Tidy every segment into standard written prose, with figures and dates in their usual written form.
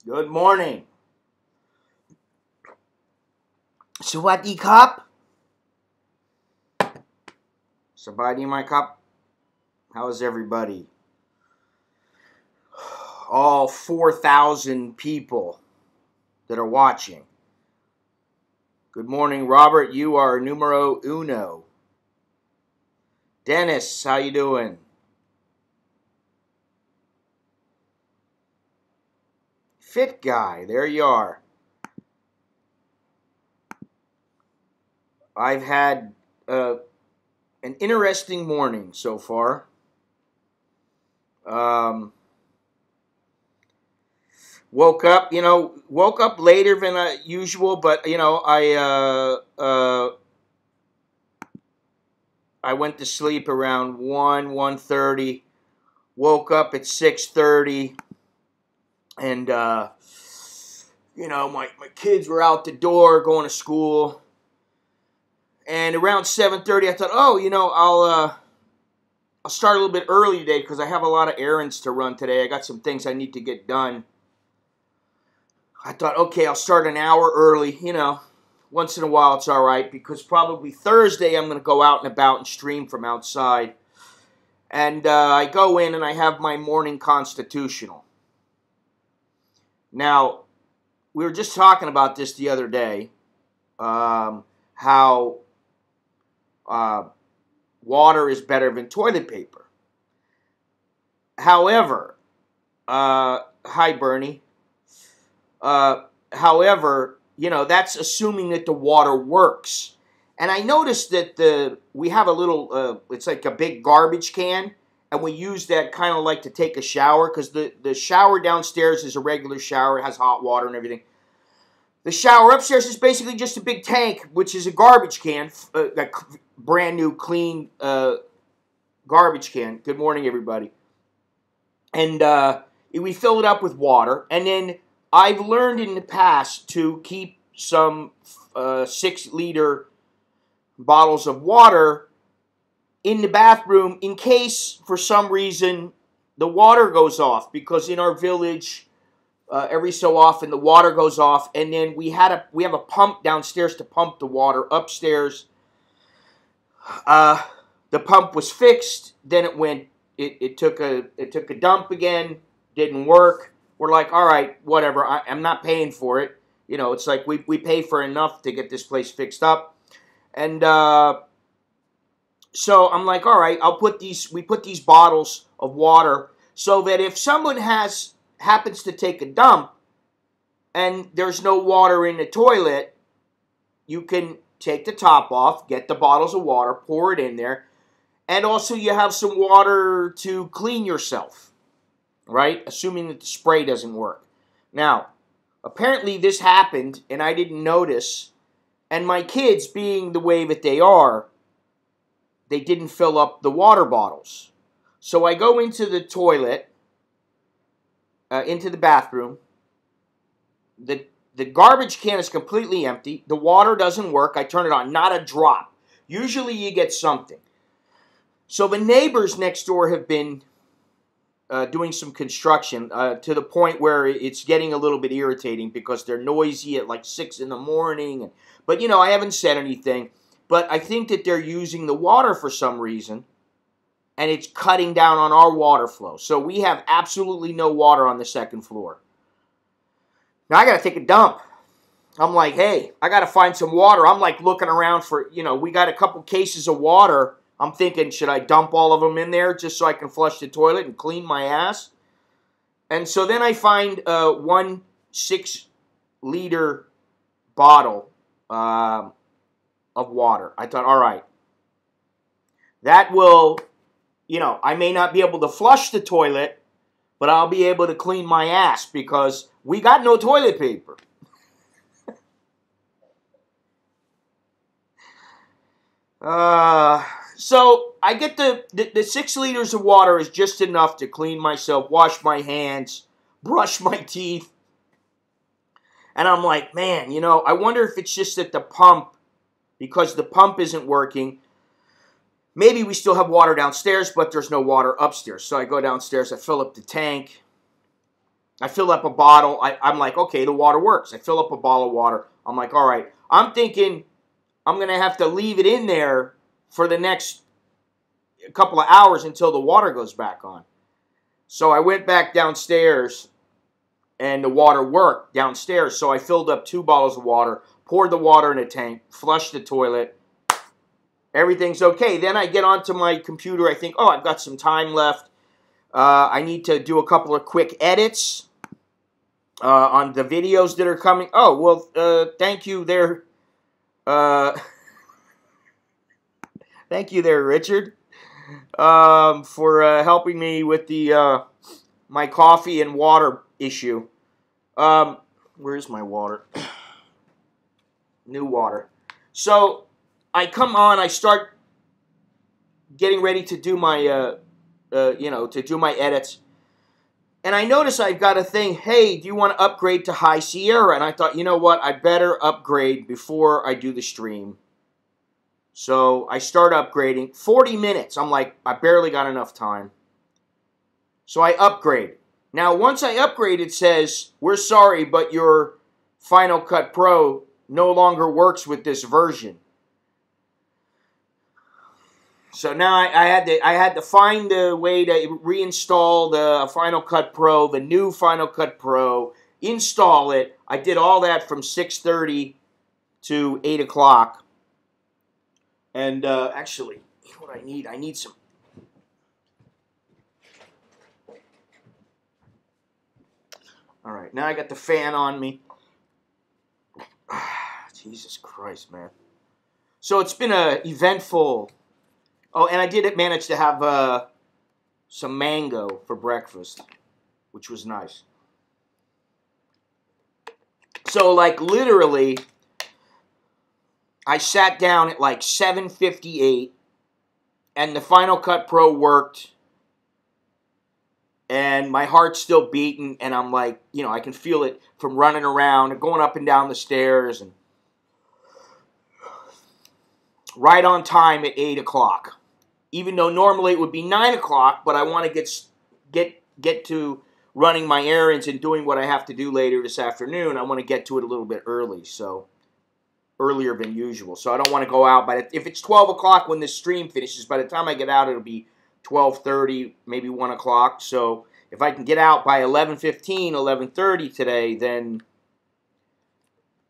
Good morning. Sawadee Cup. Sabadi my cup. How's everybody? All 4,000 people that are watching. Good morning, Robert. You are numero uno. Dennis, how you doing? Fit guy, there you are. I've had an interesting morning so far. Woke up later than usual, but I went to sleep around 1:30. Woke up at 6:30, and my kids were out the door going to school. And around 7:30, I thought, I'll start a little bit early today because I have a lot of errands to run today. I got some things I need to get done. I thought, okay, I'll start an hour early. Once in a while it's all right because probably Thursday I'm going to go out and about and stream from outside. And I go in and I have my morning constitutional. Now, we were just talking about this the other day, how water is better than toilet paper. However, hi Bernie. However, that's assuming that the water works. And I noticed that we have a little, it's like a big garbage can, and we use that kind of like to take a shower, because the shower downstairs is a regular shower, it has hot water and everything. The shower upstairs is basically just a big tank, which is a garbage can, a brand new, clean garbage can. Good morning, everybody. And we fill it up with water, and then I've learned in the past to keep some 6-liter bottles of water in the bathroom in case, for some reason, the water goes off. Because in our village, every so often the water goes off, and then we have a pump downstairs to pump the water upstairs. The pump was fixed. Then it took a dump again. Didn't work. We're like, all right, whatever. I'm not paying for it. It's like we pay for enough to get this place fixed up. And so I'm like, all right, we put these bottles of water so that if someone happens to take a dump and there's no water in the toilet, you can take the top off, get the bottles of water, pour it in there, and also you have some water to clean yourself, right? Assuming that the spray doesn't work. Now, apparently this happened and I didn't notice, and my kids, being the way that they are, they didn't fill up the water bottles. So I go into the toilet, into the bathroom. The garbage can is completely empty. The water doesn't work. I turn it on. Not a drop. Usually you get something. So the neighbors next door have been doing some construction to the point where it's getting a little bit irritating because they're noisy at like 6 in the morning. But, I haven't said anything. But I think that they're using the water for some reason, and it's cutting down on our water flow. So we have absolutely no water on the second floor. Now I got to take a dump. I'm like, hey, I got to find some water. I'm like looking around for, we got a couple cases of water. I'm thinking, should I dump all of them in there just so I can flush the toilet and clean my ass? And so then I find one 6-liter bottle of water. I thought, all right, that will, I may not be able to flush the toilet, but I'll be able to clean my ass because we got no toilet paper. So I get the 6 liters of water is just enough to clean myself, wash my hands, brush my teeth. And I'm like, man, I wonder if it's just that the pump, because the pump isn't working, maybe we still have water downstairs, but there's no water upstairs. So I go downstairs, I fill up the tank, I fill up a bottle. I'm like, okay, the water works. I fill up a bottle of water. I'm like, all right. I'm thinking I'm going to have to leave it in there for the next couple of hours until the water goes back on. So I went back downstairs, and the water worked downstairs. So I filled up 2 bottles of water, poured the water in a tank, flushed the toilet. Everything's okay. Then I get onto my computer. I think, oh, I've got some time left. I need to do a couple of quick edits on the videos that are coming. Oh, well, thank you there. Thank you there, Richard, for helping me with the my coffee and water issue. Where's my water? New water. So I come on. I start getting ready to do my, to do my edits. And I notice I've got a thing, hey, do you want to upgrade to High Sierra? And I thought, you know what, I better upgrade before I do the stream. So I start upgrading. 40 minutes. I'm like, I barely got enough time. So I upgrade. Now, once I upgrade, it says, we're sorry, but your Final Cut Pro no longer works with this version. So now I had to find a way to reinstall the Final Cut Pro, the new Final Cut Pro, install it. I did all that from 6:30 to 8 o'clock. And actually, you know what I need? I need some. All right, now I got the fan on me. Jesus Christ, man. So it's been an eventful. Oh, and I did manage to have some mango for breakfast, which was nice. So, like, literally, I sat down at like 7:58, and the Final Cut Pro worked, and my heart's still beating, and I'm like, I can feel it from running around and going up and down the stairs, and right on time at 8 o'clock. Even though normally it would be 9 o'clock, but I want to get to running my errands and doing what I have to do later this afternoon. I want to get to it a little bit early, so earlier than usual. So I don't want to go out. But if it's 12 o'clock when this stream finishes, by the time I get out, it'll be 12:30, maybe 1 o'clock. So if I can get out by 11:15, 11:30 today, then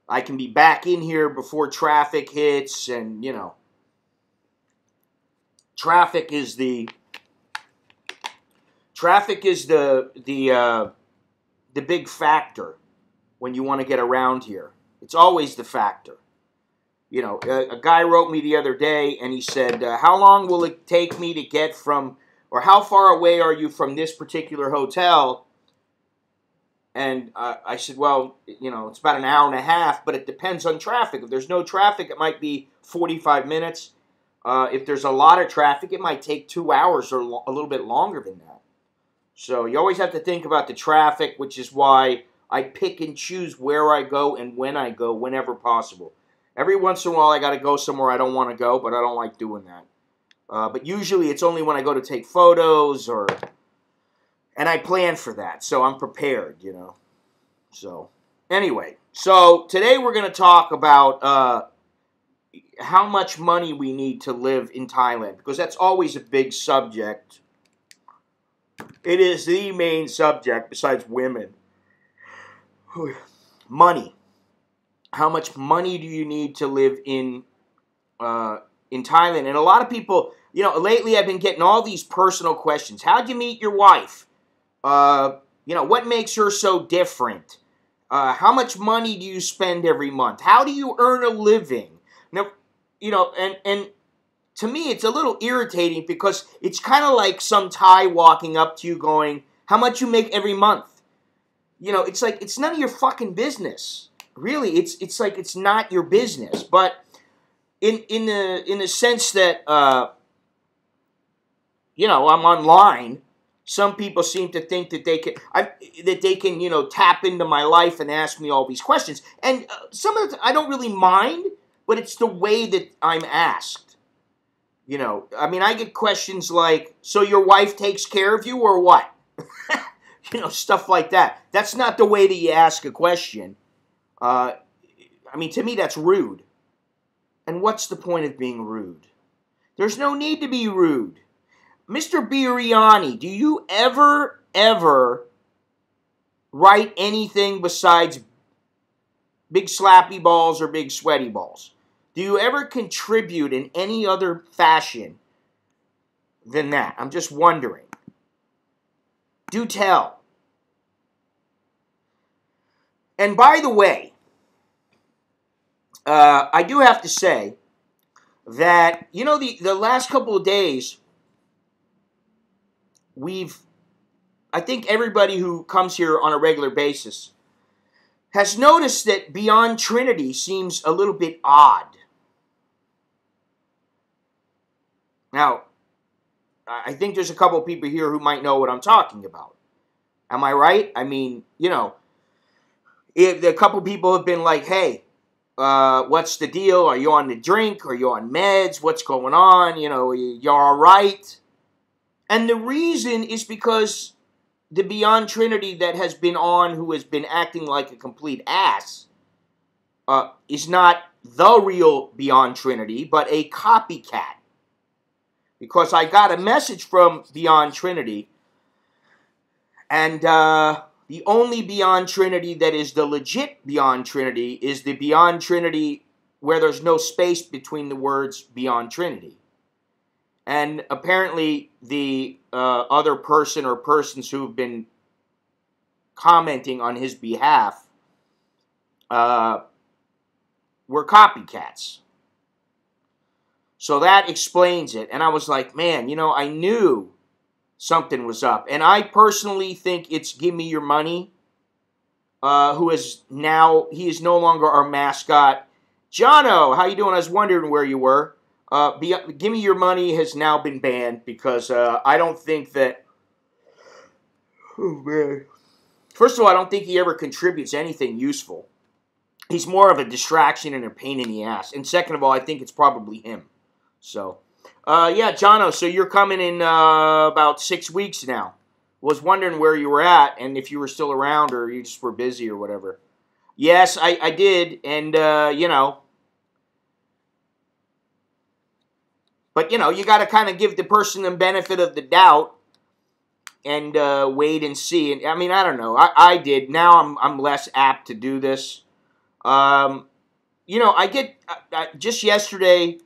I can be back in here before traffic hits, and Traffic is the big factor when you want to get around here. It's always the factor. A guy wrote me the other day, and he said, how long will it take me to get from, or how far away are you from this particular hotel? And I said, well, it's about an hour and a half, but it depends on traffic. If there's no traffic, it might be 45 minutes. If there's a lot of traffic, it might take 2 hours or a little bit longer than that. So you always have to think about the traffic, which is why I pick and choose where I go and when I go, whenever possible. Every once in a while, I got to go somewhere I don't want to go, but I don't like doing that. But usually, it's only when I go to take photos, and I plan for that, so I'm prepared, So, anyway, so today we're going to talk about how much money we need to live in Thailand, because that's always a big subject. It is the main subject besides women. Money. How much money do you need to live in Thailand? And a lot of people, lately I've been getting all these personal questions. How'd you meet your wife? What makes her so different? How much money do you spend every month? How do you earn a living? Now, and to me, it's a little irritating because it's kind of like some Thai walking up to you going, how much you make every month? It's like, it's none of your fucking business. Really, it's like it's not your business. But in the sense that, I'm online, some people seem to think that they can, tap into my life and ask me all these questions. And some of the I don't really mind, but it's the way that I'm asked. I get questions like, so your wife takes care of you or what? stuff like that. That's not the way that you ask a question. I mean, to me, that's rude. And what's the point of being rude? There's no need to be rude. Mr. Biryani, do you ever write anything besides big slappy balls or big sweaty balls? Do you ever contribute in any other fashion than that? I'm just wondering. Do tell. And by the way, I do have to say that, the last couple of days, I think everybody who comes here on a regular basis has noticed that Beyond Trinity seems a little bit odd. Now, I think there's a couple of people here who might know what I'm talking about. Am I right? I mean, if a couple of people have been like, hey, what's the deal? Are you on the drink? Are you on meds? What's going on? You're all right? And the reason is because the Beyond Trinity that has been on, who has been acting like a complete ass, is not the real Beyond Trinity, but a copycat. Because I got a message from Beyond Trinity, and the only Beyond Trinity that is the legit Beyond Trinity is the Beyond Trinity where there's no space between the words Beyond Trinity. And apparently the other person or persons who have been commenting on his behalf were copycats. So that explains it. And I was like, man, I knew something was up. And I personally think it's Give Me Your Money, he is no longer our mascot. Jono, how you doing? I was wondering where you were. Give Me Your Money has now been banned because I don't think that... Oh, man. First of all, I don't think he ever contributes anything useful. He's more of a distraction and a pain in the ass. And second of all, I think it's probably him. So, yeah, Jono, so you're coming in about 6 weeks now. Was wondering where you were at and if you were still around or you just were busy or whatever. Yes, I did, and, But, you got to kind of give the person the benefit of the doubt and wait and see. And I mean, I don't know. I did. Now I'm less apt to do this. Just yesterday...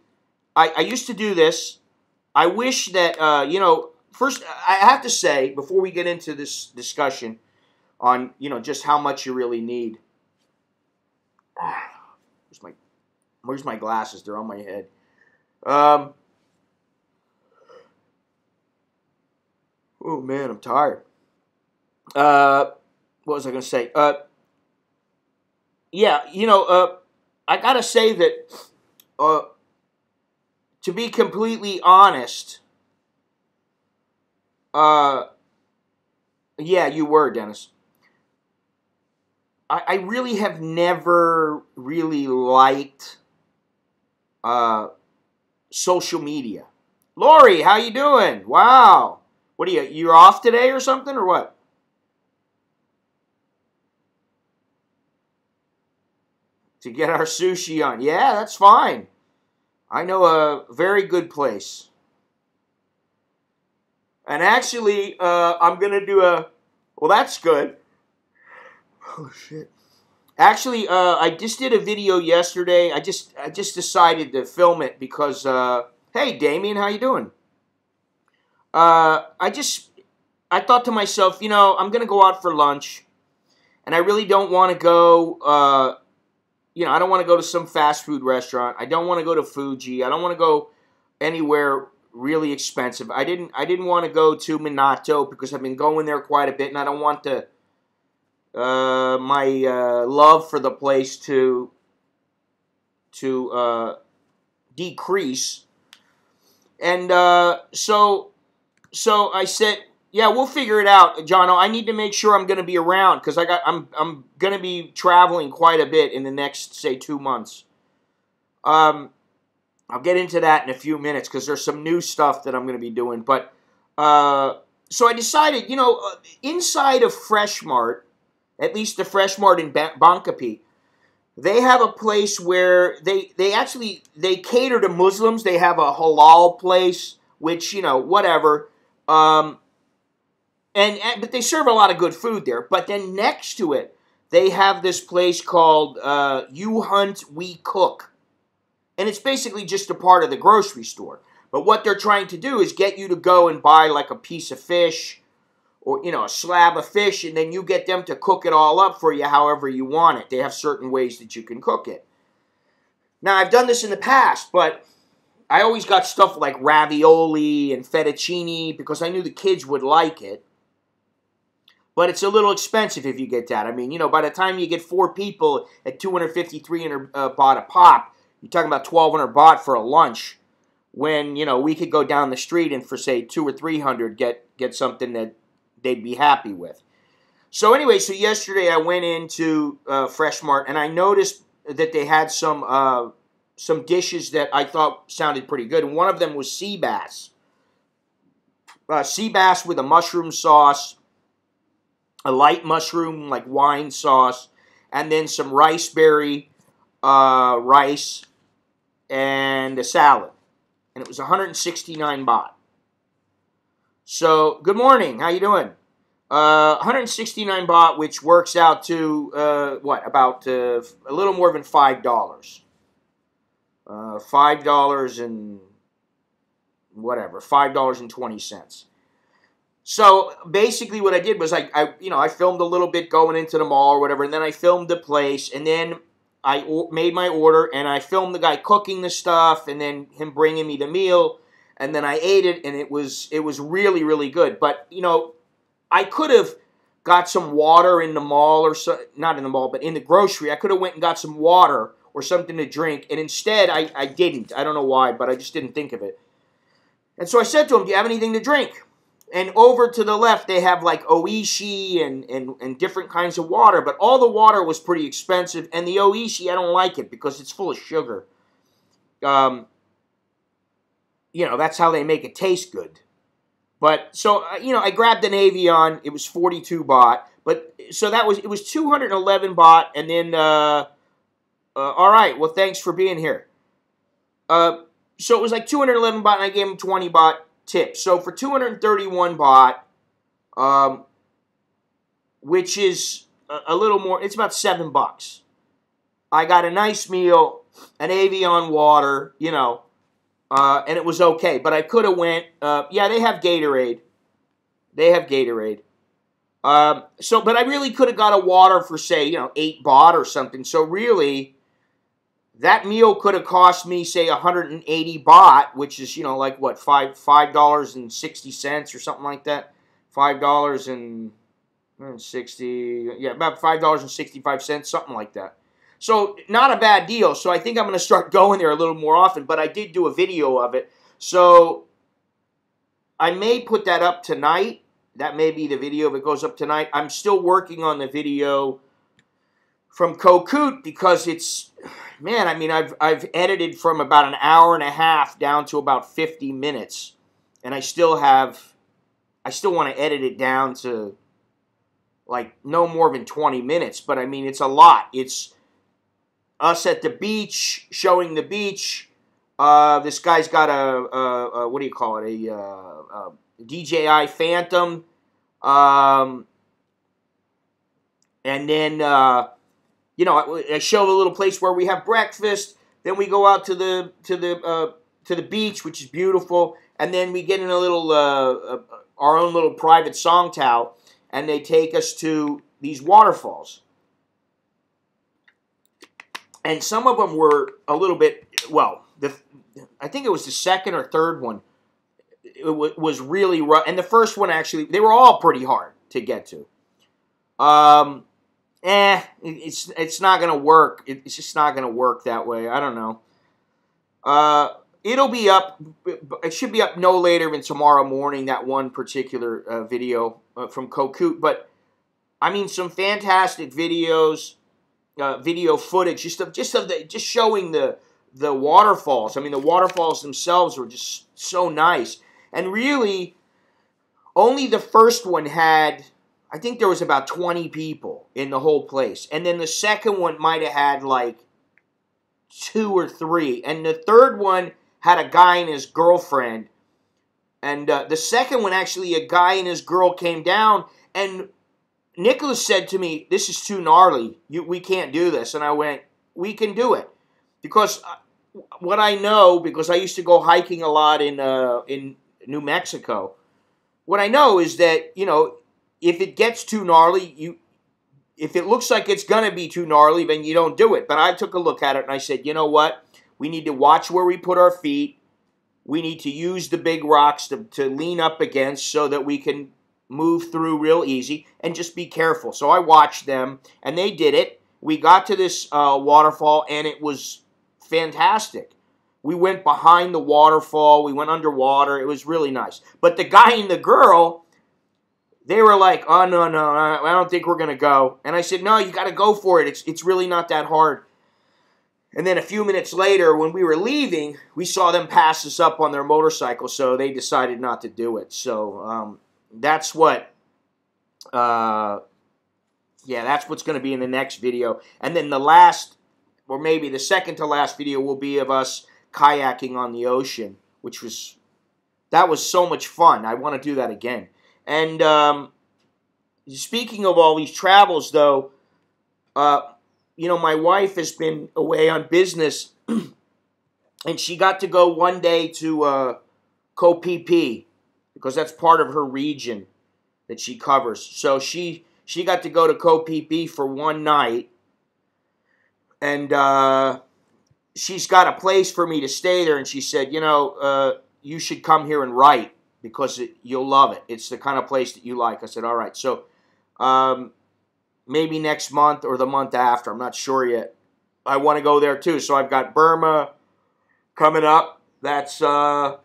I used to do this. I wish that, first, I have to say, before we get into this discussion on, just how much you really need. Where's my glasses? They're on my head. Oh, man, I'm tired. What was I going to say? I got to say that... to be completely honest, yeah, you were, Dennis. I really have never really liked social media. Lori, how you doing? Wow. What are you're off today or something, or what? To get our sushi on. Yeah, that's fine. I know a very good place. And actually, I'm going to do well, that's good. Oh, shit. Actually, I just did a video yesterday. I just decided to film it because, hey, Damien, how you doing? I thought to myself, I'm going to go out for lunch. And I really don't want to go... I don't want to go to some fast food restaurant. I don't want to go to Fuji. I don't want to go anywhere really expensive. I didn't want to go to Minato because I've been going there quite a bit, and I don't want my love for the place to decrease. And so I said, yeah, we'll figure it out, Jono. I need to make sure I'm going to be around because I'm going to be traveling quite a bit in the next, say, 2 months. I'll get into that in a few minutes because there's some new stuff that I'm going to be doing. But so I decided, inside of Fresh Mart, at least the Fresh Mart in Bangkok, they have a place where they cater to Muslims. They have a halal place, which, whatever. But they serve a lot of good food there. But then next to it, they have this place called You Hunt, We Cook. And it's basically just a part of the grocery store. But what they're trying to do is get you to go and buy like a piece of fish or, a slab of fish, and then you get them to cook it all up for you however you want it. They have certain ways that you can cook it. Now, I've done this in the past, but I always got stuff like ravioli and fettuccine because I knew the kids would like it. But it's a little expensive if you get that. I mean, by the time you get 4 people at 250, 300 baht a pop, you're talking about 1,200 baht for a lunch when, we could go down the street and for, say, 200 or 300 get something that they'd be happy with. So anyway, yesterday I went into Fresh Mart and I noticed that they had some dishes that I thought sounded pretty good. And one of them was sea bass. Sea bass with a mushroom sauce, a light mushroom like wine sauce, and then some riceberry rice and a salad. And it was 169 baht. So, good morning. How you doing? 169 baht, which works out to, about a little more than $5. $5 and whatever, $5.20. So, basically what I did was I filmed a little bit going into the mall or whatever, and then I filmed the place, and then I made my order, and I filmed the guy cooking the stuff, and then him bringing me the meal. And then I ate it, and it was really, really good. But, I could have got some water in the mall, or not in the mall, but in the grocery. I could have went and got some water or something to drink, and instead I didn't. I don't know why, but I just didn't think of it. And so I said to him, do you have anything to drink? And over to the left, they have like Oishi and different kinds of water, but all the water was pretty expensive, and the Oishi, I don't like it because it's full of sugar. That's how they make it taste good. But, so, I grabbed an Avion. It was 42 baht. But, so it was 211 baht. And then, all right, well, thanks for being here. So it was like 211 baht, and I gave him 20 baht tip. So for 231 baht, which is a little more, it's about $7. I got a nice meal, an Avion water, and it was okay. But I could have went, yeah, they have Gatorade. But I really could have got a water for, say, 8 baht or something. So really, that meal could have cost me, say, 180 baht, which is, like what, $5.60 or something like that. $5.60, yeah, about $5.65, something like that. So, not a bad deal. So, I think I'm going to start going there a little more often. But I did do a video of it. So, I may put that up tonight. That may be the video if it goes up tonight. I'm still working on the video from Kokut because it's, man, I mean, I've edited from about an hour and a half down to about 50 minutes. And I still want to edit it down to, like, no more than 20 minutes. But, I mean, it's a lot. It's us at the beach, showing the beach. This guy's got a what do you call it? A DJI Phantom. And then, I show a little place where we have breakfast. Then we go out to the beach, which is beautiful. And then we get in a little, our own little private song towel. And they take us to these waterfalls. And some of them were a little bit, well, I think it was the second or third one. It was really rough. And the first one, actually, they were all pretty hard to get to. It's not going to work. It's just not going to work that way. I don't know. It'll be up. It should be up no later than tomorrow morning, that one particular video from Kokut. But, I mean, some fantastic videos. Video footage, just showing the waterfalls. I mean, the waterfalls themselves were just so nice. And really, Only the first one had, I think there was about 20 people in the whole place. And then the second one might have had like 2 or 3. And the third one had a guy and his girlfriend. And the second one, actually, a guy and his girl came down. And Nicholas said to me, "This is too gnarly. We can't do this." And I went, "We can do it." Because what I know, because I used to go hiking a lot in New Mexico, what I know is that, you know, if it gets too gnarly, if it looks like it's going to be too gnarly, then you don't do it. But I took a look at it and I said, you know what? We need to watch where we put our feet. We need to use the big rocks to lean up against so that we can move through real easy, and just be careful. So I watched them, and they did it. We got to this waterfall, and it was fantastic. We went behind the waterfall. We went underwater. It was really nice. But the guy and the girl, they were like, "Oh, no, I don't think we're going to go." And I said, "No, you got to go for it. It's really not that hard." And then a few minutes later, when we were leaving, we saw them pass us up on their motorcycle, so they decided not to do it. So that's what, that's what's going to be in the next video. And then the last, or maybe the second to last video will be of us kayaking on the ocean, that was so much fun. I want to do that again. And speaking of all these travels, though, you know, my wife has been away on business, and she got to go one day to CASHAPP, because that's part of her region that she covers. So she got to go to CASHAPP for one night, and she's got a place for me to stay there, and she said, you know, you should come here and write, because you'll love it. It's the kind of place that you like. I said, all right. So maybe next month or the month after. I'm not sure yet. I want to go there too. So I've got Burma coming up. That's, I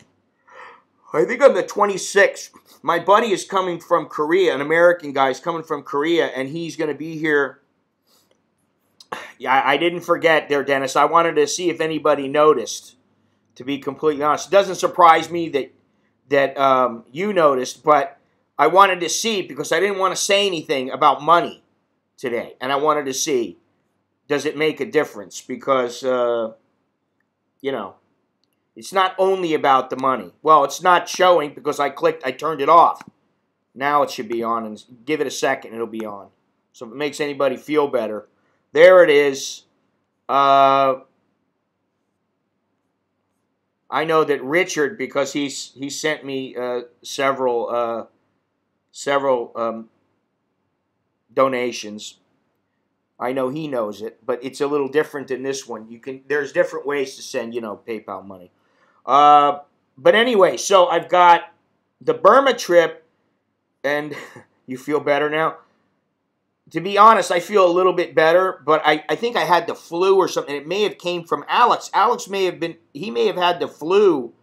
think on the 26th. My buddy is coming from Korea. An American guy is coming from Korea, and he's going to be here. Yeah, I didn't forget there, Dennis. I wanted to see if anybody noticed, to be completely honest. It doesn't surprise me that you noticed, but I wanted to see, because I didn't want to say anything about money today. And I wanted to see, does it make a difference? Because, you know, it's not only about the money. Well, it's not showing because I turned it off. Now it should be on, and give it a second, it'll be on. So if it makes anybody feel better, there it is. I know that Richard, because he sent me several donations. I know he knows it, but it's a little different than this one. There's different ways to send, you know, PayPal money. But anyway, so I've got the Burma trip, and you feel better now? To be honest, I feel a little bit better, but I think I had the flu or something. It may have came from Alex. Alex may have had the flu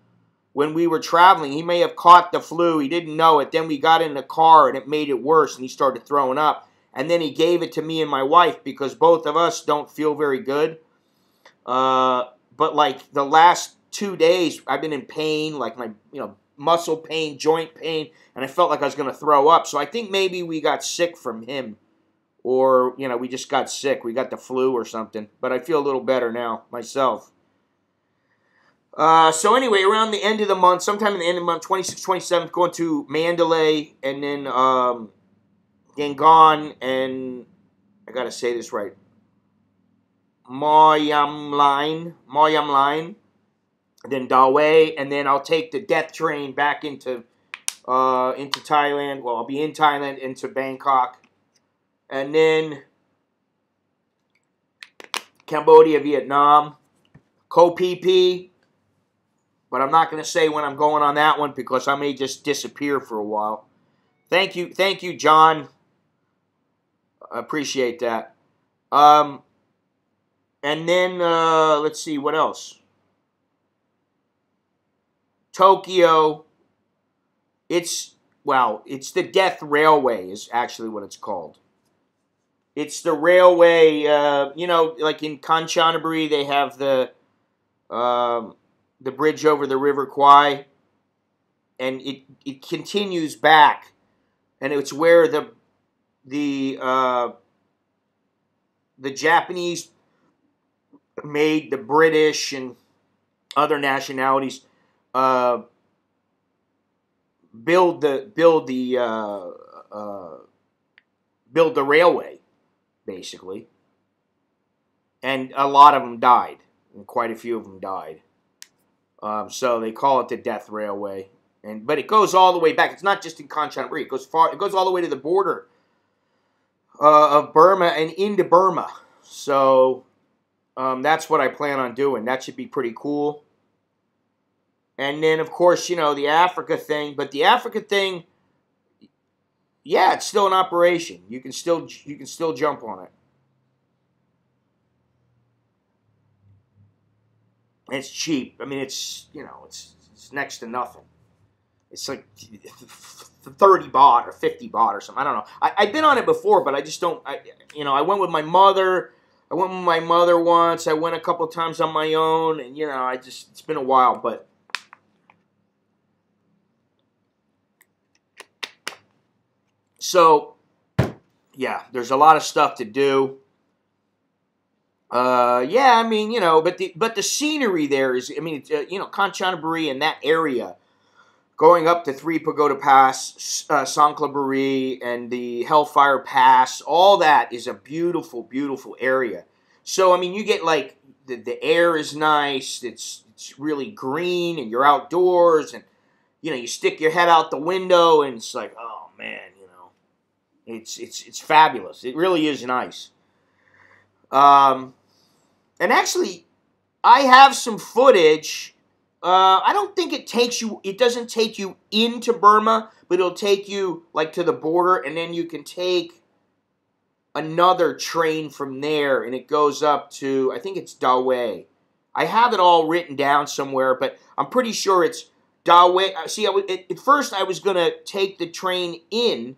when we were traveling. He may have caught the flu. He didn't know it. Then we got in the car, and it made it worse, and he started throwing up. And then he gave it to me and my wife, because both of us don't feel very good. But like the last 2 days, I've been in pain, like my, you know, muscle pain, joint pain, and I felt like I was going to throw up. So I think maybe we got sick from him. Or, you know, we just got sick. We got the flu or something. But I feel a little better now, myself. So anyway, around the end of the month, sometime in the end of the month, 26th, 27th, going to Mandalay, and then Yangon, and I got to say this right, Mallon, then Dawei, and then I'll take the death train back into Thailand. Well, I'll be in Thailand, into Bangkok. And then Cambodia, Vietnam, CASHAPP. But I'm not going to say when I'm going on that one, because I may just disappear for a while. Thank you, John. I appreciate that. And then, let's see, what else? Tokyo. It's the Death Railway is actually what it's called. It's the railway, you know, like in Kanchanaburi, they have the bridge over the River Kwai. and it continues back, and it's where the Japanese made the British and other nationalities build the railway, basically, and a lot of them died, and quite a few of them died. So they call it the Death Railway, but it goes all the way back. It's not just in Kanchanaburi. It goes far. It goes all the way to the border of Burma and into Burma. So that's what I plan on doing. That should be pretty cool. And then, of course, the Africa thing. But the Africa thing, yeah, it's still an operation. You can still jump on it. And it's cheap. I mean, it's next to nothing. It's like 30 baht or 50 baht or something. I don't know. I've been on it before, but I just don't. I went with my mother. I went with my mother once. I went a couple of times on my own, and it's been a while, but. So, yeah, there's a lot of stuff to do. Yeah, I mean, but the scenery there is, Kanchanaburi and that area, going up to Three Pagoda Pass, Sangkhlaburi, and the Hellfire Pass, all that is a beautiful, beautiful area. So, I mean, you get, like, the air is nice, it's really green, and you're outdoors, and, you stick your head out the window, and it's like, oh, man, it's fabulous. It really is nice. And actually, I have some footage. I don't think it doesn't take you into Burma, but it'll take you, like, to the border, and then you can take another train from there, and it goes up to, I think it's Dawei. I have it all written down somewhere, but I'm pretty sure it's Dawei. See, at first I was going to take the train in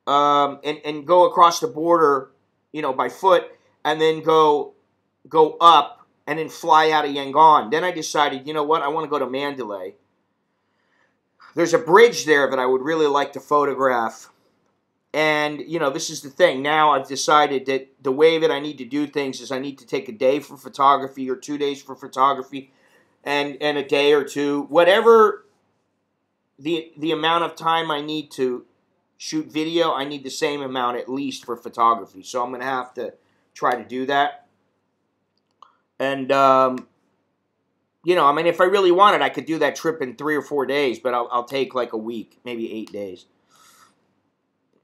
and go across the border, by foot, and then go up and then fly out of Yangon. Then I decided, you know what, I want to go to Mandalay. There's a bridge there that I would really like to photograph. And, this is the thing. Now I've decided that the way that I need to do things is I need to take a day for photography or 2 days for photography and a day or two. Whatever the amount of time I need to shoot video, I need the same amount at least for photography. So I'm going to have to try to do that. And, if I really wanted, I could do that trip in 3 or 4 days, but I'll take like a week, maybe 8 days.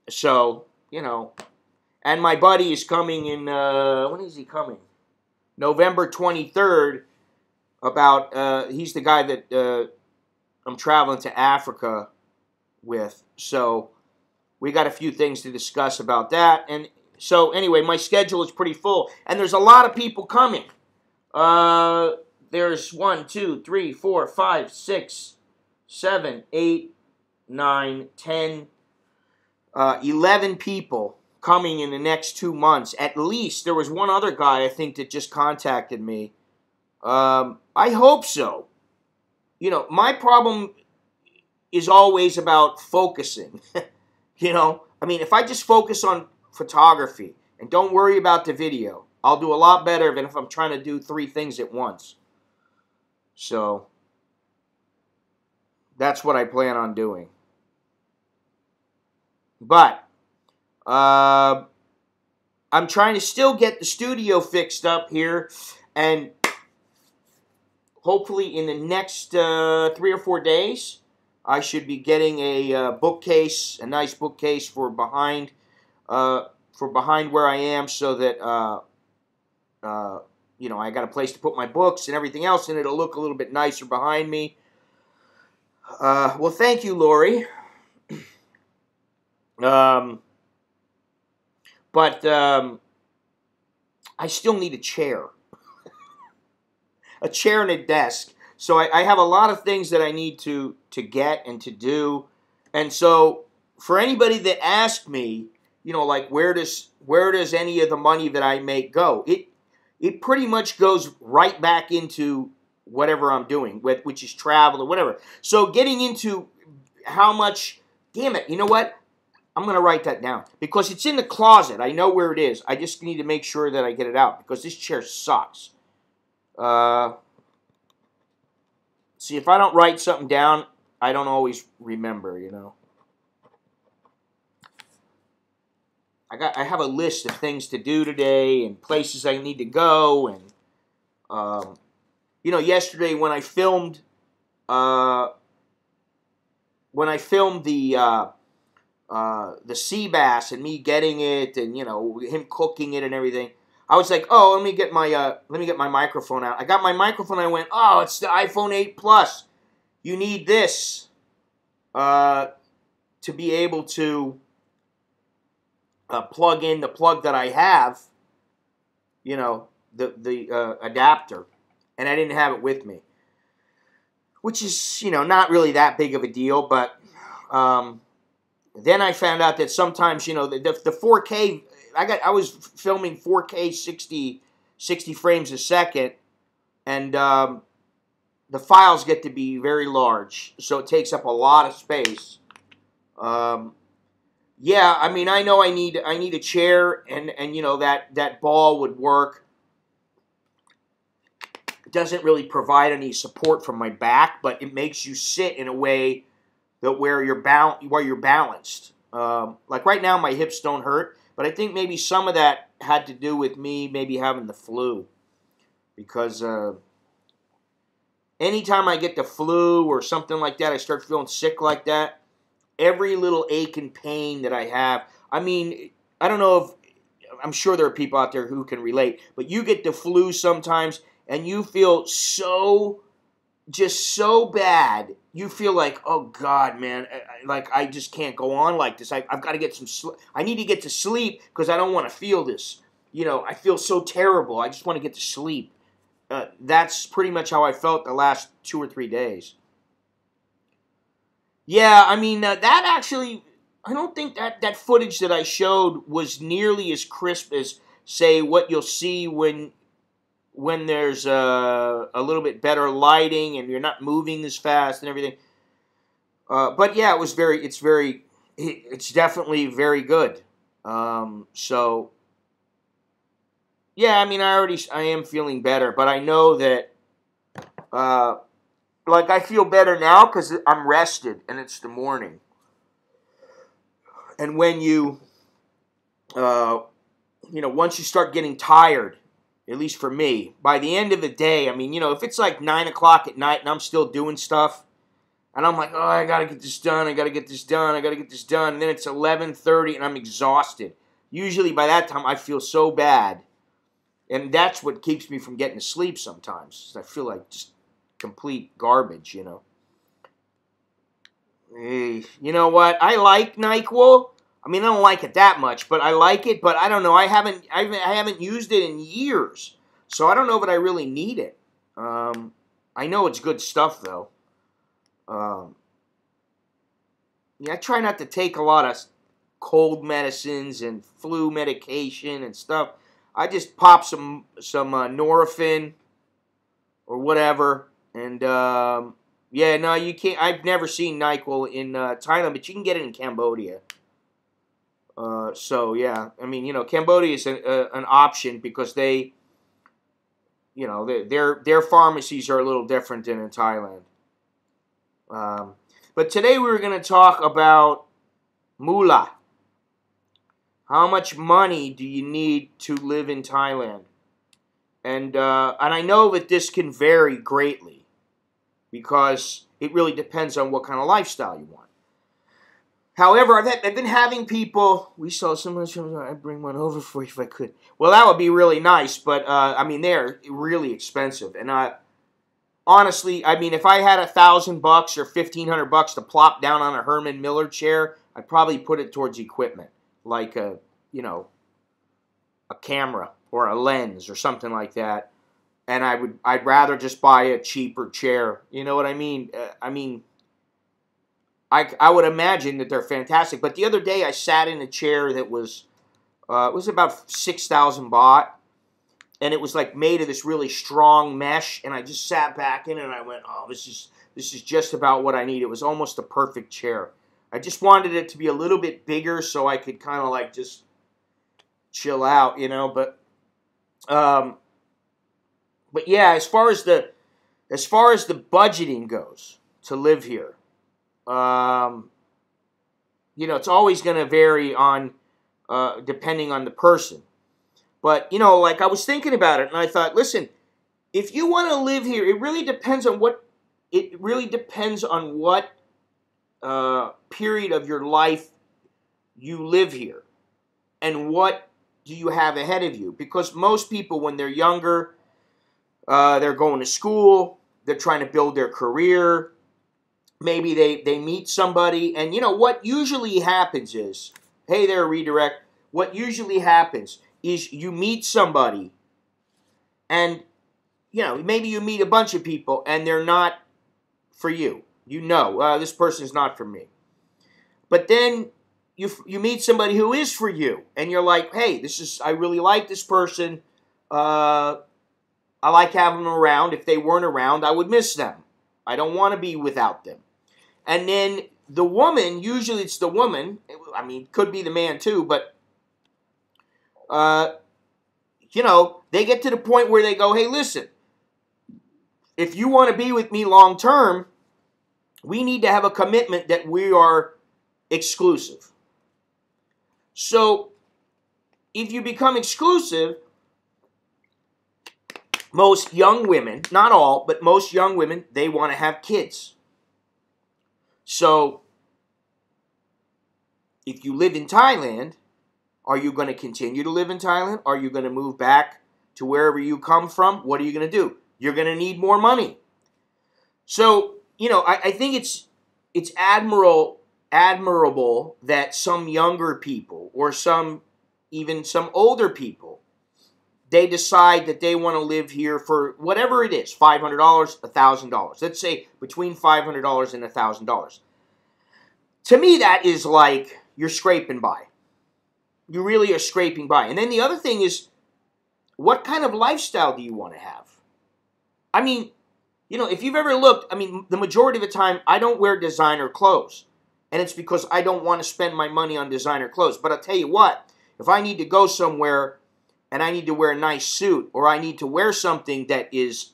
So, and my buddy is coming in, when is he coming? November 23rd, he's the guy that I'm traveling to Africa with. So, we got a few things to discuss about that. And so, anyway, my schedule is pretty full. And there's a lot of people coming. There's 1, 2, 3, 4, 5, 6, 7, 8, 9, 10, 11 people coming in the next 2 months. At least. There was one other guy, I think, that just contacted me. I hope so. My problem is always about focusing. If I just focus on photography and don't worry about the video, I'll do a lot better than if I'm trying to do 3 things at once. So, that's what I plan on doing. But, I'm trying to still get the studio fixed up here, and hopefully in the next 3 or 4 days, I should be getting a bookcase, a nice bookcase for behind where I am, so that I got a place to put my books and everything else, and it'll look a little bit nicer behind me. Well, thank you, Lori. But I still need a chair. A chair and a desk. So I have a lot of things that I need to get and to do. And so for anybody that asked me, like where does any of the money that I make go? It pretty much goes right back into whatever I'm doing, which is travel or whatever. So getting into how much, damn it, you know what? I'm going to write that down because it's in the closet. I know where it is. I just need to make sure that I get it out because this chair sucks. See, if I don't write something down, I don't always remember, you know. I have a list of things to do today and places I need to go, and you know, yesterday when I filmed the sea bass and me getting it, and you know, him cooking it and everything, I was like, oh, let me get my microphone out. I got my microphone. And I went, oh, it's the iPhone 8 Plus. You need this to be able to plug in the plug that I have, you know, the adapter, and I didn't have it with me, which is, you know, not really that big of a deal. But then I found out that sometimes, you know, the 4K, I was filming 4K 60 frames a second, and the files get to be very large, so it takes up a lot of space. Yeah, I mean, I know I need a chair, and you know, that ball would work. It doesn't really provide any support from my back, but it makes you sit in a way that where you're balanced. Like right now, my hips don't hurt, but I think maybe some of that had to do with me maybe having the flu, because anytime I get the flu or something like that, I start feeling sick like that. Every little ache and pain that I have, I mean, I don't know if, I'm sure there are people out there who can relate, but you get the flu sometimes and you feel just so bad. You feel like, oh God, man, like I just can't go on like this. I've got to get some sleep. I need to get to sleep because I don't want to feel this. You know, I feel so terrible. I just want to get to sleep. That's pretty much how I felt the last 2 or 3 days. Yeah, I mean, that actually, I don't think that footage that I showed was nearly as crisp as, say, what you'll see when there's a little bit better lighting and you're not moving as fast and everything. But yeah, it's definitely very good. So, yeah, I mean, I am feeling better, but I know that, like, I feel better now because I'm rested and it's the morning. And when you know, once you start getting tired, at least for me, by the end of the day, I mean, you know, if it's like 9 o'clock at night and I'm still doing stuff, and I'm like, oh, I got to get this done, I got to get this done, and then it's 11:30 and I'm exhausted. Usually by that time I feel so bad, and that's what keeps me from getting to sleep sometimes. I feel like just complete garbage, you know. Hey, you know what? I like NyQuil. I mean, I don't like it that much, but I like it. But I don't know. I haven't used it in years, so I don't know that I really need it. I know it's good stuff though. Yeah, I try not to take a lot of cold medicines and flu medication and stuff. I just pop some Nurofen or whatever. And, yeah, no, you can't. I've never seen NyQuil in Thailand, but you can get it in Cambodia. So, yeah, I mean, you know, Cambodia is an option because they, you know, their pharmacies are a little different than in Thailand. But today we were going to talk about moolah. How much money do you need to live in Thailand? And I know that this can vary greatly, because it really depends on what kind of lifestyle you want. However, I've been having people, we saw someone, I'd bring one over for you if I could. Well, that would be really nice, but, I mean, they're really expensive. And honestly, I mean, if I had $1,000 or $1,500 to plop down on a Herman Miller chair, I'd probably put it towards equipment, like a camera or a lens or something like that. And I'd rather just buy a cheaper chair. You know what I mean? I would imagine that they're fantastic. But the other day I sat in a chair that was it was about 6,000 baht, and it was like made of this really strong mesh, and I just sat back in it, and I went, oh, this is just about what I need. It was almost a perfect chair. I just wanted it to be a little bit bigger so I could kind of like just chill out, you know. But yeah, as far as the budgeting goes to live here, you know, it's always going to vary on depending on the person. But you know, like I was thinking about it, and I thought, listen, if you want to live here, it really depends on what period of your life you live here, and what do you have ahead of you. Because most people, when they're younger, they're going to school, they're trying to build their career, maybe they meet somebody, and you know, what usually happens is, hey there, redirect, what usually happens is you meet somebody, and you know, maybe you meet a bunch of people, and they're not for you. You know, this person's not for me. But then you meet somebody who is for you, and you're like, hey, I really like this person. I like having them around. If they weren't around, I would miss them. I don't want to be without them. And then the woman, usually it's the woman, I mean, could be the man too, but, you know, they get to the point where they go, hey, listen, if you want to be with me long term, we need to have a commitment that we are exclusive. So, if you become exclusive, most young women, not all, but most young women, they want to have kids. So, if you live in Thailand, are you going to continue to live in Thailand? Are you going to move back to wherever you come from? What are you going to do? You're going to need more money. So, you know, I think it's admirable that some younger people, or even some older people, they decide that they want to live here for whatever it is, $500, $1,000. Let's say between $500 and $1,000. To me, that is like you're scraping by. You really are scraping by. And then the other thing is, what kind of lifestyle do you want to have? I mean, you know, if you've ever looked, I mean, the majority of the time, I don't wear designer clothes. And it's because I don't want to spend my money on designer clothes. But I'll tell you what, if I need to go somewhere and I need to wear a nice suit, or I need to wear something that is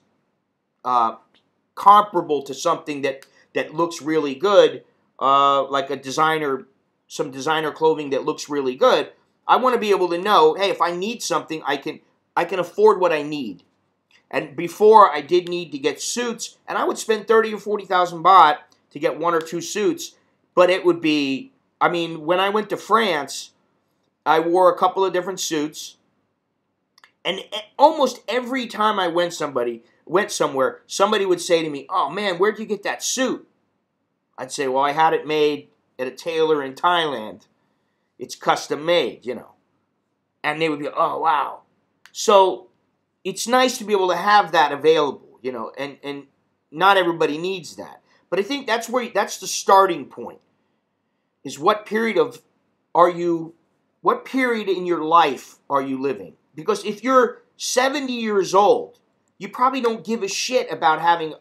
comparable to something that looks really good, like some designer clothing that looks really good, I want to be able to know, hey, if I need something, I can afford what I need. And before, I did need to get suits, and I would spend 30 or 40,000 baht to get one or two suits. But it would be, I mean, when I went to France, I wore a couple of different suits, and almost every time I went somewhere, somebody would say to me, "Oh man, where'd you get that suit?" I'd say, "Well, I had it made at a tailor in Thailand. It's custom made, you know." And they would be, "Oh wow." So it's nice to be able to have that available, you know, and not everybody needs that. But I think that's the starting point. Is what period in your life are you living? Because if you're 70 years old, you probably don't give a shit about having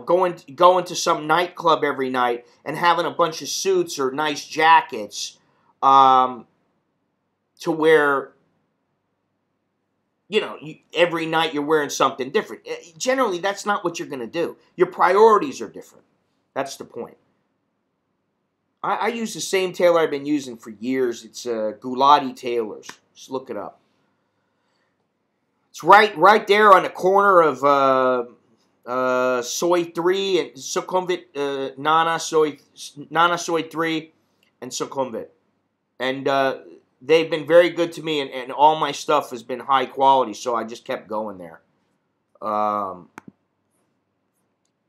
going to some nightclub every night and having a bunch of suits or nice jackets to wear. You know, every night you're wearing something different. Generally, that's not what you're going to do. Your priorities are different. That's the point. I use the same tailor I've been using for years. It's Gulati Tailors. Just look it up. It's right there on the corner of Soy 3 and Sukhumvit, Nana Soy 3 and Sukhumvit. And they've been very good to me, and all my stuff has been high quality, so I just kept going there.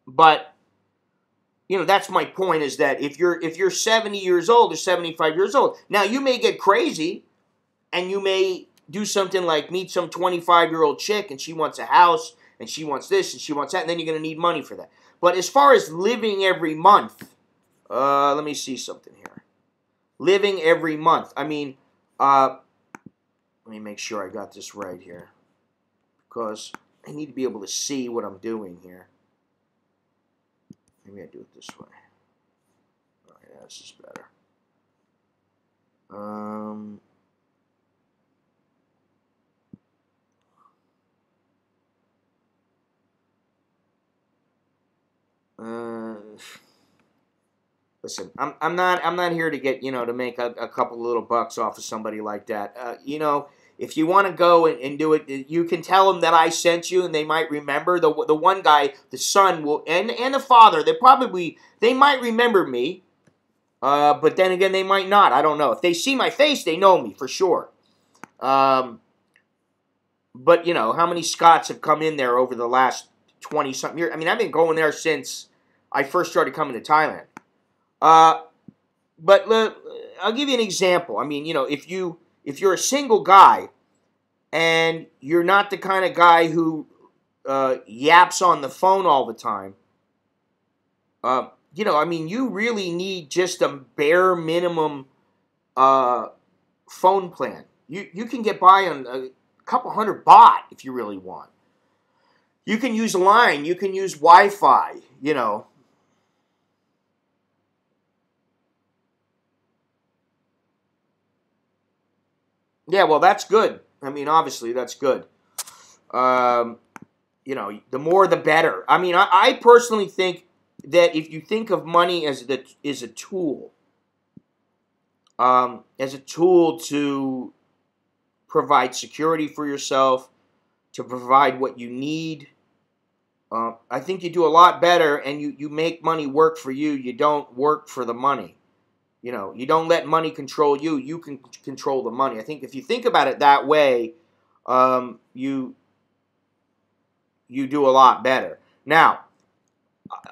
But you know, that's my point, is that if you're 70 years old or 75 years old, now you may get crazy, and you may do something like meet some 25-year-old chick, and she wants a house, and she wants this, and she wants that, and then you're going to need money for that. But as far as living every month, let me see something here. Living every month. I mean, let Let me make sure I got this right here, because I need to be able to see what I'm doing here. Maybe I do it this way. Oh, yeah, this is better. Listen, I'm not here to get, to make a couple little bucks off of somebody like that. If you want to go and do it, you can tell them that I sent you, and they might remember. The one guy, the son will, and the father, they might remember me. But then again, they might not. I don't know. If they see my face, they know me for sure. But how many Scots have come in there over the last 20-something years? I mean, I've been going there since I first started coming to Thailand. But I'll give you an example. I mean, if you're a single guy and you're not the kind of guy who yaps on the phone all the time, you really need just a bare minimum phone plan. You can get by on a couple hundred baht if you really want. You can use line. You can use Wi-Fi, Yeah, well, that's good. I mean, obviously, that's good. The more the better. I mean, I personally think that if you think of money as a tool, to provide security for yourself, to provide what you need, I think you do a lot better, and you make money work for you. You don't work for the money. You don't let money control you. You can control the money. I think if you think about it that way, you do a lot better. Now,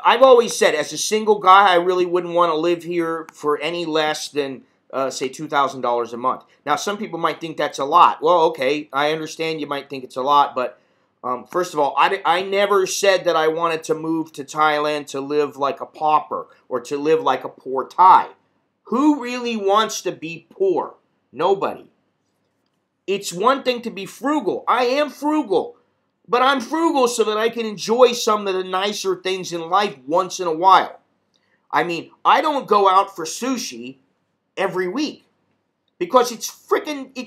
I've always said, as a single guy, I really wouldn't want to live here for any less than, say, $2,000 a month. Now, some people might think that's a lot. Well, okay, I understand you might think it's a lot, but first of all, I never said that I wanted to move to Thailand to live like a pauper or to live like a poor Thai. Who really wants to be poor? Nobody. It's one thing to be frugal. I am frugal. But I'm frugal so that I can enjoy some of the nicer things in life once in a while. I mean, I don't go out for sushi every week because it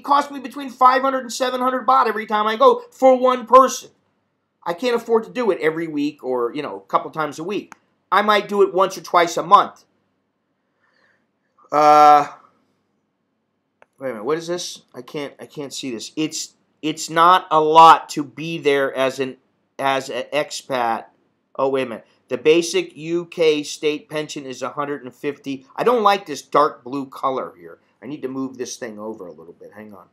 costs me between 500 and 700 baht every time I go for one person. I can't afford to do it every week or, a couple times a week. I might do it once or twice a month. Wait a minute, what is this? I can't see this. It's not a lot to be there as an expat. Oh, wait a minute. The basic UK state pension is 150. I don't like this dark blue color here. I need to move this thing over a little bit. Hang on.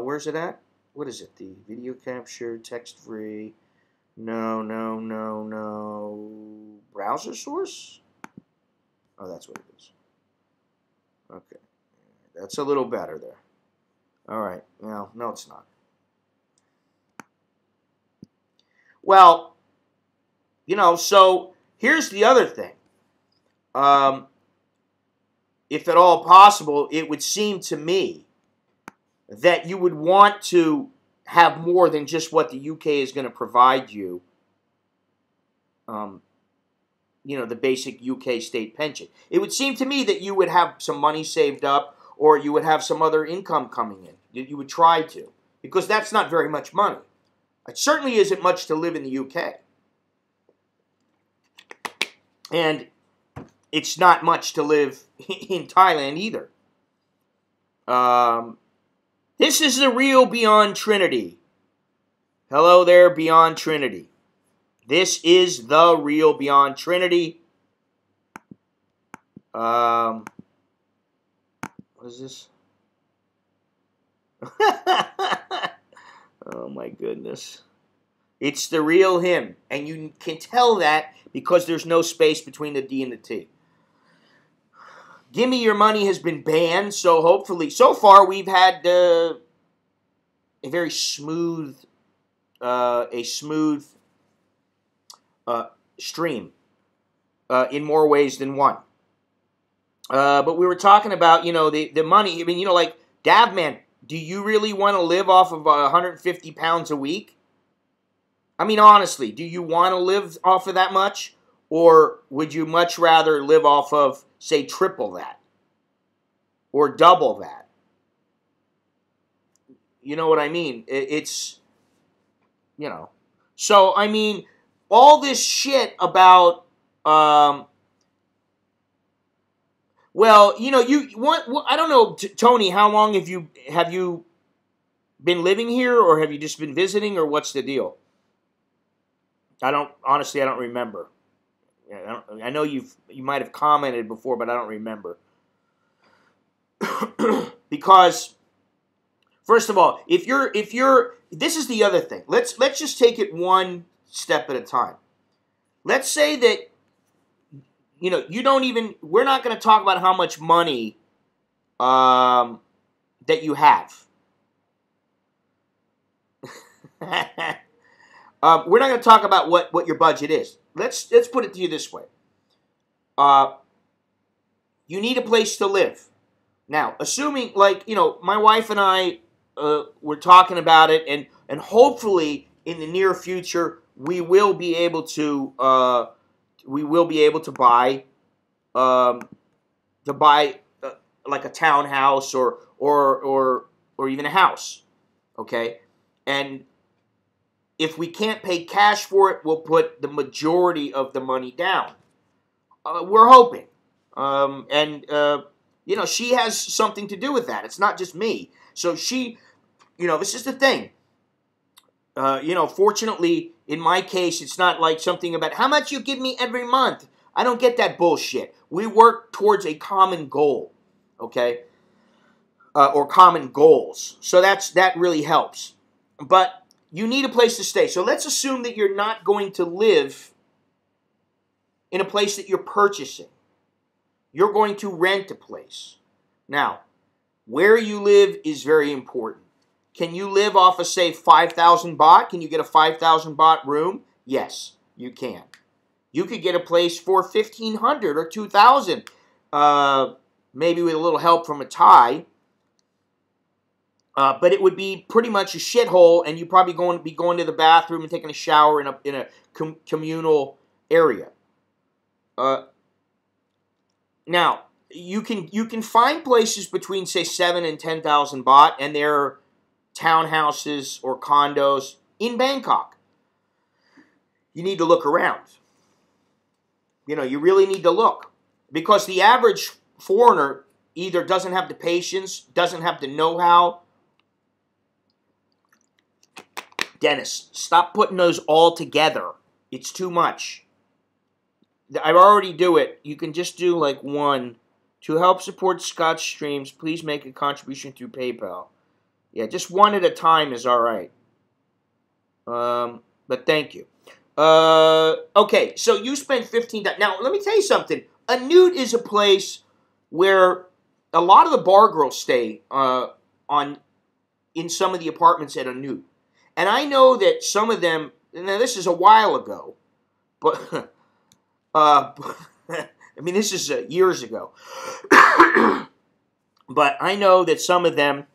Where's it at? What is it? The video capture, text free. No. Browser source? Oh, that's what it is. Okay. That's a little better there. All right. No, it's not. Well, so here's the other thing. If at all possible, it would seem to me that you would want to have more than just what the UK is going to provide you. The basic UK state pension. It would seem to me that you would have some money saved up, or you would have some other income coming in. You would try to, because that's not very much money. It certainly isn't much to live in the UK. And it's not much to live in Thailand either. This is the real Beyond Trinity. Hello there, Beyond Trinity. This is the real Beyond Trinity. What is this? Oh my goodness. It's the real him. And you can tell that because there's no space between the D and the T. Gimme Your Money has been banned, so hopefully, so far we've had a very smooth, stream in more ways than one. But we were talking about, the money. I mean, like Davman do you really want to live off of 150 pounds a week? I mean, honestly, do you want to live off of that much? Or would you much rather live off of, say, triple that? Or double that? You know what I mean? It's, you know. So, I mean, all this shit about, well, you know, I don't know, Tony, how long have you been living here, or have you just been visiting, or what's the deal? Honestly, I don't remember. I know you might have commented before, but I don't remember. Because, first of all, if you're, this is the other thing. Let's just take it one step at a time. Let's say that, you know, we're not going to talk about how much money that you have. We're not going to talk about what your budget is. Let's put it to you this way. You need a place to live. Now, assuming, like, you know, my wife and I were talking about it, and hopefully in the near future we will be able to buy like a townhouse or even a house, okay? And if we can't pay cash for it, we'll put the majority of the money down. We're hoping. You know, she has something to do with that. It's not just me. So she, you know, this is the thing. You know, fortunately, in my case, it's not like something about how much you give me every month. I don't get that bullshit. We work towards a common goal, okay? Or common goals. So that really helps. But you need a place to stay. So let's assume that you're not going to live in a place that you're purchasing. You're going to rent a place. Now, where you live is very important. Can you live off of, say, 5,000 baht? Can you get a 5,000 baht room? Yes, you can. You could get a place for 1,500 or 2,000, maybe with a little help from a Thai. But it would be pretty much a shithole, and you're probably going to be going to the bathroom and taking a shower in a communal area. Now, you can find places between, say, 7,000 and 10,000 baht, and they're townhouses or condos in Bangkok. You need to look around. You know, you really need to look. Because the average foreigner either doesn't have the patience, doesn't have the know-how. Dennis, stop putting those all together. It's too much. I already do it. You can just do like one. To help support Scott's streams, please make a contribution through PayPal. Yeah, just one at a time is all right. But thank you. Okay, so you spent $15. Now, let me tell you something. A nude is a place where a lot of the bar girls stay in some of the apartments at a nude. And I know that some of them, now this is a while ago, but, I mean, this is years ago. But I know that some of them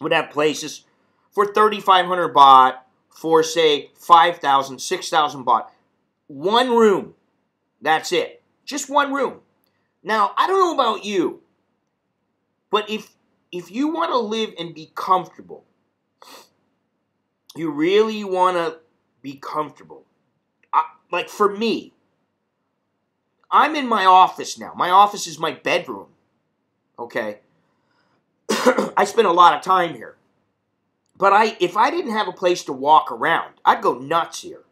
would have places for 3,500 baht, for, say, 5,000, 6,000 baht. One room. That's it. Just one room. Now, I don't know about you, but if you want to live and be comfortable, you really want to be comfortable. Like for me, I'm in my office now. My office is my bedroom. Okay? I spend a lot of time here. But if I didn't have a place to walk around, I'd go nuts here.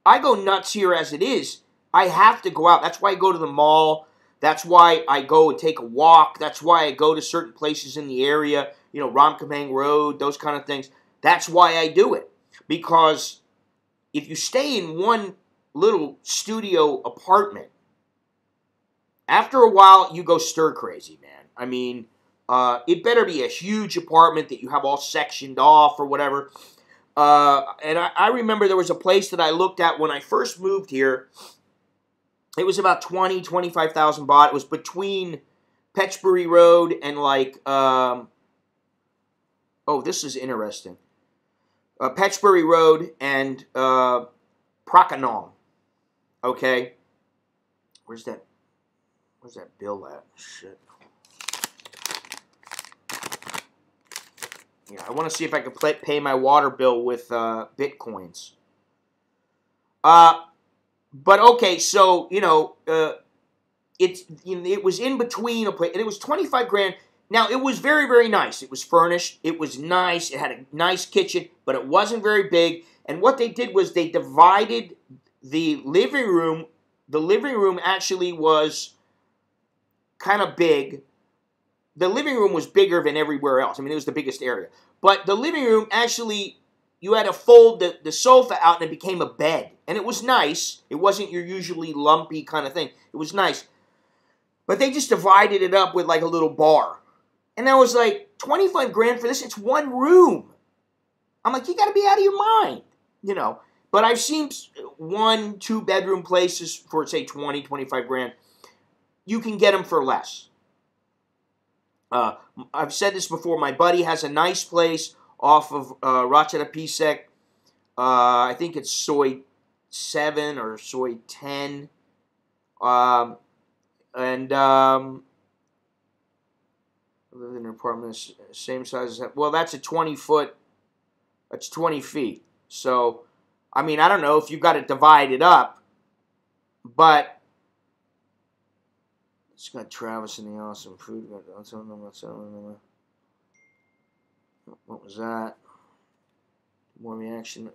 I go nuts here as it is. I have to go out. That's why I go to the mall. That's why I go and take a walk. That's why I go to certain places in the area. You know, Ramkhamhaeng Road, those kind of things. That's why I do it. Because if you stay in one little studio apartment, after a while, you go stir crazy, man. I mean, it better be a huge apartment that you have all sectioned off or whatever. And I remember there was a place that I looked at when I first moved here. It was about 25,000 baht. It was between Petchbury Road and like Oh, this is interesting. Petchbury Road and Prakanong. Okay. Where's that bill at? Shit. Yeah, I want to see if I can pay my water bill with bitcoins. But okay, so it was in between a place, and it was 25 grand. Now it was very, very nice. It was furnished. It was nice. It had a nice kitchen, but it wasn't very big. And what they did was they divided the living room. The living room actually was kind of big. The living room was bigger than everywhere else. I mean, it was the biggest area. But the living room, actually, you had to fold the sofa out and it became a bed. And it was nice. It wasn't your usually lumpy kind of thing. It was nice. But they just divided it up with like a little bar. And I was like, 25 grand for this? It's one room. I'm like, you got to be out of your mind. But I've seen 1, 2 bedroom places for, say, 20, 25 grand. You can get them for less. I've said this before. My buddy has a nice place off of Ratcharapisek. I think it's Soy 7 or Soy 10. I live in an apartment same size as that. Well, that's a 20 foot. That's 20 feet. So, I mean, I don't know if you've got it divided up, but it's got Travis and the awesome food. What was that? More reaction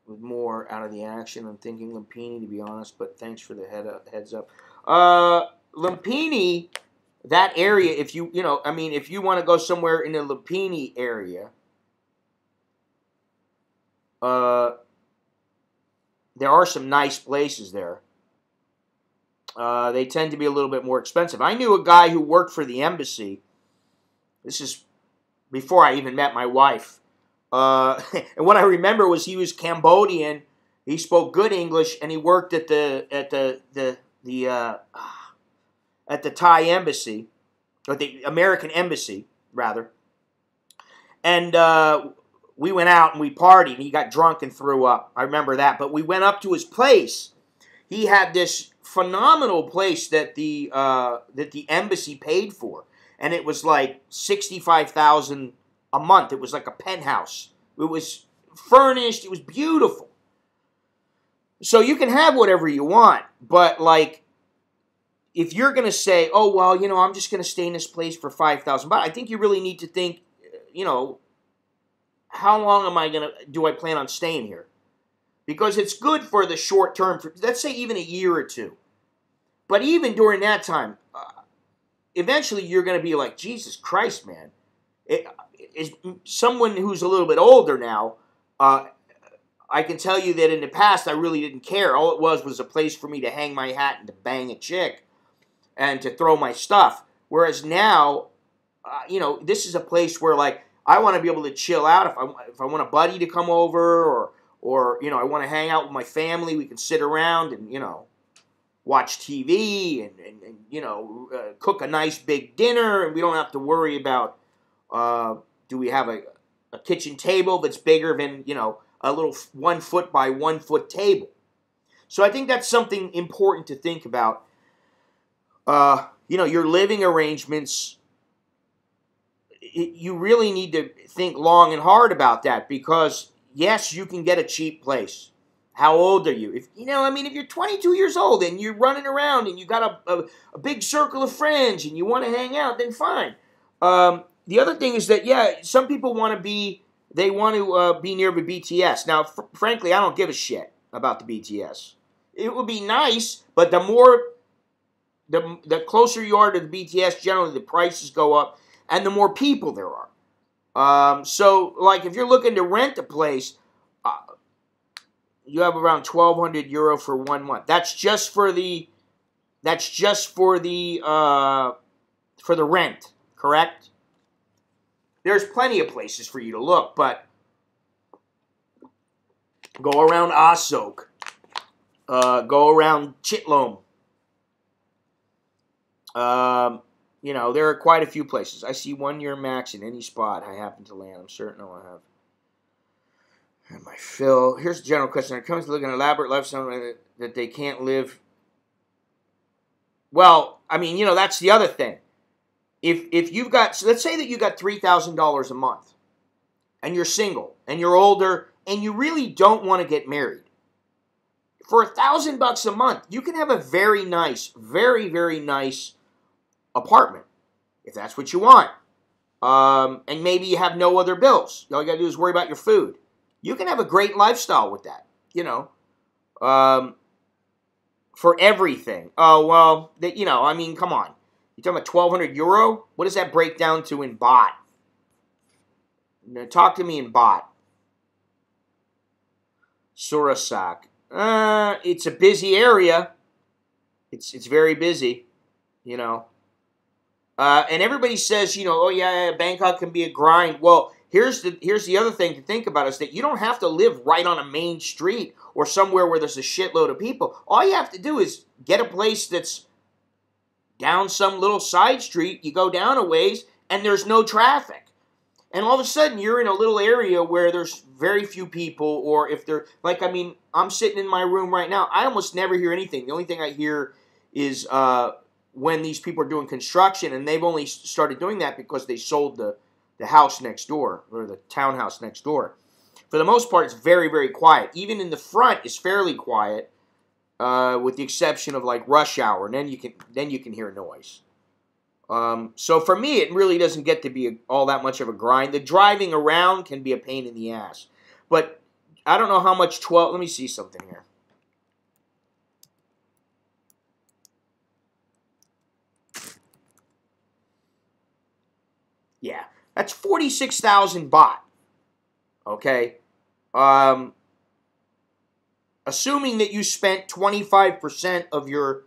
with more out of the action. I'm thinking Lumpini, to be honest, but thanks for the heads up. Lumpini, that area, if you want to go somewhere in the Lumpini area, there are some nice places there. They tend to be a little bit more expensive. I knew a guy who worked for the embassy. This is before I even met my wife. And what I remember was he was Cambodian. He spoke good English, and he worked at the Thai embassy, or the American embassy rather. And we went out and we partied, and he got drunk and threw up. I remember that. But we went up to his place. He had this phenomenal place that the embassy paid for, and it was like $65,000 a month. It was like a penthouse. It was furnished. It was beautiful. So you can have whatever you want, but like, if you're going to say, oh well, I'm just going to stay in this place for $5,000, I think you really need to think, how long do I plan on staying here? Because it's good for the short term, let's say even a year or two. But even during that time, eventually you're going to be like, Jesus Christ, man. Is someone who's a little bit older now, I can tell you that in the past I really didn't care. All it was a place for me to hang my hat and to bang a chick and to throw my stuff. Whereas now, this is a place where like I want to be able to chill out. If I want a buddy to come over, or I want to hang out with my family, we can sit around and watch TV and cook a nice big dinner, and we don't have to worry about do we have a kitchen table that's bigger than a little 1 foot by 1 foot table. So I think that's something important to think about. Your living arrangements, you really need to think long and hard about that, because yes, you can get a cheap place. How old are you? If you're 22 years old and you're running around and you got a big circle of friends and you want to hang out, then fine. The other thing is that some people want to be near the BTS. Now, frankly, I don't give a shit about the BTS. It would be nice, but the closer you are to the BTS, generally the prices go up, and the more people there are. So, like, if you're looking to rent a place, you have around €1,200 for 1 month. That's just for the rent, correct? There's plenty of places for you to look, but go around Asok, go around Chitlom. you know, there are quite a few places. I see 1 year max in any spot I happen to land. I'm certain I'll have. And my fill. Here's a general question. When it comes to looking at elaborate lifestyle that they can't live. Well, I mean, you know, that's the other thing. If you've got, so let's say that you got $3,000 a month, and you're single, and you're older, and you really don't want to get married. For $1,000 a month, you can have a very nice, very, very nice apartment, if that's what you want. And maybe you have no other bills. All you got to do is worry about your food. You can have a great lifestyle with that, you know, for everything. Oh, well, you know, I mean, come on. You're talking about 1,200 euro? What does that break down to in baht? Now, talk to me in baht. Surasak. It's a busy area. It's very busy, you know. And everybody says, you know, oh yeah, Bangkok can be a grind. Well, here's the other thing to think about is that you don't have to live right on a main street or somewhere where there's a shitload of people. All you have to do is get a place that's down some little side street. You go down a ways and there's no traffic. And all of a sudden, you're in a little area where there's very few people, or if they're, like, I mean, I'm sitting in my room right now. I almost never hear anything. The only thing I hear is when these people are doing construction, and they've only started doing that because they sold the house next door, or the townhouse next door. For the most part, it's very, very quiet. Even in the front, it's fairly quiet, with the exception of, like, rush hour, and then you can hear noise. So for me, it really doesn't get to be all that much of a grind. The driving around can be a pain in the ass. But I don't know how much 12... Let me see something here. Yeah, that's 46,000 baht. Okay? Assuming that you spent 25% of your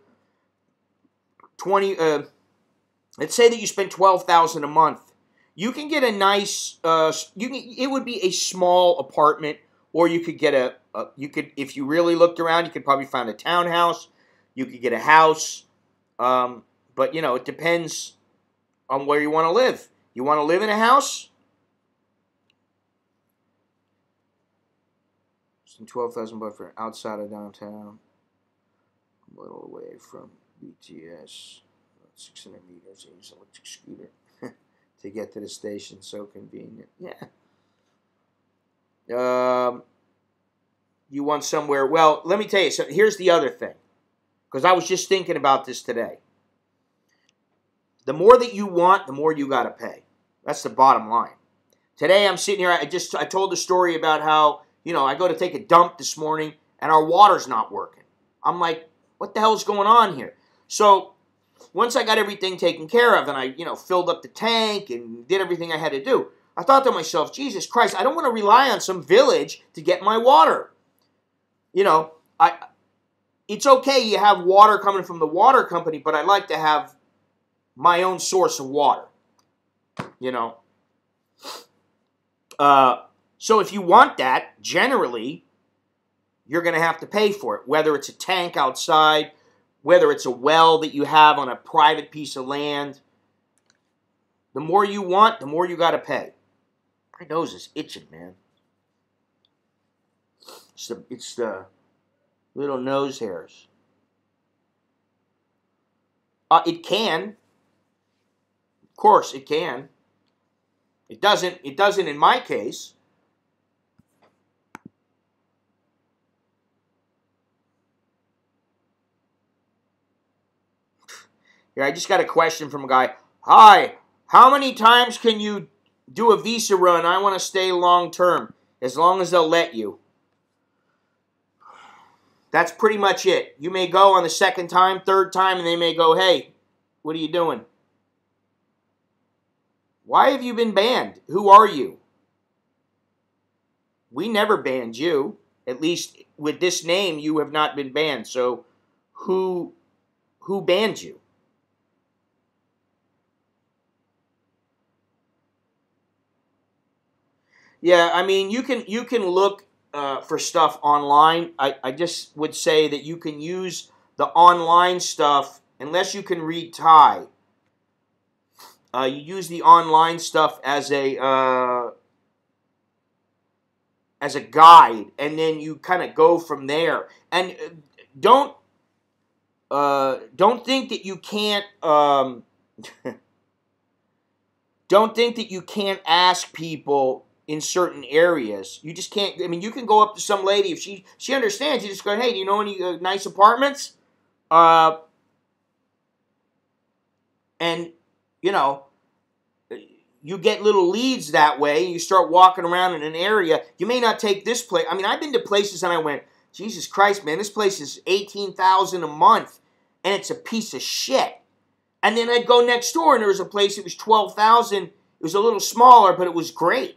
20... let's say that you spend $12,000 a month. You can get a nice. It would be a small apartment, or you could get if you really looked around, you could probably find a townhouse. You could get a house, but you know it depends on where you want to live. You want to live in a house? Some 12,000 baht for outside of downtown, a little away from BTS. 600 meters, I use an electric scooter to get to the station. So convenient. Yeah. You want somewhere... Well, let me tell you. So here's the other thing. Because I was just thinking about this today. The more that you want, the more you got to pay. That's the bottom line. Today I'm sitting here. I told the story about how, you know, I go to take a dump this morning and our water's not working. I'm like, what the hell's going on here? So... once I got everything taken care of and I, you know, filled up the tank and did everything I had to do, I thought to myself, Jesus Christ, I don't want to rely on some village to get my water. You know, it's okay you have water coming from the water company, but I like to have my own source of water. You know. So if you want that, generally, you're going to have to pay for it, whether it's a tank outside, whether it's a well that you have on a private piece of land. The more you want, the more you got to pay. My nose is itching, man. It's the little nose hairs. It can. Of course, it can. It doesn't in my case. Here, I just got a question from a guy. Hi, how many times can you do a visa run? I want to stay long term, as long as they'll let you. That's pretty much it. You may go on the second time, third time, and they may go, hey, what are you doing? Why have you been banned? Who are you? We never banned you. At least with this name, you have not been banned. So who banned you? Yeah, I mean, you can look for stuff online. I just would say that you can use the online stuff, unless you can read Thai. You use the online stuff as a guide, and then you kind of go from there. And don't think that you can't don't think that you can't ask people in certain areas. You just can't. I mean, you can go up to some lady if she understands. You just go, hey, do you know any nice apartments? And you know, you get little leads that way. You start walking around in an area. You may not take this place. I mean, I've been to places and I went, Jesus Christ, man, this place is $18,000 a month, and it's a piece of shit. And then I'd go next door, and there was a place that was $12,000. It was a little smaller, but it was great,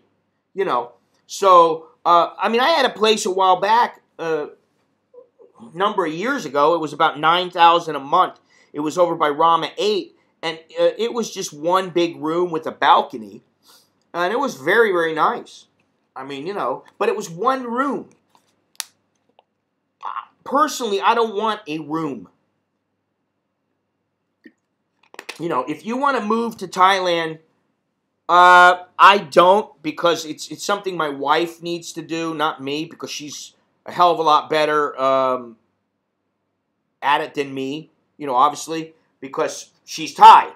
you know. So, I mean, I had a place a while back, a number of years ago. It was about $9,000 a month. It was over by Rama 8, and it was just one big room with a balcony, and it was very, very nice. I mean, you know, but it was one room. Personally, I don't want a room. You know, if you want to move to Thailand, I don't, because it's something my wife needs to do, not me, because she's a hell of a lot better at it than me, you know, obviously, because she's Thai.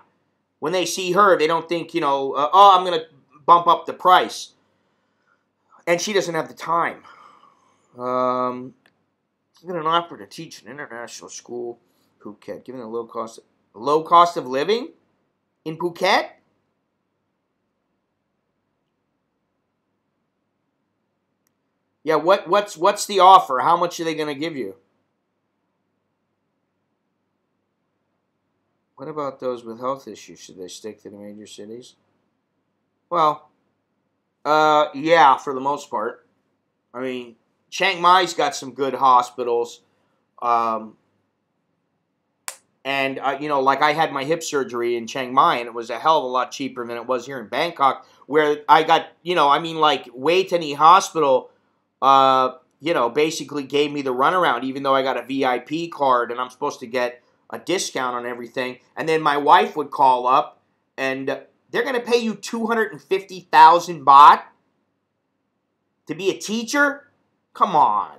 When they see her, they don't think, you know, oh, I'm going to bump up the price. And she doesn't have the time. Given an offer to teach an international school, Phuket, given a low cost of living in Phuket? Yeah, what's the offer? How much are they going to give you? What about those with health issues? Should they stick to the major cities? Well, yeah, for the most part. I mean, Chiang Mai's got some good hospitals. And, you know, like I had my hip surgery in Chiang Mai, and it was a hell of a lot cheaper than it was here in Bangkok, where I got, you know, I mean, like, Wei Tani Hospital, you know, basically gave me the runaround, even though I got a VIP card, and I'm supposed to get a discount on everything. And then my wife would call up, and they're going to pay you 250,000 baht to be a teacher? Come on.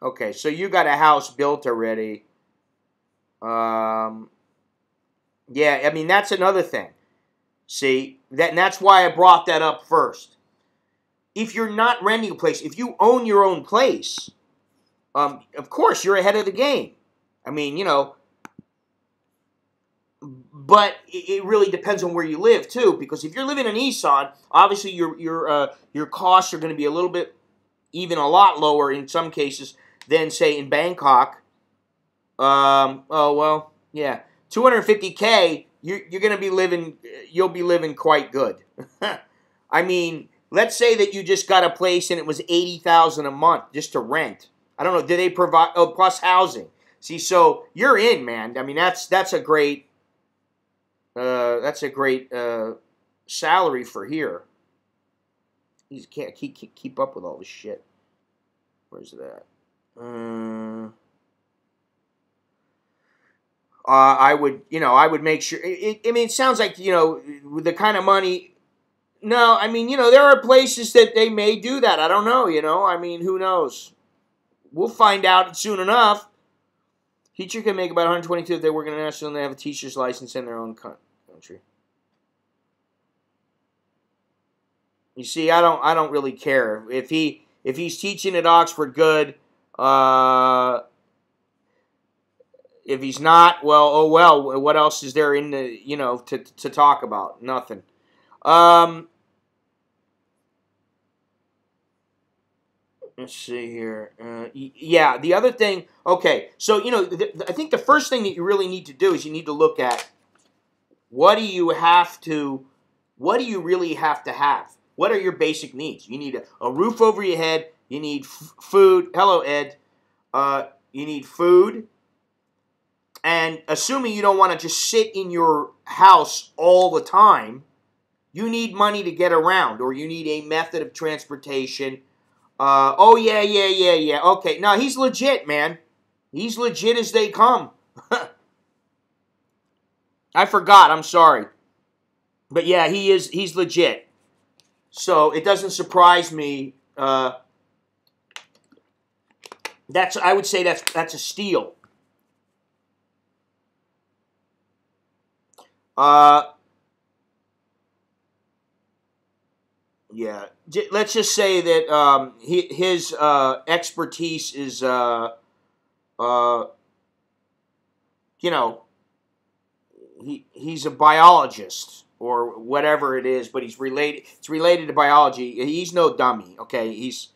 Okay, so you got a house built already. Yeah, I mean, that's another thing. See, that's why I brought that up first. If you're not renting a place, if you own your own place, of course, you're ahead of the game. I mean, you know, but it really depends on where you live, too, because if you're living in Isan, obviously your costs are going to be a little bit, even a lot lower in some cases than, say, in Bangkok. Oh, well, yeah. 250K, you're going to be living, you'll be living quite good. I mean, let's say that you just got a place and it was 80,000 a month just to rent. I don't know, do they provide, oh, plus housing. See, so you're in, man. I mean, that's a great salary for here. You can't keep up with all this shit. Where's that? I would make sure. I mean, it sounds like, you know, with the kind of money. No, I mean, you know, there are places that they may do that. I don't know, you know. I mean, who knows? We'll find out soon enough. Teacher can make about 122 if they work international and they have a teacher's license in their own country. You see, I don't really care if he's teaching at Oxford. Good. If he's not, well, oh well. What else is there in the, you know, to talk about? Nothing. Let's see here. Yeah, the other thing. Okay, so you know, I think the first thing that you really need to do is you need to look at what do you really have to have? What are your basic needs? You need a roof over your head. You need food. Hello, Ed. You need food. And assuming you don't want to just sit in your house all the time, you need money to get around, or you need a method of transportation. Oh, yeah. Okay, no, he's legit, man. He's legit as they come. I forgot, I'm sorry. But yeah, he's legit. So it doesn't surprise me. I would say that's a steal. Yeah, let's just say that his expertise is, you know, he's a biologist or whatever it is, but he's related. It's related to biology. He's no dummy. Okay, he's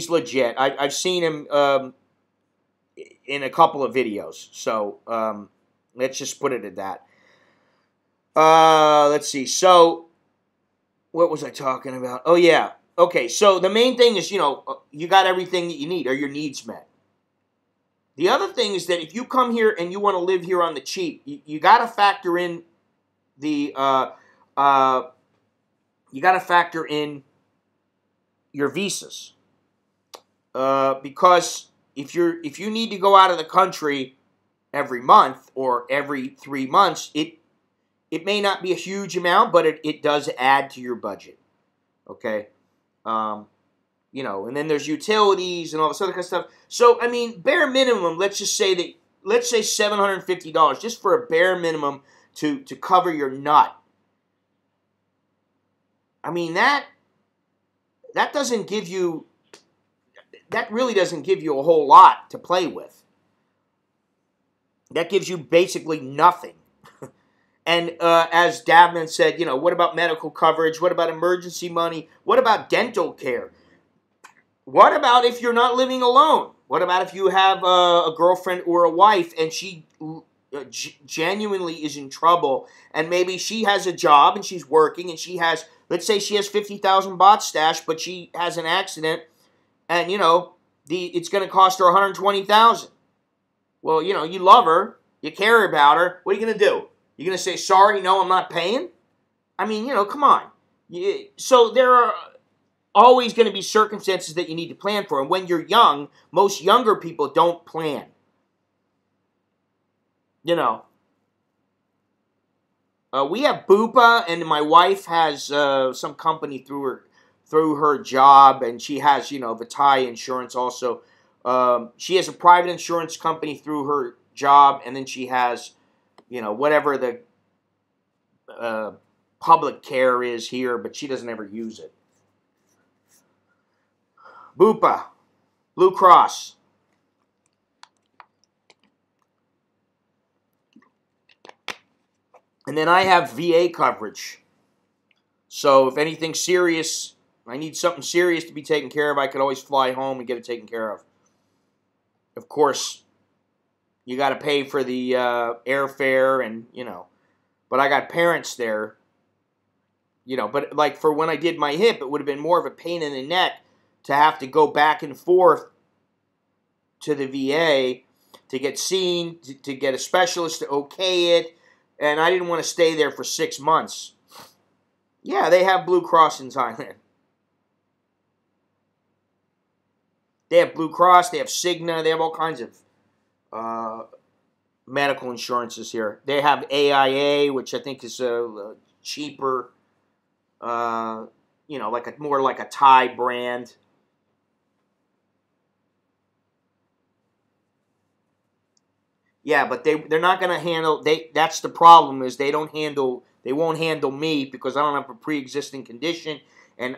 legit. I've seen him in a couple of videos. So let's just put it at that. Let's see. So what was I talking about? Oh yeah. Okay. So the main thing is, you got everything that you need, or your needs met. The other thing is that if you come here and you want to live here on the cheap, you got to factor in the you got to factor in your visas, because if you need to go out of the country every month or every 3 months, it may not be a huge amount, but it does add to your budget. Okay. And then there's utilities and all this other kind of stuff. So, I mean, bare minimum, let's say $750 just for a bare minimum to cover your nut. I mean, that really doesn't give you a whole lot to play with. That gives you basically nothing. And as Davman said, what about medical coverage? What about emergency money? What about dental care? What about if you're not living alone? What about if you have a girlfriend or a wife and she genuinely is in trouble, and maybe she has a job and she's working and she has, let's say she has 50,000 baht stash, but she has an accident and, it's going to cost her 120,000. Well, you love her, you care about her. What are you going to do? You're going to say, sorry, no, I'm not paying? I mean, come on. So there are always going to be circumstances that you need to plan for. And when you're young, most younger people don't plan. We have Bupa, and my wife has some company through her job, and she has, the Thai insurance also. She has a private insurance company through her job, and then she has, whatever the public care is here, but she doesn't ever use it. Bupa, Blue Cross. And then I have VA coverage. So if anything serious, I need something serious to be taken care of, I could always fly home and get it taken care of. Of course, you got to pay for the airfare and, but I got parents there, but like for when I did my hip, it would have been more of a pain in the neck to have to go back and forth to the VA to get seen, to get a specialist to okay it, and I didn't want to stay there for 6 months. Yeah, they have Blue Cross in Thailand. They have Blue Cross, they have Cigna, they have all kinds of medical insurances here. They have AIA, which I think is cheaper, more like a Thai brand. Yeah, but they're not going to handle. That's the problem, is they won't handle me because I don't have a pre-existing condition, and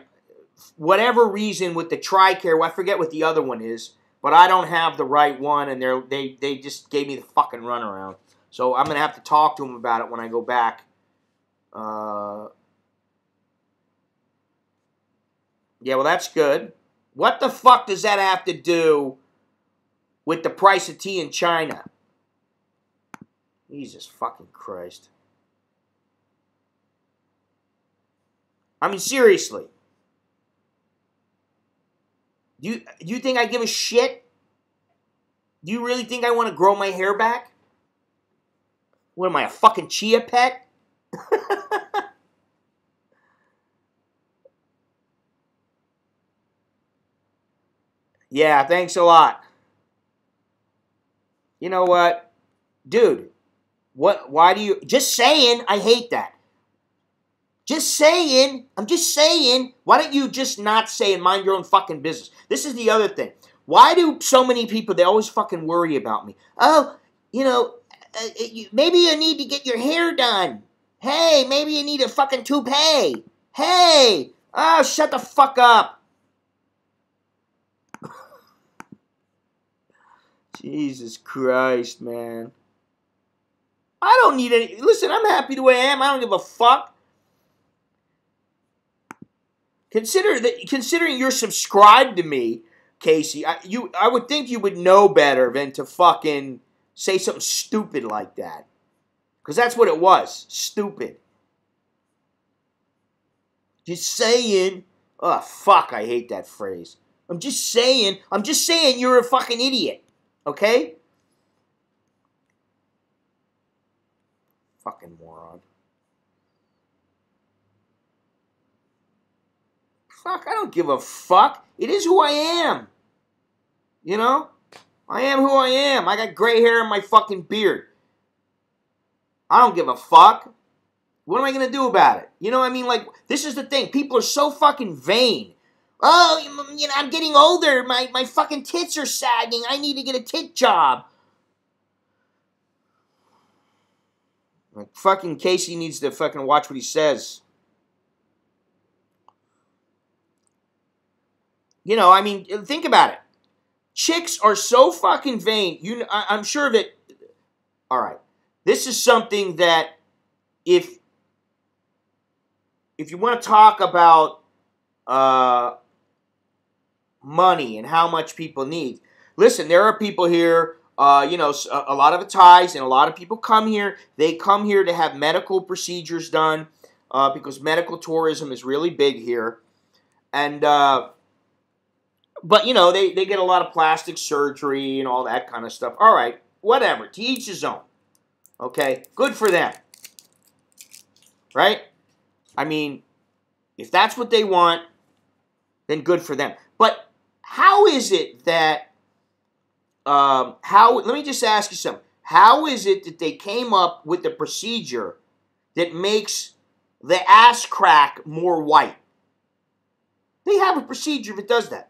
whatever reason with the TRICARE, I forget what the other one is, but I don't have the right one, and they just gave me the fucking runaround. So I'm going to have to talk to them about it when I go back. Yeah, well, that's good. What the fuck does that have to do with the price of tea in China? Jesus fucking Christ. I mean, seriously. Do you think I give a shit? Do you really think I want to grow my hair back? What am I, a fucking chia pet? Yeah, thanks a lot. You know what? Dude, why do you... Just saying, I hate that. Just saying. I'm just saying. Why don't you just not say and mind your own fucking business? This is the other thing. Why do so many people, they always fucking worry about me? Oh, you know, maybe you need to get your hair done. Hey, maybe you need a fucking toupee. Hey, oh, shut the fuck up. Jesus Christ, man. I don't need any... Listen, I'm happy the way I am. I don't give a fuck. Considering you're subscribed to me, Casey, I would think you would know better than to fucking say something stupid like that. Because that's what it was. Stupid. Just saying. Oh, fuck, I hate that phrase. I'm just saying you're a fucking idiot. Okay? Fucking moron. Fuck, I don't give a fuck. It is who I am. You know? I am who I am. I got gray hair in my fucking beard. I don't give a fuck. What am I going to do about it? You know what I mean? Like, this is the thing. People are so fucking vain. Oh, you know, I'm getting older. My fucking tits are sagging. I need to get a tit job. Like, fucking Casey needs to fucking watch what he says. You know, I mean, think about it. Chicks are so fucking vain. I'm sure that... All right. This is something that if you want to talk about money and how much people need, listen, there are people here, you know, a lot of the Thais and a lot of people come here. They come here to have medical procedures done because medical tourism is really big here. And... but, you know, they get a lot of plastic surgery and all that kind of stuff. All right, whatever. To each his own. Okay? Good for them. Right? I mean, if that's what they want, then good for them. But how is it that... let me just ask you something. How is it that they came up with the procedure that makes the ass crack more white? They have a procedure that does that.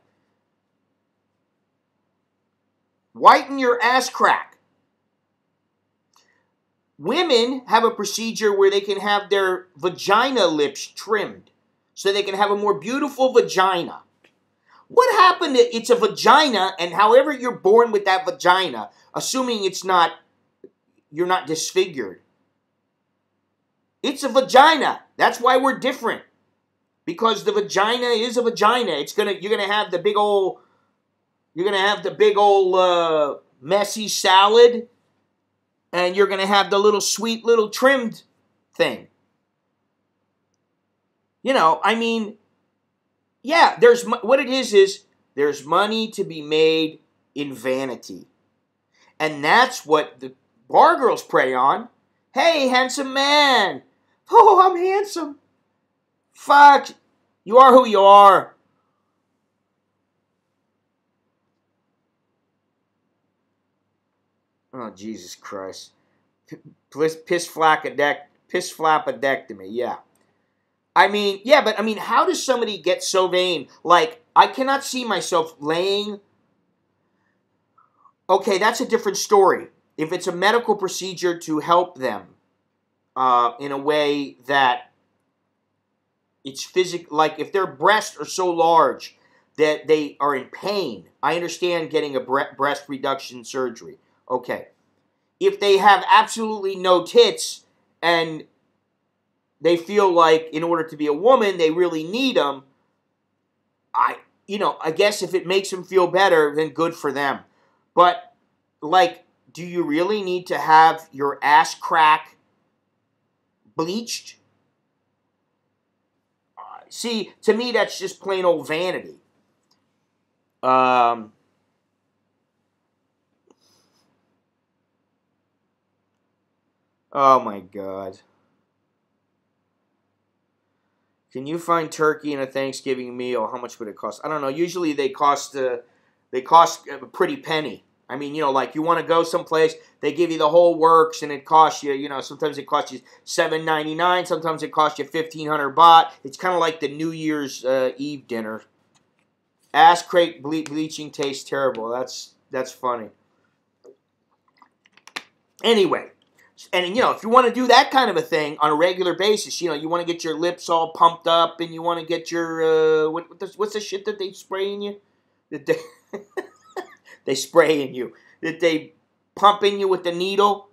Whiten your ass crack. Women have a procedure where they can have their vagina lips trimmed so they can have a more beautiful vagina. What happened to it's a vagina, and however you're born with that vagina, assuming you're not disfigured, it's a vagina. That's why we're different. Because the vagina is a vagina. You're gonna have the big old... You're going to have the big old messy salad, and you're going to have the little sweet little trimmed thing. You know, I mean, yeah, what it is there's money to be made in vanity. And that's what the bar girls prey on. Hey, handsome man. Oh, I'm handsome. Fuck. You are who you are. Oh, Jesus Christ. Piss flappadectomy, yeah. I mean, yeah, but I mean, how does somebody get so vain? Like, I cannot see myself laying... Okay, that's a different story. If it's a medical procedure to help them in a way that it's physical, like if their breasts are so large that they are in pain, I understand getting a breast reduction surgery. Okay. If they have absolutely no tits and they feel like in order to be a woman they really need them, I guess if it makes them feel better, then good for them. But, like, do you really need to have your ass crack bleached? See, to me that's just plain old vanity. Oh my God. Can you find turkey in a Thanksgiving meal? How much would it cost? I don't know. Usually they cost a pretty penny. I mean, you know, like you want to go someplace, they give you the whole works, and it costs you, you know, sometimes it costs you $7.99, sometimes it costs you 1,500 baht. It's kind of like the New Year's Eve dinner. Ass crate bleaching tastes terrible. That's funny. Anyway, and you know, if you want to do that kind of a thing on a regular basis, you know, you want to get your lips all pumped up, and you want to get your what's the shit that they spray in you? That they they spray in you. That they pump in you with the needle,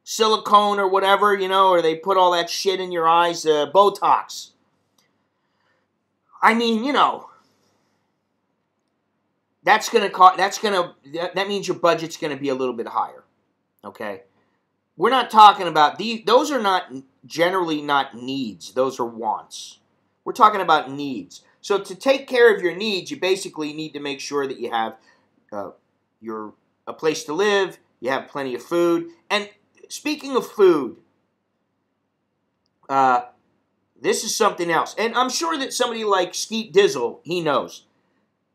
silicone or whatever, you know, or they put all that shit in your eyes, Botox. I mean, you know, that's gonna cost. That means your budget's gonna be a little bit higher. Okay, we're not talking about these. Those are not generally not needs. Those are wants. We're talking about needs. So to take care of your needs, you basically need to make sure that you have a place to live, you have plenty of food. And speaking of food, this is something else. And I'm sure that somebody like Skeet Dizzle, he knows.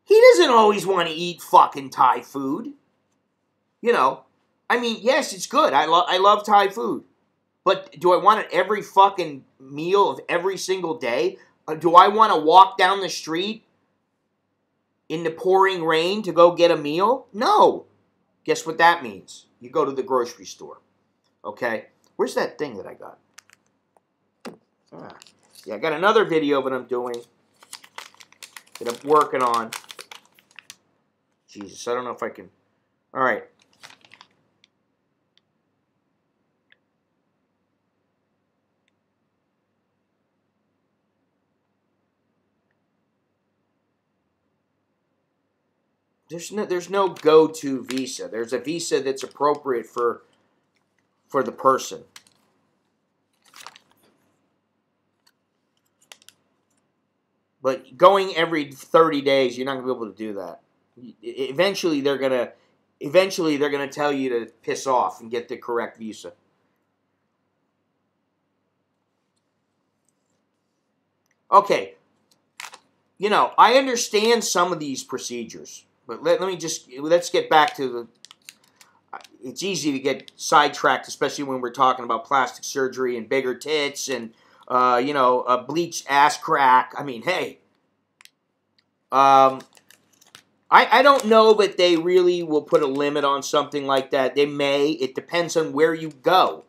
He doesn't always want to eat fucking Thai food. You know, I mean, yes, it's good. I love Thai food. But do I want it every fucking meal of every single day? Do I want to walk down the street in the pouring rain to go get a meal? No. Guess what that means? You go to the grocery store. Okay? Where's that thing that I got? Yeah, I got another video that I'm doing that I'm working on. Jesus, I don't know if I can. All right. There's no go-to visa. There's a visa that's appropriate for the person. But going every 30 days, you're not going to be able to do that. Eventually they're going to tell you to piss off and get the correct visa. Okay. You know, I understand some of these procedures. But let's get back to the, it's easy to get sidetracked, especially when we're talking about plastic surgery and bigger tits and, you know, a bleached ass crack. I mean, hey. I don't know that they really will put a limit on something like that. They may. It depends on where you go.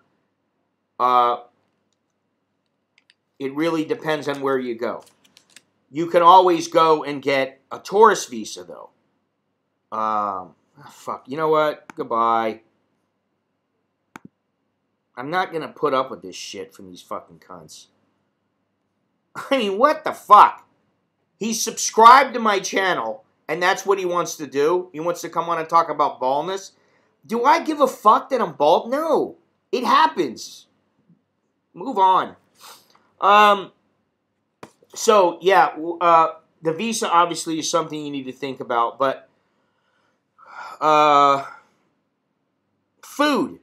It really depends on where you go. You can always go and get a tourist visa, though. Fuck. You know what? Goodbye. I'm not gonna put up with this shit from these fucking cunts. I mean, what the fuck? He's subscribed to my channel, and that's what he wants to do? He wants to come on and talk about baldness? Do I give a fuck that I'm bald? No. It happens. Move on. So, yeah, the visa obviously is something you need to think about, but food.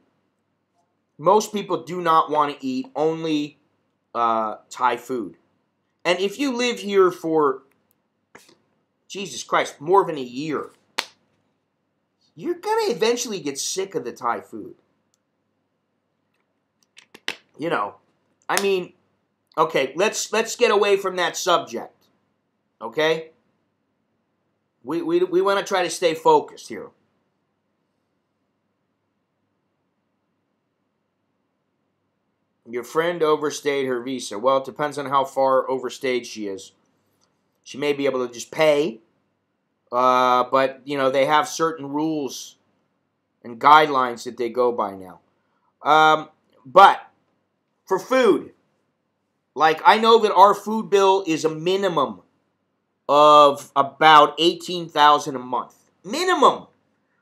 Most people do not want to eat only Thai food. And if you live here for, Jesus Christ, more than a year, you're going to eventually get sick of the Thai food. You know, I mean, okay, let's get away from that subject. Okay? We want to try to stay focused here. Your friend overstayed her visa. Well, it depends on how far overstayed she is. She may be able to just pay. But, you know, they have certain rules and guidelines that they go by now. But for food, like I know that our food bill is a minimum of about $18,000 a month. Minimum.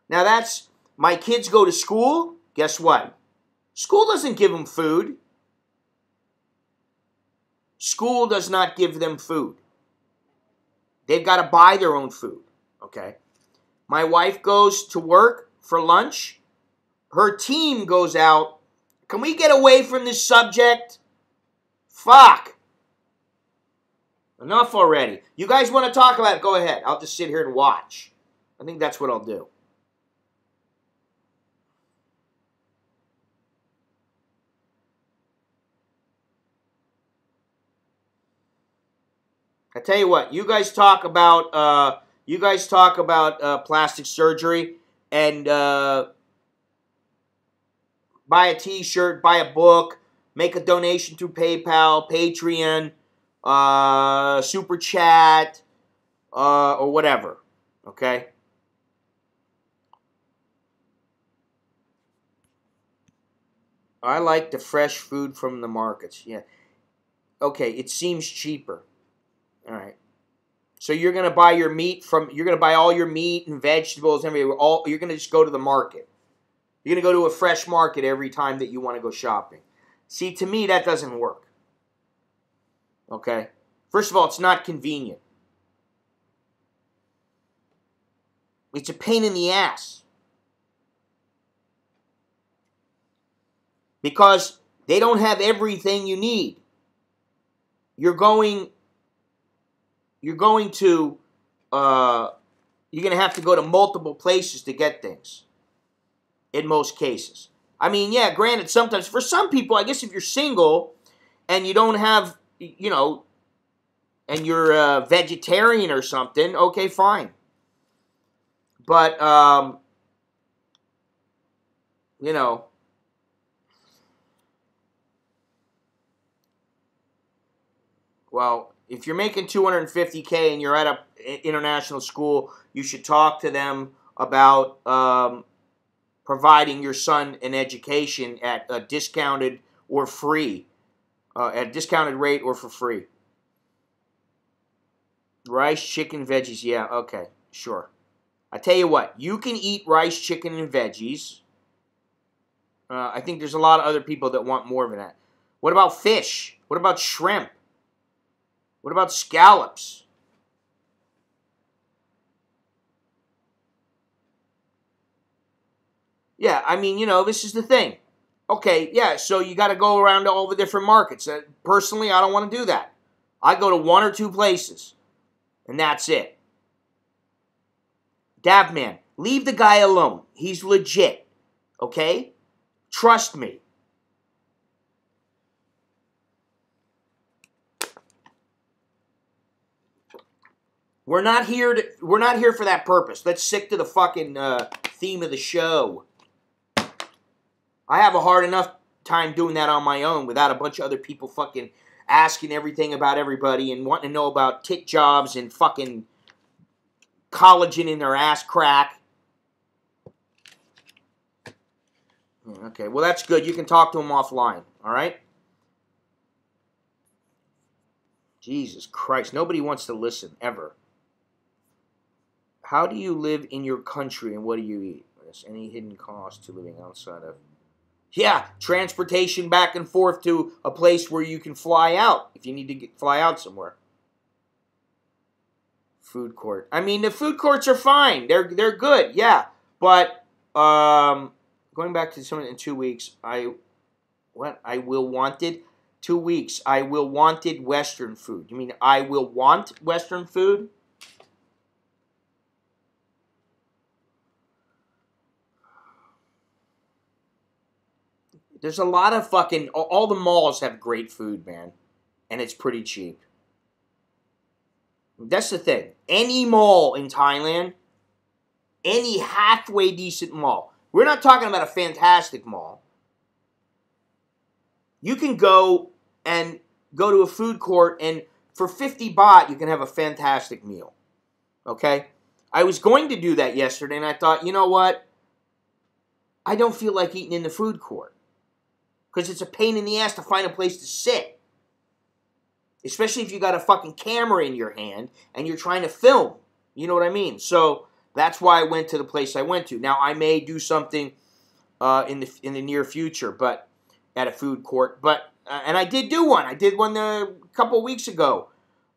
Now that's, my kids go to school. Guess what? School doesn't give them food. School does not give them food. They've got to buy their own food. Okay. My wife goes to work for lunch. Her team goes out Can we get away from this subject? Fuck. Enough already. You guys want to talk about it? Go ahead. I'll just sit here and watch. I think that's what I'll do. I tell you what. You guys talk about plastic surgery and buy a T-shirt, buy a book, make a donation through PayPal, Patreon, Super Chat, or whatever. Okay? I like the fresh food from the markets. Yeah. Okay, it seems cheaper. All right. So you're gonna buy your meat you're gonna buy all your meat and vegetables and everything. You're gonna just go to the market. You're gonna go to a fresh market every time that you want to go shopping. See, to me, that doesn't work. Okay? First of all, it's not convenient. It's a pain in the ass. Because they don't have everything you need. You're going to have to go to multiple places to get things. In most cases. I mean, yeah, granted, sometimes, for some people, I guess if you're single and you don't have, and you're a vegetarian or something, okay, fine. But, well, if you're making $250K and you're at an international school, you should talk to them about providing your son an education at a discounted or free, at a discounted rate or for free. Rice, chicken, veggies, yeah, okay, sure. I tell you what, you can eat rice, chicken, and veggies. I think there's a lot of other people that want more of that. What about fish? What about shrimp? What about scallops? Yeah, I mean, this is the thing. Okay, yeah, so you got to go around to all the different markets. Personally, I don't want to do that. I go to one or two places, and that's it. Dabman, leave the guy alone. He's legit, okay? Trust me. We're not here for that purpose. Let's stick to the fucking theme of the show. I have a hard enough time doing that on my own without a bunch of other people fucking asking everything about everybody and wanting to know about tit jobs and fucking collagen in their ass crack. Okay, well, that's good. You can talk to them offline, all right? Jesus Christ, nobody wants to listen, ever. How do you live in your country and what do you eat? Is any hidden cost to living outside of... Yeah, transportation back and forth to a place where you can fly out if you need to fly out somewhere. Food court. I mean, the food courts are fine. They're good, yeah. But going back to someone in 2 weeks, I will wanted 2 weeks. I will wanted Western food. You mean I will want Western food? There's a lot of fucking... All the malls have great food, man. And it's pretty cheap. That's the thing. Any mall in Thailand, any halfway decent mall. We're not talking about a fantastic mall. You can go to a food court and for 50 baht, you can have a fantastic meal. Okay? I was going to do that yesterday and I thought, you know what? I don't feel like eating in the food court. Because it's a pain in the ass to find a place to sit. Especially if you got a fucking camera in your hand and you're trying to film. You know what I mean? So that's why I went to the place I went to. Now I may do something in the near future, but at a food court. But and I did do one. I did one a couple weeks ago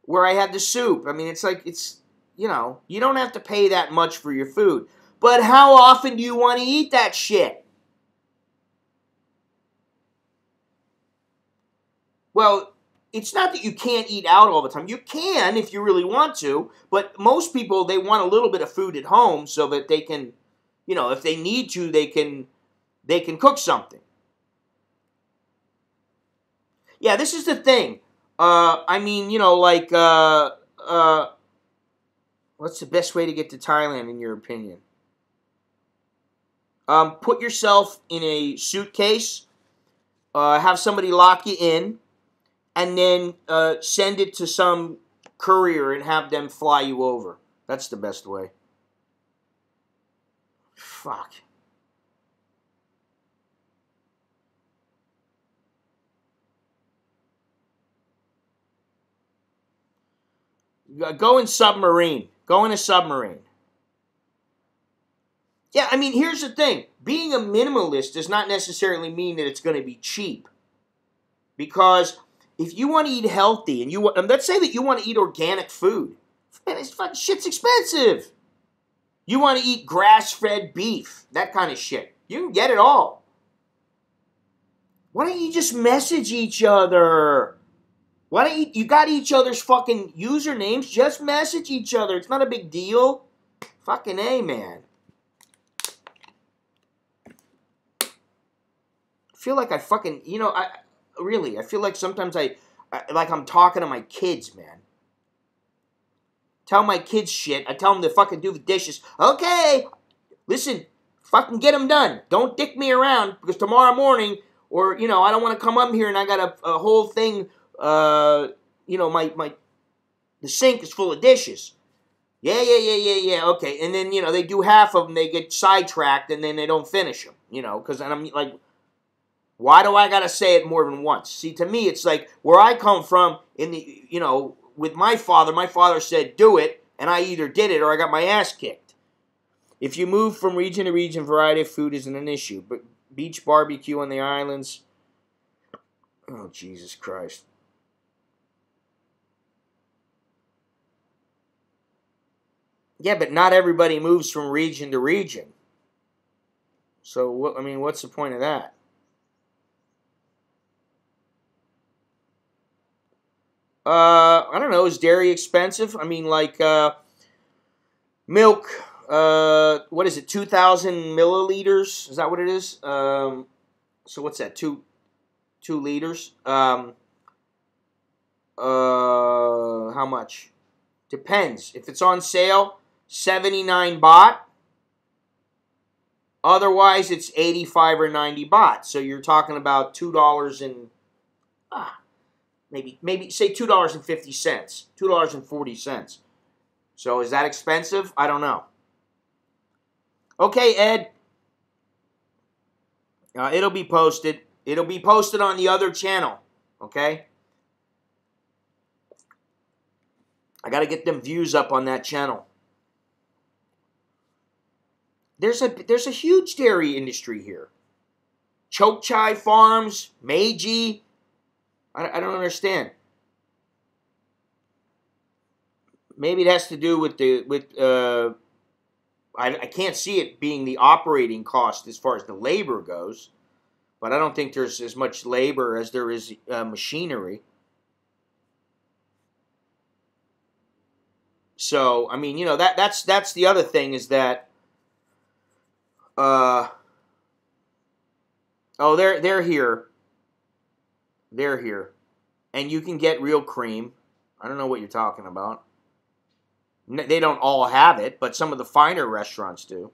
where I had the soup. I mean, you don't have to pay that much for your food. But how often do you want to eat that shit? Well, it's not that you can't eat out all the time. You can if you really want to, but most people, they want a little bit of food at home so that they can, you know, if they need to, they can cook something. Yeah, this is the thing. I mean, you know, like, what's the best way to get to Thailand in your opinion? Put yourself in a suitcase, have somebody lock you in, and then send it to some courier and have them fly you over. That's the best way. Fuck. Go in submarine. Go in a submarine. Yeah, I mean, here's the thing. Being a minimalist does not necessarily mean that it's going to be cheap. Because if you want to eat healthy, and let's say that you want to eat organic food, man, it's fucking shit's expensive. You want to eat grass-fed beef, that kind of shit. You can get it all. Why don't you just message each other? Why don't you got each other's fucking usernames? Just message each other. It's not a big deal. Fucking A, man. I feel like I fucking, you know, I feel like sometimes like I'm talking to my kids, man. Tell my kids shit. I tell them to fucking do the dishes. Okay, listen, fucking get them done. Don't dick me around because tomorrow morning, or, you know, I don't want to come up here and I got a whole thing, you know, the sink is full of dishes. Yeah, okay. And then, you know, they do half of them, they get sidetracked, and then they don't finish them, you know, because I'm like, why do I got to say it more than once? See, to me, it's like where I come from in the, you know, with my father said, do it, and I either did it or I got my ass kicked. If you move from region to region, variety of food isn't an issue. But beach barbecue on the islands, oh, Jesus Christ. Yeah, but not everybody moves from region to region. So, I mean, what's the point of that? I don't know. Is dairy expensive? I mean, like, milk, what is it, 2,000 milliliters? Is that what it is? So what's that, 2 liters? How much? Depends. If it's on sale, 79 baht. Otherwise, it's 85 or 90 baht. So you're talking about $2 and, maybe say $2.50, $2.40. So is that expensive? I don't know. Okay, Ed. It'll be posted. It'll be posted on the other channel. Okay? I got to get them views up on that channel. There's a huge dairy industry here. Choke Chai Farms, Meiji. I don't understand. Maybe it has to do with I can't see it being the operating cost as far as the labor goes, but I don't think there's as much labor as there is machinery. So I mean, you know, that's the other thing is that oh, they're here. They're here. And you can get real cream. I don't know what you're talking about. They don't all have it, but some of the finer restaurants do.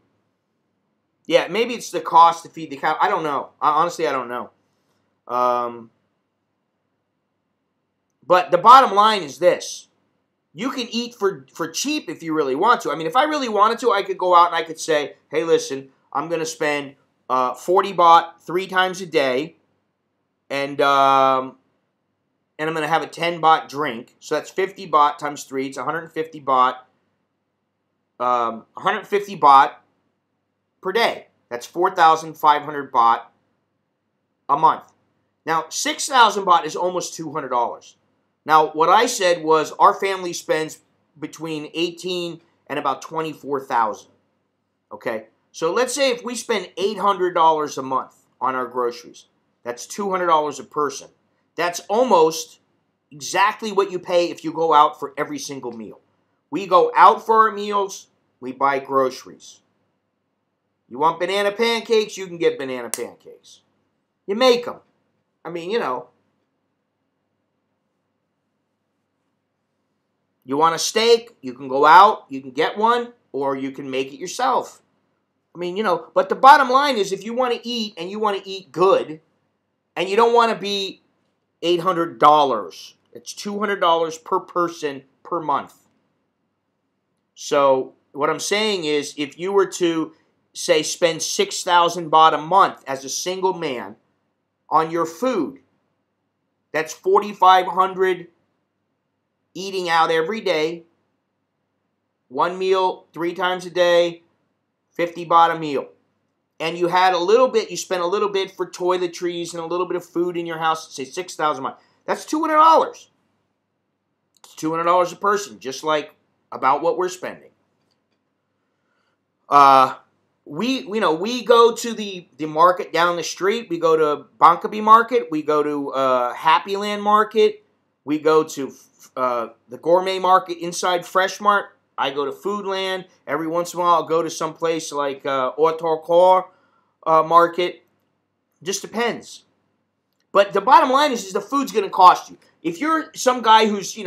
Yeah, maybe it's the cost to feed the cow. I don't know. Honestly, I don't know. But the bottom line is this. You can eat for cheap if you really want to. I mean, if I really wanted to, I could go out and I could say, hey, listen, I'm going to spend 40 baht 3 times a day, and I'm going to have a 10 baht drink. So that's 50 baht times 3. It's 150 baht. 150 baht per day. That's 4,500 baht a month. Now, 6,000 baht is almost $200. Now, what I said was our family spends between 18 and about 24,000. Okay? So let's say if we spend $800 a month on our groceries, that's $200 a person. That's almost exactly what you pay if you go out for every single meal. We go out for our meals, we buy groceries. You want banana pancakes, you can get banana pancakes. You make them. I mean, you know. You want a steak, you can go out, you can get one, or you can make it yourself. I mean, you know, but the bottom line is if you want to eat and you want to eat good, and you don't want to be $800, it's $200 per person per month. So what I'm saying is if you were to, say, spend $6,000 a month as a single man on your food, that's $4,500 eating out every day, one meal 3 times a day, 50 baht a meal. And you had a little bit, you spent a little bit for toiletries and a little bit of food in your house, say 6,000 a month. That's $200. It's $200 a person, just like about what we're spending. We go to the market down the street. We go to Bangkok Market. We go to Happy Land Market. We go to the Gourmet Market inside Fresh Mart. I go to Foodland. Every once in a while, I'll go to some place like Otorkor Market. Just depends. But the bottom line is the food's going to cost you. If you're some guy who's,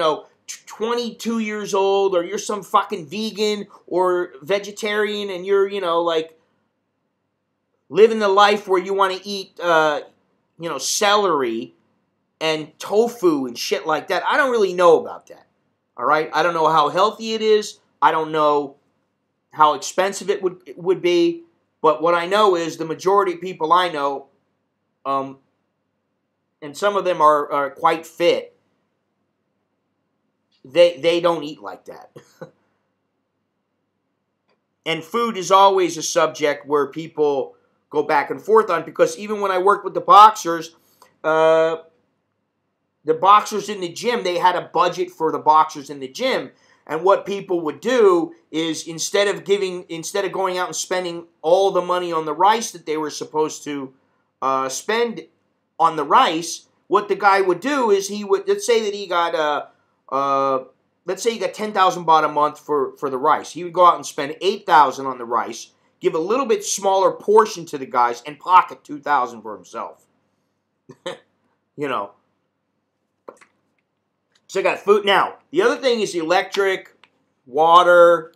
22 years old, or you're some fucking vegan or vegetarian, and you're, like living the life where you want to eat, celery and tofu and shit like that, I don't really know about that. All right? I don't know how healthy it is. I don't know how expensive it would be. But what I know is the majority of people I know, and some of them are quite fit, they don't eat like that. And food is always a subject where people go back and forth on, because even when I worked with the boxers in the gym, they had a budget for the boxers in the gym. And what people would do is instead of going out and spending all the money on the rice that they were supposed to spend on the rice, what the guy would do is he would, let's say he got 10,000 baht a month for the rice. He would go out and spend 8,000 on the rice, give a little bit smaller portion to the guys, and pocket 2,000 for himself. So I got food. Now, the other thing is electric, water,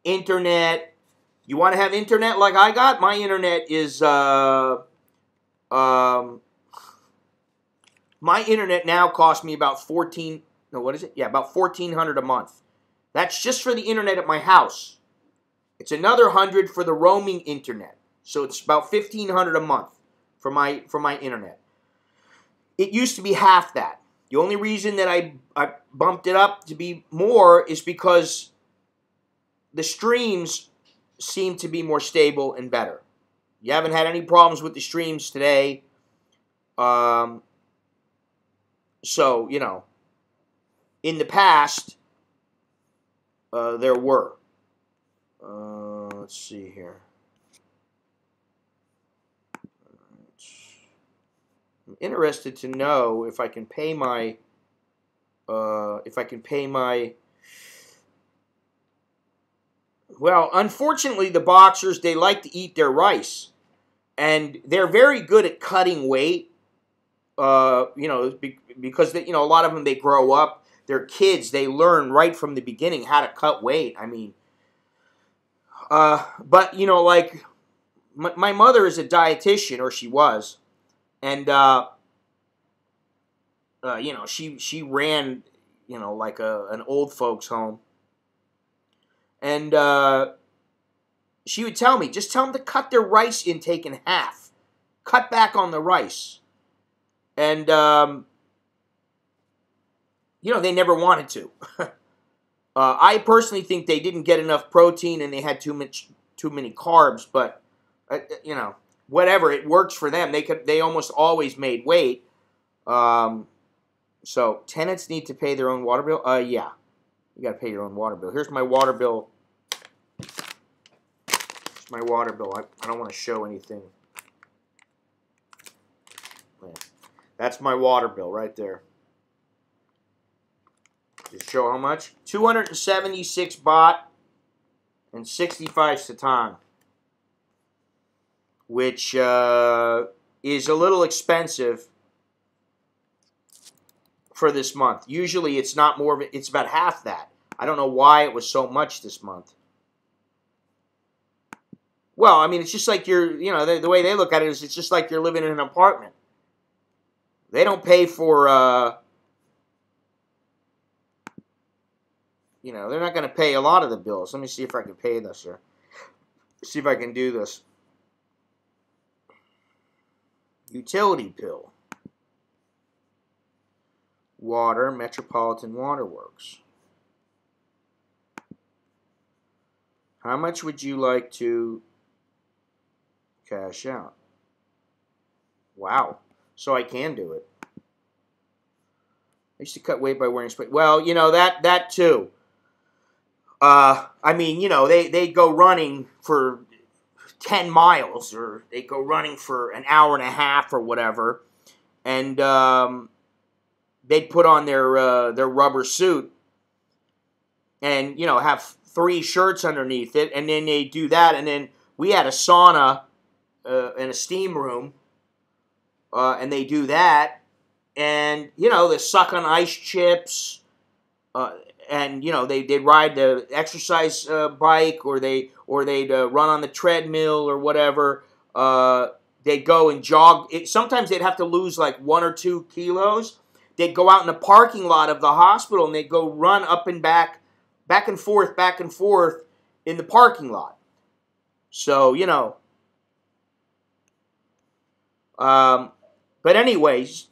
internet. You want to have internet like I got? My internet is, my internet now costs me about about $1,400 a month. That's just for the internet at my house. It's another $100 for the roaming internet. So it's about $1,500 a month for my internet. It used to be half that. The only reason that I bumped it up to be more is because the streams seem to be more stable and better. You haven't had any problems with the streams today. So, in the past, there were. Let's see here. I'm interested to know if I can pay my, well, unfortunately, the boxers, they like to eat their rice. And they're very good at cutting weight, because, a lot of them, they grow up. They're kids. They learn right from the beginning how to cut weight. I mean, but, like, my mother is a dietitian, or she was. And, she ran, like an old folks home. And she would tell me, just tell them to cut their rice intake in half. Cut back on the rice. And, they never wanted to. I personally think they didn't get enough protein and they had too many carbs. But, whatever, it works for them. They almost always made weight. So tenants need to pay their own water bill. Yeah, you got to pay your own water bill. Here's my water bill. Here's my water bill. I don't want to show anything. That's my water bill right there. Just show how much. 276 baht and 65 satang. Which is a little expensive for this month. Usually it's not more of it, it's about half that. I don't know why it was so much this month. Well, I mean, it's just like you're, you know, the way they look at it is it's just like you're living in an apartment. They don't pay for, you know, they're not going to pay a lot of the bills. Let me see if I can pay this here. See if I can do this. Utility bill. Water, Metropolitan Waterworks. How much would you like to cash out? Wow. So I can do it. I used to cut weight by wearing split. Well, you know, that too. I mean, you know, they go running for 10 miles, or they go running for an hour and a half or whatever, and they'd put on their rubber suit and, you know, have 3 shirts underneath it, and then they do that, and then we had a sauna and a steam room, and they do that, and, you know, they suck on ice chips, and, you know, they'd ride the exercise bike, or they'd run on the treadmill or whatever. They'd go and jog. Sometimes they'd have to lose like 1 or 2 kilos. They'd go out in the parking lot of the hospital, and they'd go run up and back and forth in the parking lot. So, you know. But anyways,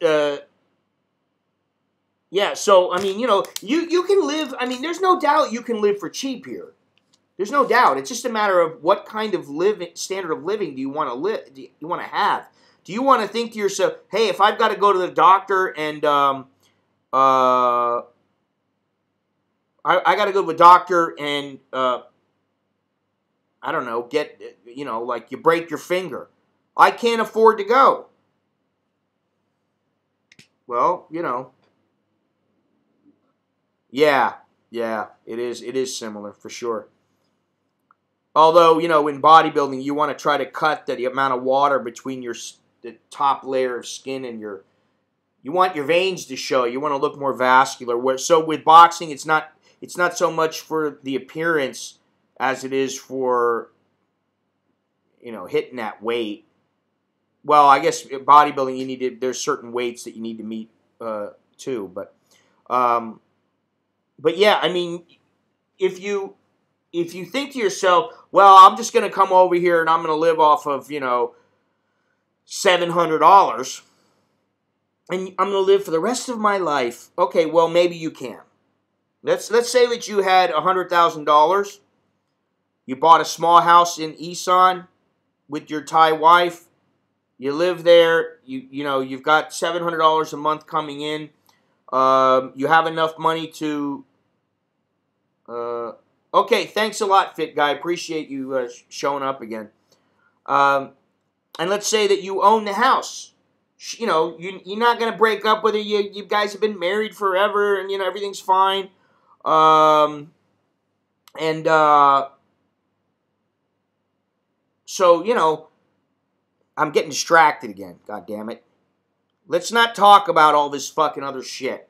yeah, so, I mean, you know, you can live, I mean, there's no doubt you can live for cheap here. There's no doubt. It's just a matter of what kind of standard of living do you want to live, do you want to have? Do you want to think to yourself, hey, if I've got to go to the doctor and, I got to go to the doctor and, I don't know, get, you know, like you break your finger. I can't afford to go. Well, you know. Yeah, it is similar for sure. Although, you know, in bodybuilding, you want to try to cut the amount of water between the top layer of skin and you want your veins to show. You want to look more vascular. So with boxing, it's not so much for the appearance as it is for, you know, hitting that weight. Well, I guess bodybuilding, there's certain weights that you need to meet too, but yeah, I mean, if you think to yourself, well, I'm just going to come over here and I'm going to live off of, you know, $700 and I'm going to live for the rest of my life. Okay, well, maybe you can. Let's say that you had $100,000. You bought a small house in Isan with your Thai wife. You live there. You know, you've got $700 a month coming in. You have enough money to... okay, thanks a lot, Fit Guy. Appreciate you showing up again. And let's say that you own the house. You know, you're not going to break up with her. You guys have been married forever, and, you know, everything's fine. So, you know, I'm getting distracted again. God damn it. Let's not talk about all this fucking other shit.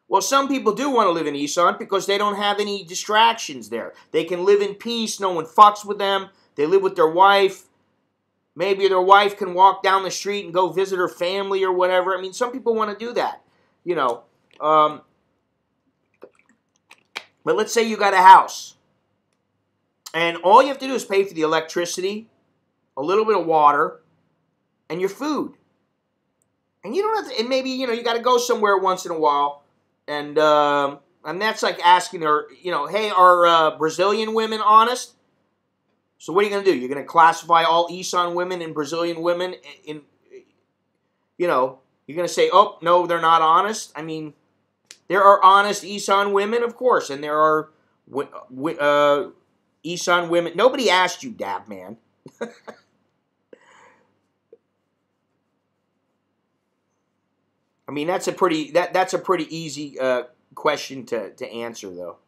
Well, some people do want to live in Isan because they don't have any distractions there. They can live in peace. No one fucks with them. They live with their wife. Maybe their wife can walk down the street and go visit her family or whatever. I mean, some people want to do that, you know. But let's say you got a house. And all you have to do is pay for the electricity, a little bit of water, and your food. And you don't have to, and maybe, you know, you got to go somewhere once in a while. And that's like asking her, you know, hey, are Brazilian women honest? So what are you going to do? You're going to classify all Isan women and Brazilian women in, you know, you're going to say, oh, no, they're not honest? I mean, there are honest Isan women, of course, and there are Isan women. Nobody asked you, Dab Man. I mean, that's a pretty easy question to answer, though.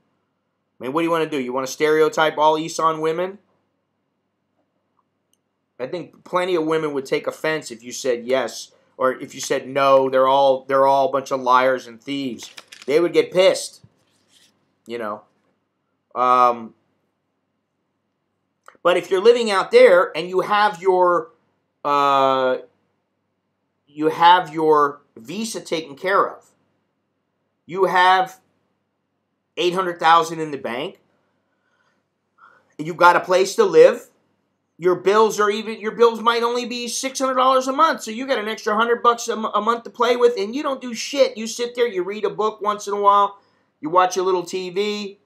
I mean, what do you want to do? You want to stereotype all Isan women? I think plenty of women would take offense if you said yes, or if you said no. They're all a bunch of liars and thieves. They would get pissed. You know. But if you're living out there and you have your visa taken care of, you have $800,000 in the bank, you got a place to live. Your bills might only be $600 a month, so you got an extra $100 a month to play with, and you don't do shit. You sit there, you read a book once in a while, you watch a little TV.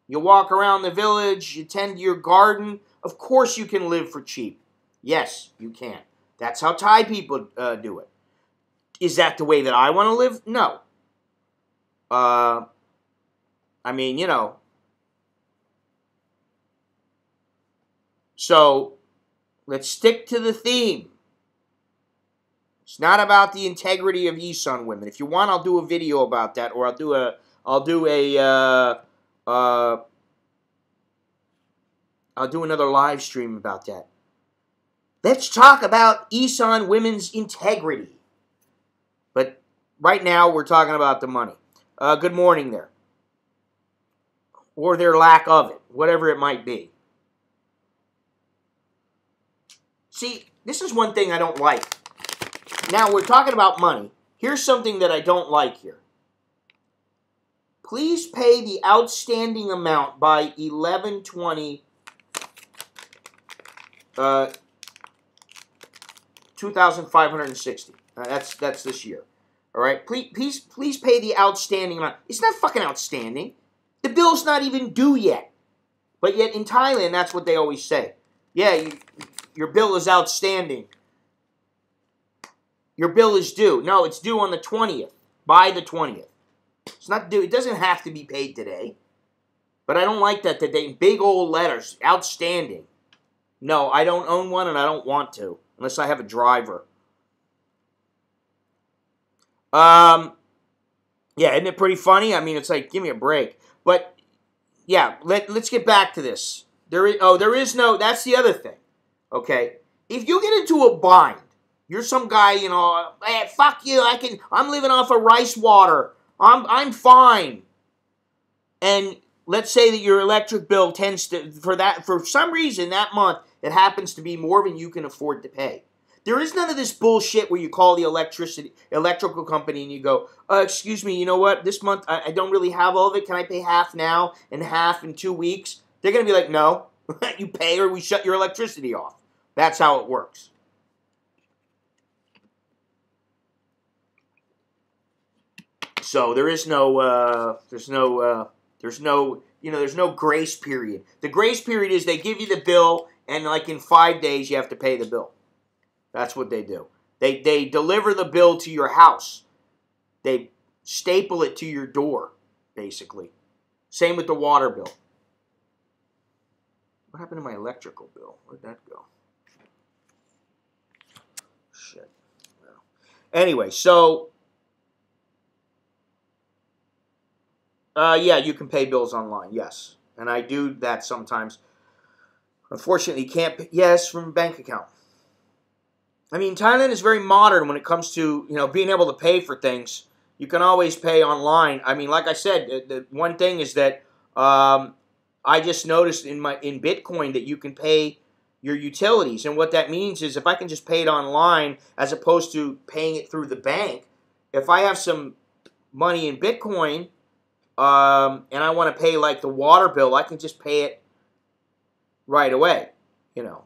You walk around the village, you tend to your garden. Of course you can live for cheap. Yes, you can. That's how Thai people do it. Is that the way that I want to live? No. I mean, you know. So, let's stick to the theme. It's not about the integrity of Isan women. If you want, I'll do a video about that, or I'll do another live stream about that. Let's talk about Isan women's integrity. But right now, we're talking about the money. Good morning there. Or their lack of it, whatever it might be. See, this is one thing I don't like. Now, we're talking about money. Here's something that I don't like here. Please pay the outstanding amount by 11/20, 2,560. That's this year. All right. Please pay the outstanding amount. It's not fucking outstanding. The bill's not even due yet. But yet in Thailand, that's what they always say. Yeah, your bill is outstanding. Your bill is due. No, it's due on the 20th. By the 20th. It's not due. It doesn't have to be paid today. But I don't like that they big old letters. Outstanding. No, I don't own one and I don't want to. Unless I have a driver. Yeah, isn't it pretty funny? I mean, it's like, give me a break. But, yeah, let's get back to this. There is no, that's the other thing. Okay? If you get into a bind, you're some guy, you know, hey, fuck you, I'm living off of rice water. I'm fine. And let's say that your electric bill tends to, for some reason that month, it happens to be more than you can afford to pay. There is none of this bullshit where you call the electrical company and you go, excuse me, you know what, this month I don't really have all of it. Can I pay half now and half in 2 weeks? They're going to be like, no, you pay or we shut your electricity off. That's how it works. So there's no grace period. The grace period is they give you the bill and like in 5 days you have to pay the bill. That's what they do. They deliver the bill to your house. They staple it to your door, basically. Same with the water bill. What happened to my electrical bill? Where'd that go? Shit. Well. Anyway, so yeah, you can pay bills online, yes. And I do that sometimes. Unfortunately, you can't, yes, from a bank account. I mean, Thailand is very modern when it comes to, you know, being able to pay for things. You can always pay online. I mean, like I said, the one thing is that I just noticed in Bitcoin that you can pay your utilities. And what that means is if I can just pay it online as opposed to paying it through the bank, if I have some money in Bitcoin and I want to pay like the water bill, I can just pay it right away, you know.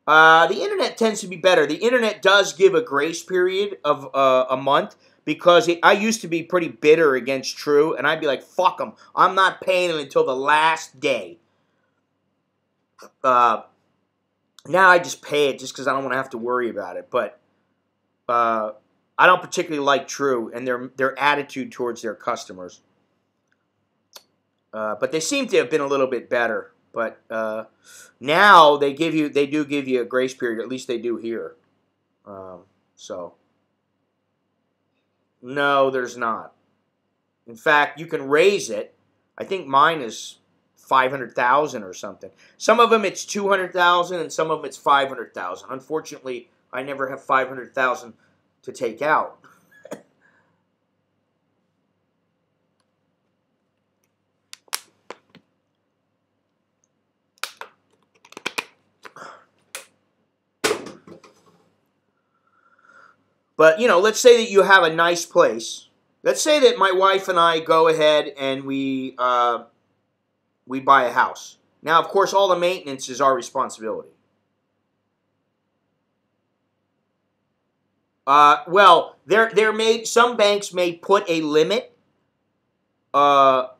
The internet tends to be better. The internet does give a grace period of a month because I used to be pretty bitter against True, and I'd be like, fuck them. I'm not paying them until the last day. Now I just pay it just because I don't want to have to worry about it. But I don't particularly like True and their attitude towards their customers. But they seem to have been a little bit better. But now they do give you a grace period. At least they do here. So No, there's not. In fact, you can raise it. I think mine is 500,000 or something. Some of them it's 200,000 and some of them it's 500,000. Unfortunately, I never have 500,000 to take out. But, you know, let's say that you have a nice place. Let's say that my wife and I go ahead and we buy a house. Now, of course, all the maintenance is our responsibility. Well, some banks may put a limit for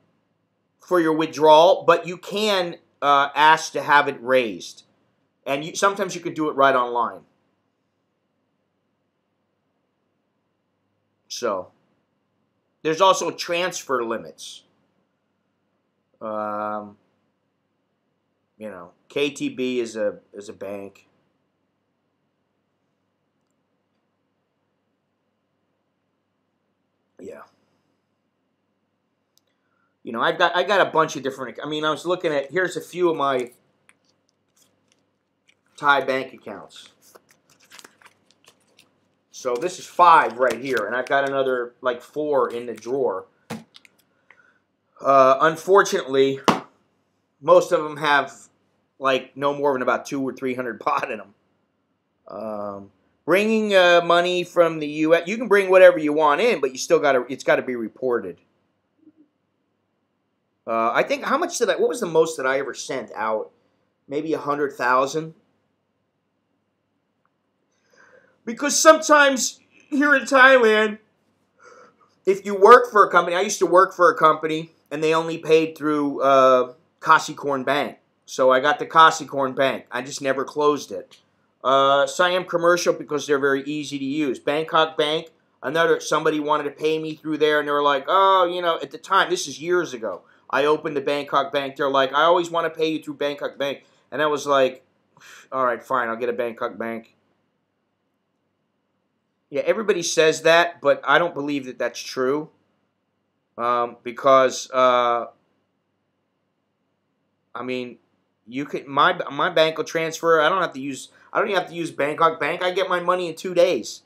your withdrawal, but you can ask to have it raised. And sometimes you can do it right online. So, there's also transfer limits. You know, KTB is a bank. Yeah. You know, I got a bunch of different. I mean, I was looking at. Here's a few of my Thai bank accounts. So this is 5 right here, and I've got another like 4 in the drawer. Unfortunately, most of them have like no more than about 200 or 300 baht in them. Bringing money from the U.S. You can bring whatever you want in, but you still it's got to be reported. I think how much did what was the most that I ever sent out? Maybe 100,000. Because sometimes here in Thailand, if you work for a company, I used to work for a company, and they only paid through CASHAPP Bank. So I got the CASHAPP Bank. I just never closed it. Siam Commercial, because they're very easy to use. Bangkok Bank, somebody wanted to pay me through there, and they were like, oh, you know, at the time, this is years ago, I opened the Bangkok Bank. They're like, I always want to pay you through Bangkok Bank. And I was like, all right, fine, I'll get a Bangkok Bank. Yeah, everybody says that, but I don't believe that that's true. Because, I mean, you can my bank will transfer. I don't even have to use Bangkok Bank. I get my money in 2 days.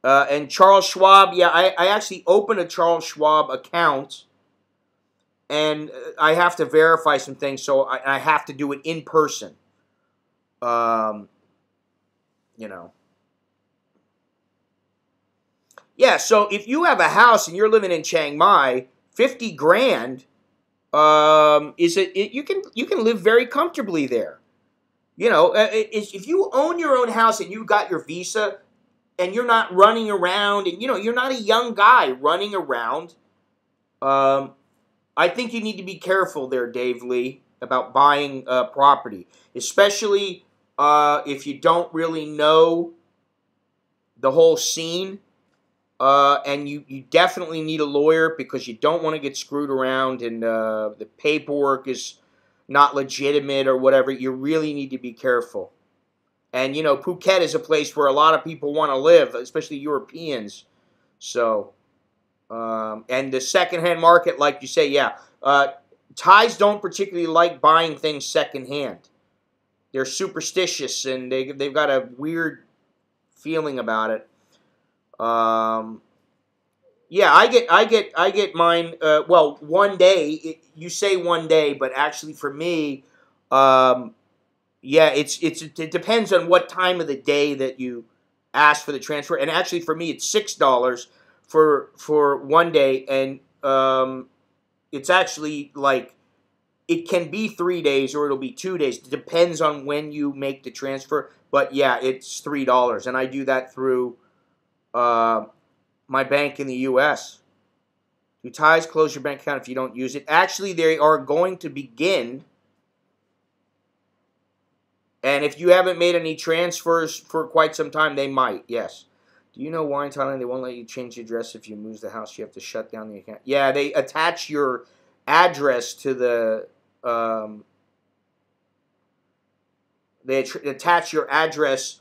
And Charles Schwab, yeah, I actually opened a Charles Schwab account, and I have to verify some things, so I have to do it in person. You know. Yeah, so if you have a house and you're living in Chiang Mai, 50 grand you can live very comfortably there. You know, if you own your own house and you got your visa and you're not running around and, you know, you're not a young guy running around, I think you need to be careful there, Dave Lee, about buying property, especially if you don't really know the whole scene. And you definitely need a lawyer because you don't want to get screwed around and the paperwork is not legitimate or whatever. You really need to be careful. And, you know, Phuket is a place where a lot of people want to live, especially Europeans. So, and the secondhand market, like you say, yeah. Thais don't particularly like buying things secondhand. They're superstitious and they've got a weird feeling about it. Yeah, I get mine. Well, one day. You say one day, but actually for me, yeah, it depends on what time of the day that you ask for the transfer. And actually, for me, it's $6 for one day, and it's actually like it can be 3 days or it'll be 2 days. It depends on when you make the transfer. But yeah, it's $3, and I do that through my bank in the U.S. Do Thais close your bank account if you don't use it? Actually, they are going to begin. And if you haven't made any transfers for quite some time, they might, yes. Do you know why in Thailand they won't let you change the address if you move the house? You have to shut down the account. Yeah, they attach your address to the... they attach your address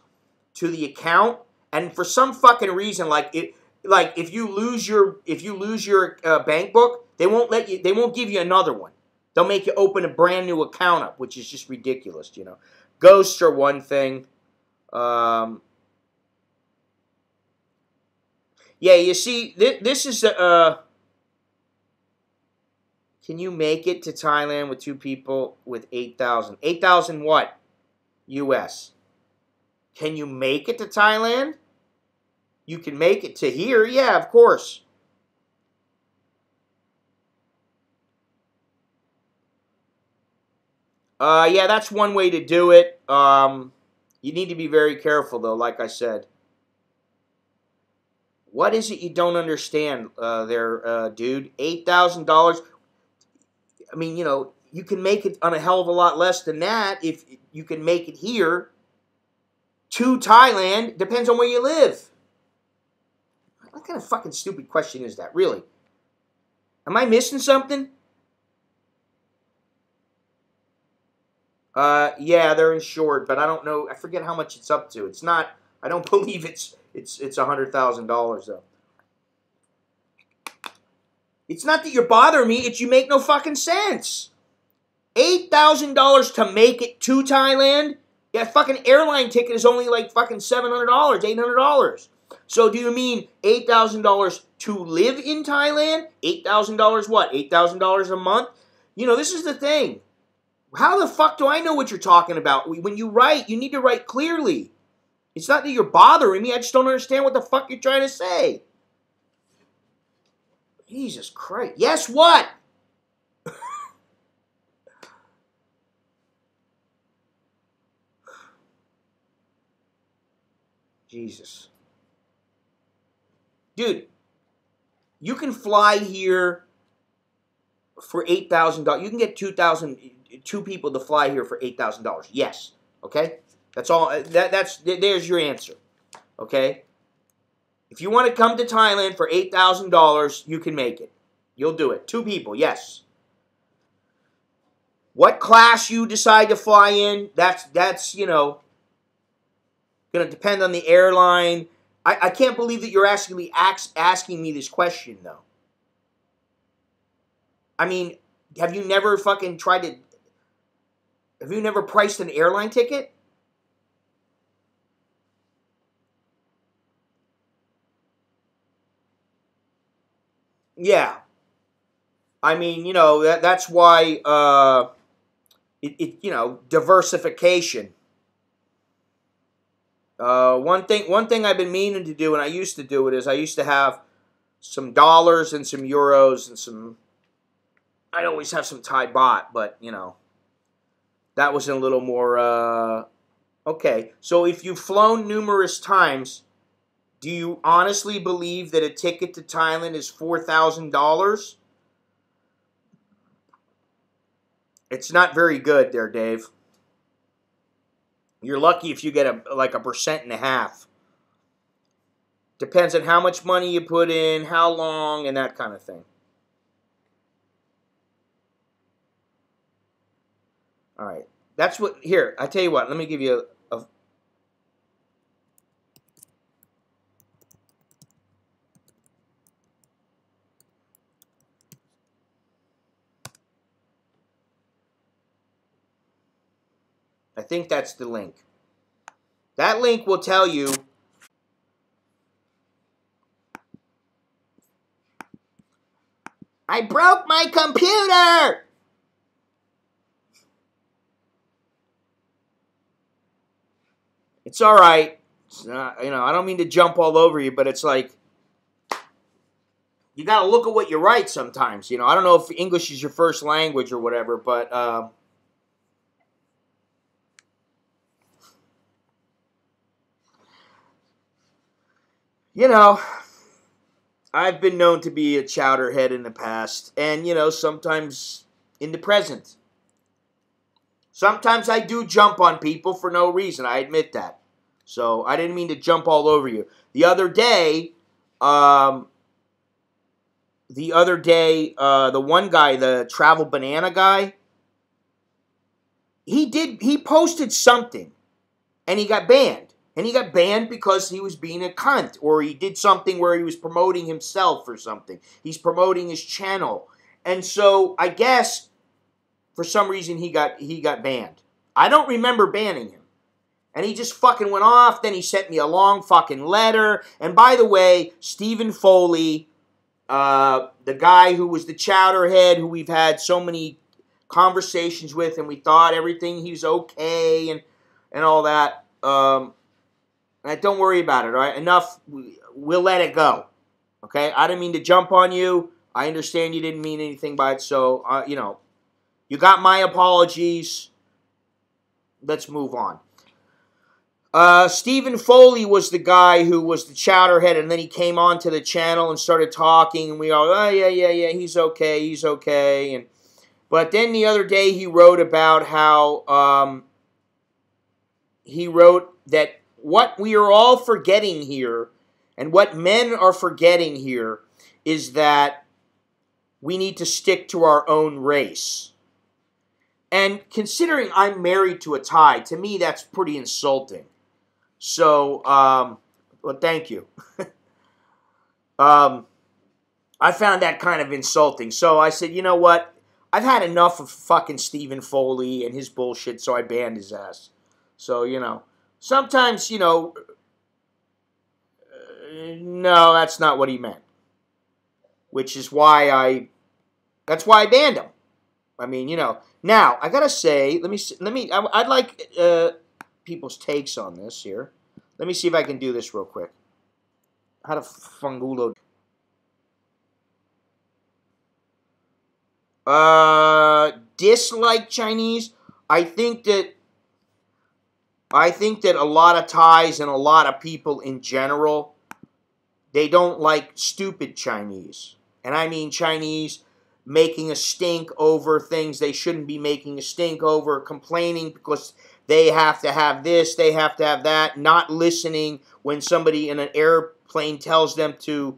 to the account, And for some fucking reason, if you lose your bank book, they won't give you another one. They'll make you open a brand new account up, which is just ridiculous, you know. Ghosts are one thing. Yeah, you see, this is can you make it to Thailand with 2 people with 8,000? 8,000 what? U.S. Can you make it to Thailand? You can make it to here? Yeah, of course. Yeah, that's one way to do it. You need to be very careful, though, like I said. What is it you don't understand there, dude? $8,000? I mean, you know, you can make it on a hell of a lot less than that if you can make it here to Thailand. Depends on where you live. What kind of fucking stupid question is that, really? Am I missing something? Yeah, they're insured, but I don't know. I forget how much it's up to. It's not. I don't believe it's $100,000 though. It's not that you're bothering me. It's you make no fucking sense. $8,000 to make it to Thailand? Yeah, fucking airline ticket is only like fucking $700, $800. So do you mean $8,000 to live in Thailand? $8,000 what? $8,000 a month? You know, this is the thing. How the fuck do I know what you're talking about? When you write, you need to write clearly. It's not that you're bothering me. I just don't understand what the fuck you're trying to say. Jesus Christ. Yes, what? Jesus. Dude, you can fly here for $8,000. You can get 2 people to fly here for $8,000. Yes. Okay? That's all. There's your answer. Okay? If you want to come to Thailand for $8,000, you can make it. You'll do it. 2 people, yes. What class you decide to fly in, that's you know, going to depend on the airline. I can't believe that you're asking me this question, though. I mean, have you never fucking tried to... Have you never priced an airline ticket? Yeah. I mean, you know, that's why, you know, diversification. One thing I've been meaning to do, and I used to do it, is I used to have some dollars and some euros and some... I'd always have some Thai baht, but, you know, that was a little more, okay. So if you've flown numerous times, do you honestly believe that a ticket to Thailand is $4,000? It's not very good there, Dave. You're lucky if you get like 1.5%. Depends on how much money you put in, how long, and that kind of thing. All right. That's what... Here, I tell you what. Let me give you a... I think that's the link. That link will tell you... I broke my computer! It's all right. It's not, you know, I don't mean to jump all over you, but it's like... You got to look at what you write sometimes, you know. I don't know if English is your first language or whatever, but... you know, I've been known to be a chowderhead in the past, and, you know, sometimes in the present. Sometimes I do jump on people for no reason. I admit that. So I didn't mean to jump all over you. The other day, the one guy, the Travel Banana guy, he posted something, and he got banned. And he got banned because he was being a cunt, or he did something where he was promoting himself or something. He's promoting his channel. And so I guess for some reason he got banned. I don't remember banning him. And he just fucking went off. Then he sent me a long fucking letter. And by the way, Stephen Foley, the guy who was the chowderhead, who we've had so many conversations with, and we thought everything, he was okay, and all that. Don't worry about it, all right? Enough. We'll let it go. Okay? I didn't mean to jump on you. I understand you didn't mean anything by it. So, you got my apologies. Let's move on. Stephen Foley was the guy who was the chowderhead, and then he came onto the channel and started talking, and we all, oh, yeah, he's okay. But then the other day he wrote about how, he wrote that what we are all forgetting here, and what men are forgetting here, is that we need to stick to our own race. And considering I'm married to a Thai, to me that's pretty insulting. So, well, thank you. I found that kind of insulting. So I said, you know what? I've had enough of fucking Stephen Foley and his bullshit, so I banned his ass. So, sometimes, no, that's not what he meant. Which is why that's why I banned him. I mean, now, I gotta say, I'd like people's takes on this here. Let me see if I can do this real quick. How to fungulo. Dislike Chinese. I think that a lot of Thais and a lot of people in general, they don't like stupid Chinese. And I mean Chinese making a stink over things they shouldn't be making a stink over, complaining because they have to have this, they have to have that, not listening when somebody in an airplane tells them to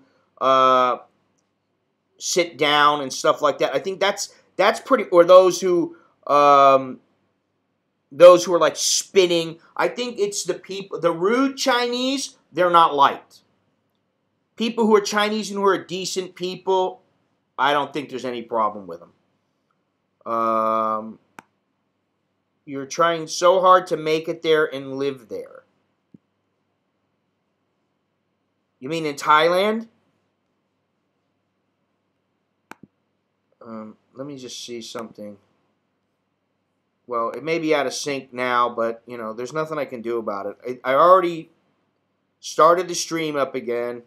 sit down and stuff like that. I think that's pretty, or those who are like spitting. I think it's the people, the rude Chinese, they're not liked. People who are Chinese and who are decent people, I don't think there's any problem with them. You're trying so hard to make it there and live there. You mean in Thailand? Let me just see something. Well, it may be out of sync now, but, there's nothing I can do about it. I already started the stream up again.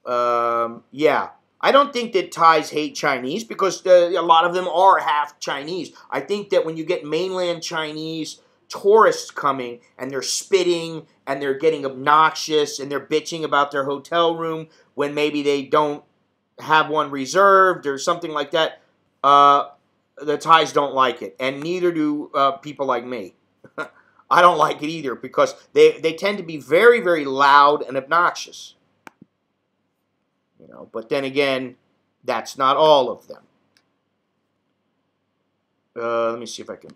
Yeah. I don't think that Thais hate Chinese because a lot of them are half Chinese. I think that when you get mainland Chinese tourists coming and they're spitting and they're getting obnoxious and they're bitching about their hotel room when maybe they don't have one reserved or something like that, the Thais don't like it. And neither do people like me. I don't like it either because they tend to be very, very loud and obnoxious. But then again, that's not all of them. Let me see if I can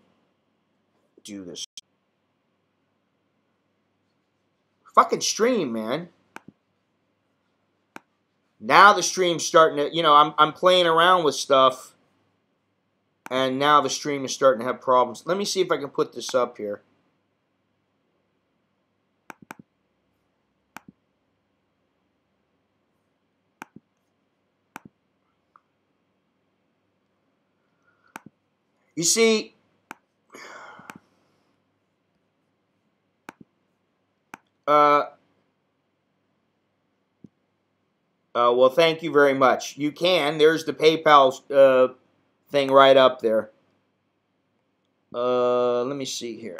do this. Fucking stream, man. Now the stream's starting to, I'm playing around with stuff, and now the stream is starting to have problems. Let me see if I can put this up here. You see, well, thank you very much. You can. There's the PayPal thing right up there. Let me see here.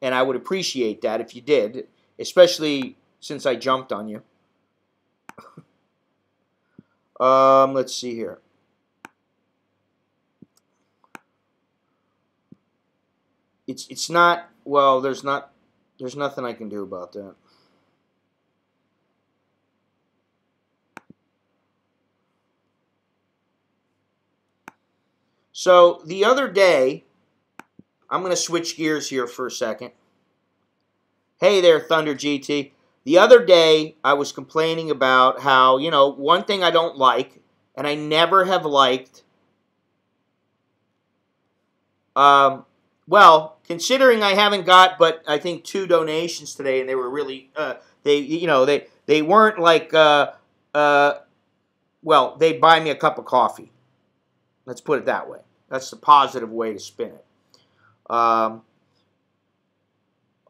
And I would appreciate that if you did, especially since I jumped on you. Let's see here. It's not, well, there's nothing I can do about that. So the other day, I'm going to switch gears here for a second. Hey there, Thunder GT. The other day, I was complaining about how, one thing I don't like, and I never have liked, well, considering I haven't got but I think 2 donations today, and they were really, they weren't like, well, they'd buy me a cup of coffee. Let's put it that way. That's the positive way to spin it.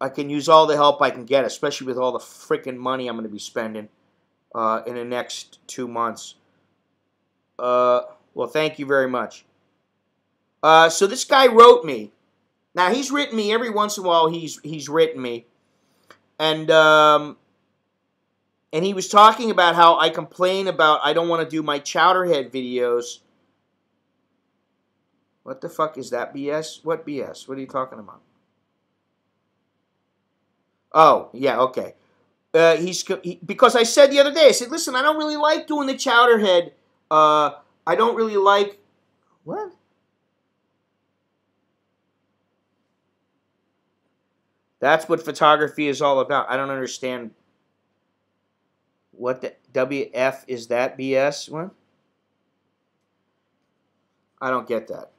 I can use all the help I can get, especially with all the freaking money I'm going to be spending in the next 2 months. Well, thank you very much. So this guy wrote me. Now, he's written me every once in a while. He's written me. And he was talking about how I complain about I don't want to do my Chowderhead videos. What the fuck is that BS? What BS? What are you talking about? Oh, yeah, okay. Because I said the other day, I said, listen, I don't really like doing the Chowderhead. I don't really like... What? That's what photography is all about. I don't understand. What the WF is that BS? What? I don't get that.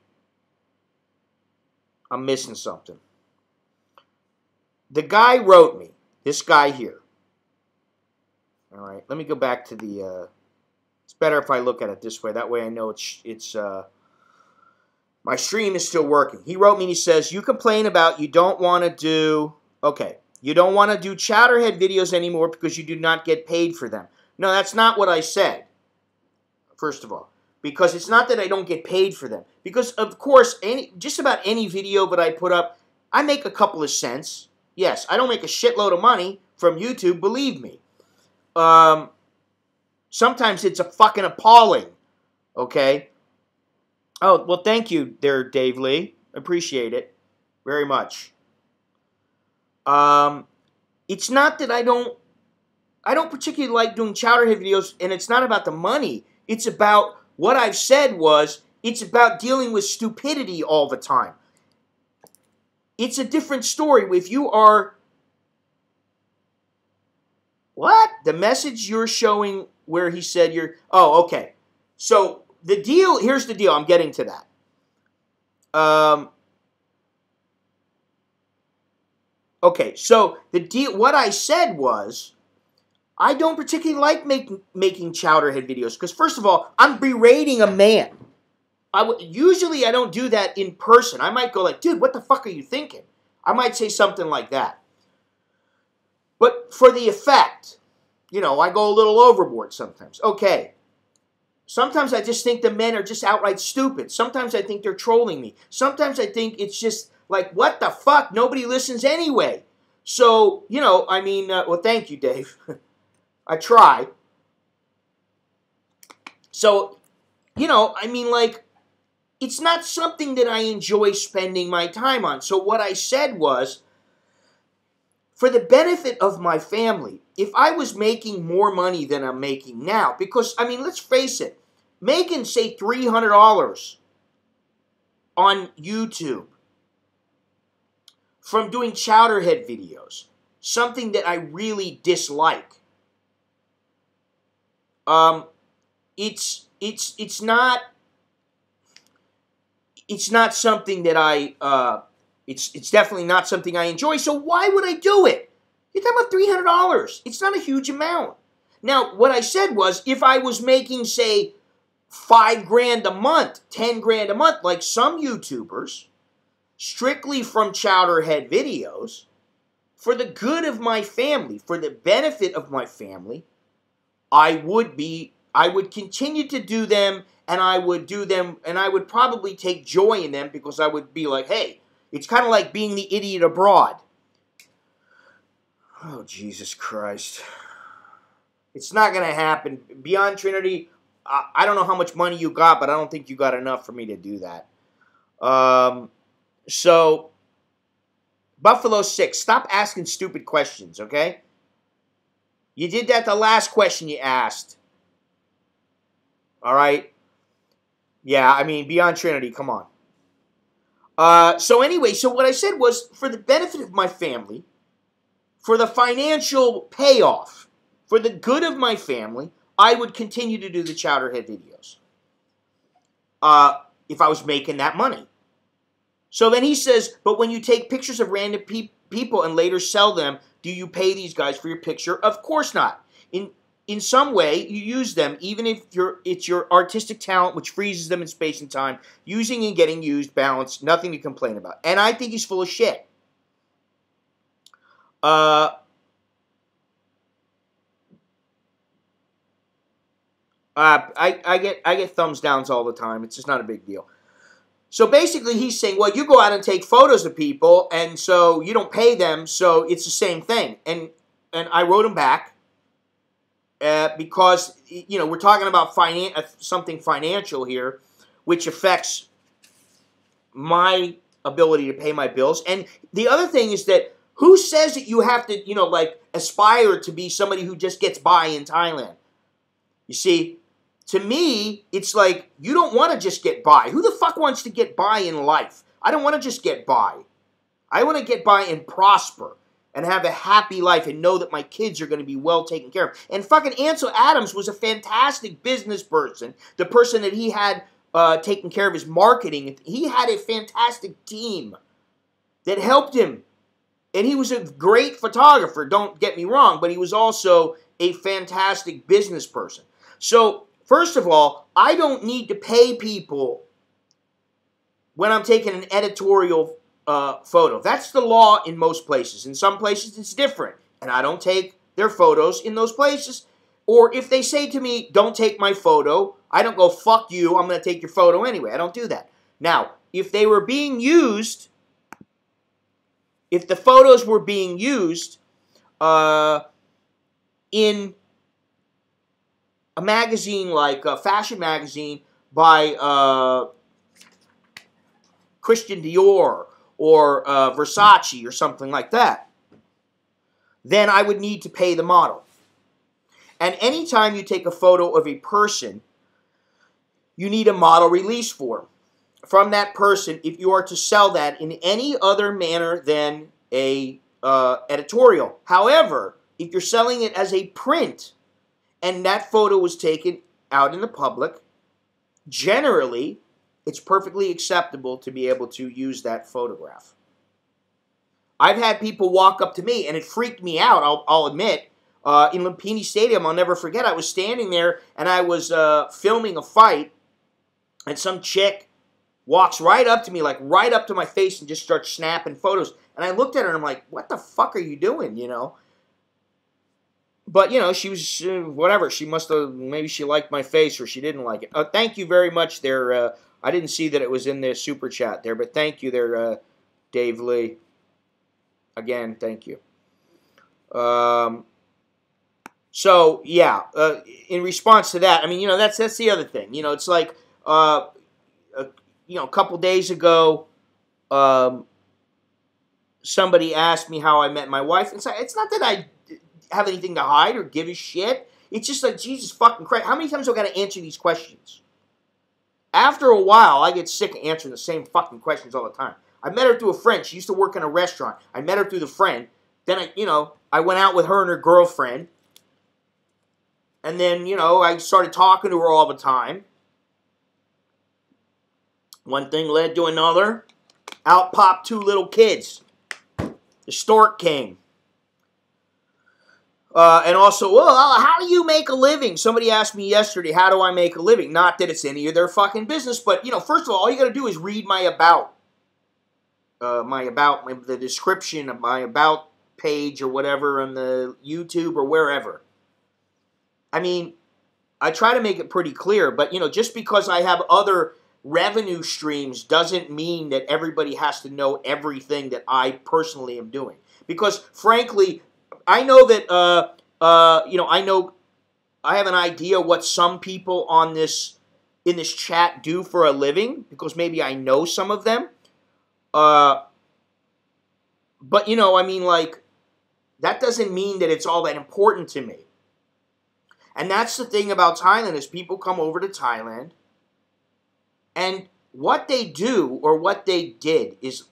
I'm missing something. The guy wrote me. This guy here. All right. Let me go back to the... it's better if I look at it this way. That way I know it's my stream is still working. He wrote me and he says, you complain about you don't want to do... Okay. You don't want to do Chowderhead videos anymore because you do not get paid for them. No, that's not what I said. First of all. Because it's not that I don't get paid for them. Because, of course, just about any video that I put up, I make a couple of cents. Yes, I don't make a shitload of money from YouTube, believe me. Sometimes it's a fucking appalling. Okay? Oh, well, thank you there, Dave Lee. Appreciate it very much. It's not that I don't particularly like doing Chowderhead videos, and it's not about the money. It's about... What I've said was, it's about dealing with stupidity all the time. It's a different story. If you are... What? The message you're showing where he said you're... Oh, okay. So, the deal... Here's the deal. I'm getting to that. Okay, so the deal... What I said was... I don't particularly like making Chowderhead videos because, first of all, I'm berating a man. Usually I don't do that in person. I might go like, dude, what the fuck are you thinking? I might say something like that. But for the effect, I go a little overboard sometimes. Okay. Sometimes I just think the men are just outright stupid. Sometimes I think they're trolling me. Sometimes I think it's just like, what the fuck? Nobody listens anyway. So, well, thank you, Dave. I try. So, it's not something that I enjoy spending my time on. So what I said was, for the benefit of my family, if I was making more money than I'm making now, because, let's face it, making, say, $300 on YouTube from doing Chowderhead videos, something that I really dislike, it's not something that it's definitely not something I enjoy, so why would I do it? You're talking about $300. It's not a huge amount. Now, what I said was, if I was making, say, $5,000 a month, $10,000 a month, like some YouTubers, strictly from Chowderhead videos, for the good of my family, for the benefit of my family, I would continue to do them, and I would do them, and I would probably take joy in them because I would be like, hey, it's kind of like being the idiot abroad. Oh, Jesus Christ. It's not going to happen. Beyond Trinity, I don't know how much money you got, but I don't think you got enough for me to do that. So, Buffalo 6, stop asking stupid questions, okay? You did that the last question you asked. All right? Yeah, Beyond Trinity, come on. So anyway, so what I said was, for the benefit of my family, for the financial payoff, for the good of my family, I would continue to do the Chowderhead videos. If I was making that money. So then he says, but when you take pictures of random people and later sell them, do you pay these guys for your picture? Of course not. In some way, you use them, even if it's your artistic talent, which freezes them in space and time. Using and getting used, balanced, nothing to complain about. And I think he's full of shit. I get thumbs downs all the time. It's just not a big deal. So basically he's saying, well, you go out and take photos of people, and so you don't pay them, so it's the same thing. And I wrote him back because, you know, we're talking about something financial here, which affects my ability to pay my bills. And the other thing is that who says that you have to, you know, like aspire to be somebody who just gets by in Thailand? You see, to me, it's like, you don't want to just get by. Who the fuck wants to get by in life? I don't want to just get by. I want to get by and prosper and have a happy life and know that my kids are going to be well taken care of. And fucking Ansel Adams was a fantastic business person. The person that he had taking care of his marketing, he had a fantastic team that helped him. And he was a great photographer, don't get me wrong, but he was also a fantastic business person. So, first of all, I don't need to pay people when I'm taking an editorial photo. That's the law in most places. In some places, it's different, and I don't take their photos in those places. Or if they say to me, don't take my photo, I don't go, fuck you, I'm going to take your photo anyway. I don't do that. Now, if they were being used, if the photos were being used in a magazine like a fashion magazine by Christian Dior or Versace or something like that, then I would need to pay the model. And anytime you take a photo of a person, you need a model release form from that person if you are to sell that in any other manner than a editorial. However, if you're selling it as a print, and that photo was taken out in the public, generally, it's perfectly acceptable to be able to use that photograph. I've had people walk up to me, and it freaked me out, I'll admit. In Lumpini Stadium, I'll never forget, I was standing there, and I was filming a fight, and some chick walks right up to me, like right up to my face, and just starts snapping photos. And I looked at her, and I'm like, what the fuck are you doing, you know? But, you know, she was, whatever, she must have, maybe she liked my face or she didn't like it. Thank you very much there. I didn't see that it was in the super chat there, but thank you there, Dave Lee. Again, thank you. So, yeah, in response to that, I mean, you know, that's the other thing. You know, it's like, you know, a couple days ago, somebody asked me how I met my wife. And it's not that I have anything to hide or give a shit. It's just like, Jesus fucking Christ, how many times do I got to answer these questions? After a while, I get sick of answering the same fucking questions all the time. I met her through a friend. She used to work in a restaurant. I met her through the friend. Then, I went out with her and her girlfriend. And then, I started talking to her all the time. One thing led to another. Out popped two little kids. The stork came. And also, well, how do you make a living? Somebody asked me yesterday, how do I make a living? Not that it's any of their fucking business, but, first of all you got to do is read my about. The description of my about page or whatever on the YouTube or wherever. I mean, I try to make it pretty clear, but, just because I have other revenue streams doesn't mean that everybody has to know everything that I personally am doing. Because, frankly, I know that, I have an idea what some people in this chat do for a living, because maybe I know some of them. But, that doesn't mean that it's all that important to me. And that's the thing about Thailand, is people come over to Thailand, and what they do or what they did is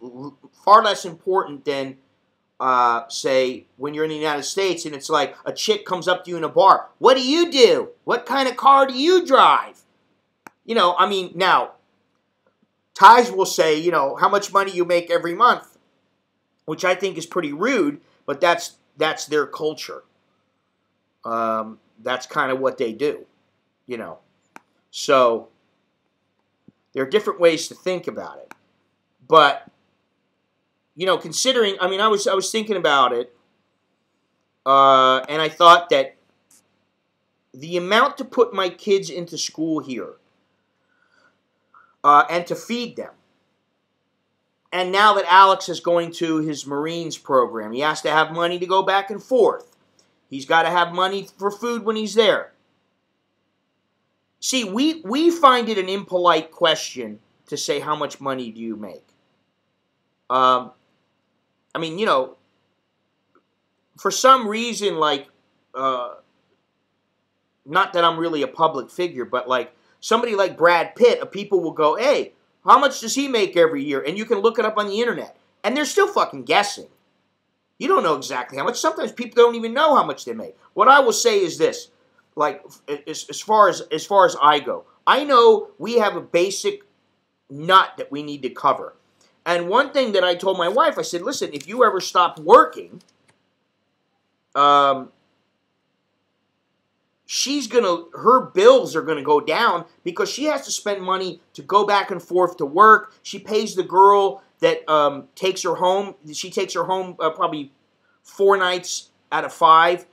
far less important than say, when you're in the United States, and it's like a chick comes up to you in a bar. What do you do? What kind of car do you drive? You know, I mean, now, Thais will say, you know, how much money you make every month, which I think is pretty rude, but that's their culture. That's kind of what they do, you know. So, there are different ways to think about it. But, you know, considering, I mean, I was thinking about it, and I thought that the amount to put my kids into school here, and to feed them, and now that Alex is going to his Marines program, he has to have money to go back and forth. He's got to have money for food when he's there. See, we find it an impolite question to say, how much money do you make? I mean, you know, for some reason, like, not that I'm really a public figure, but like somebody like Brad Pitt, people will go, hey, how much does he make every year? And you can look it up on the internet. And they're still fucking guessing. You don't know exactly how much. Sometimes people don't even know how much they make. What I will say is this. Like, as far as I go, I know we have a basic nut that we need to cover. And one thing that I told my wife, I said, listen, if you ever stop working, her bills are gonna go down because she has to spend money to go back and forth to work. She pays the girl that takes her home. She takes her home probably 4 nights out of 5.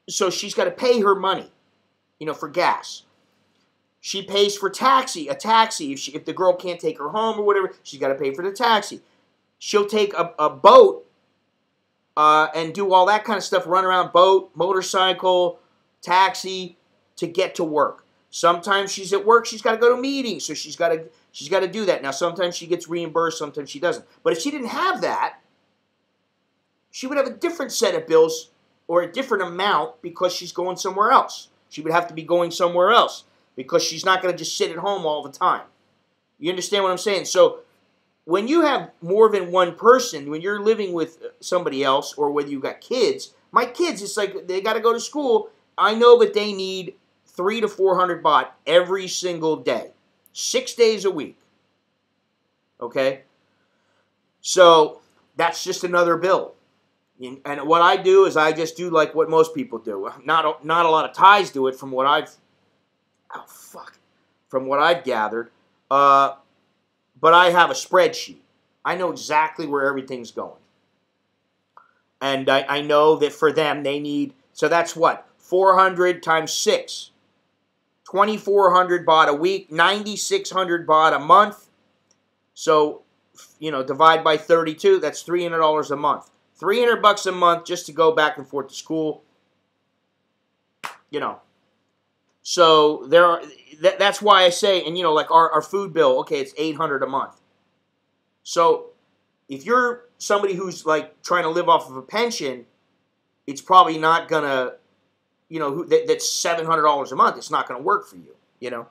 So she's got to pay her money, you know, for gas. She pays for a taxi. If the girl can't take her home or whatever, she's got to pay for the taxi. She'll take a boat and do all that kind of stuff, run around boat, motorcycle, taxi to get to work. Sometimes she's at work, she's got to go to meetings, so she's got to do that. Now, sometimes she gets reimbursed, sometimes she doesn't. But if she didn't have that, she would have a different set of bills or a different amount because she's going somewhere else. She would have to be going somewhere else because she's not going to just sit at home all the time. You understand what I'm saying? So when you have more than one person, when you're living with somebody else or whether you've got kids, my kids, it's like they got to go to school. I know that they need 300 to 400 baht every single day, 6 days a week. Okay? So that's just another bill. And what I do is I just do like what most people do. Not a lot of Thais do it from what I've gathered. But I have a spreadsheet. I know exactly where everything's going. And I know that for them they need, so that's what? 400 times 6. 2,400 baht a week, 9,600 baht a month. So, you know, divide by 32, that's $300 a month. $300 a month just to go back and forth to school. You know. So that's why I say, and you know, like our food bill, okay, it's $800 a month. So if you're somebody who's like trying to live off of a pension, it's probably not gonna, you know, that's $700 a month. It's not gonna work for you. You know.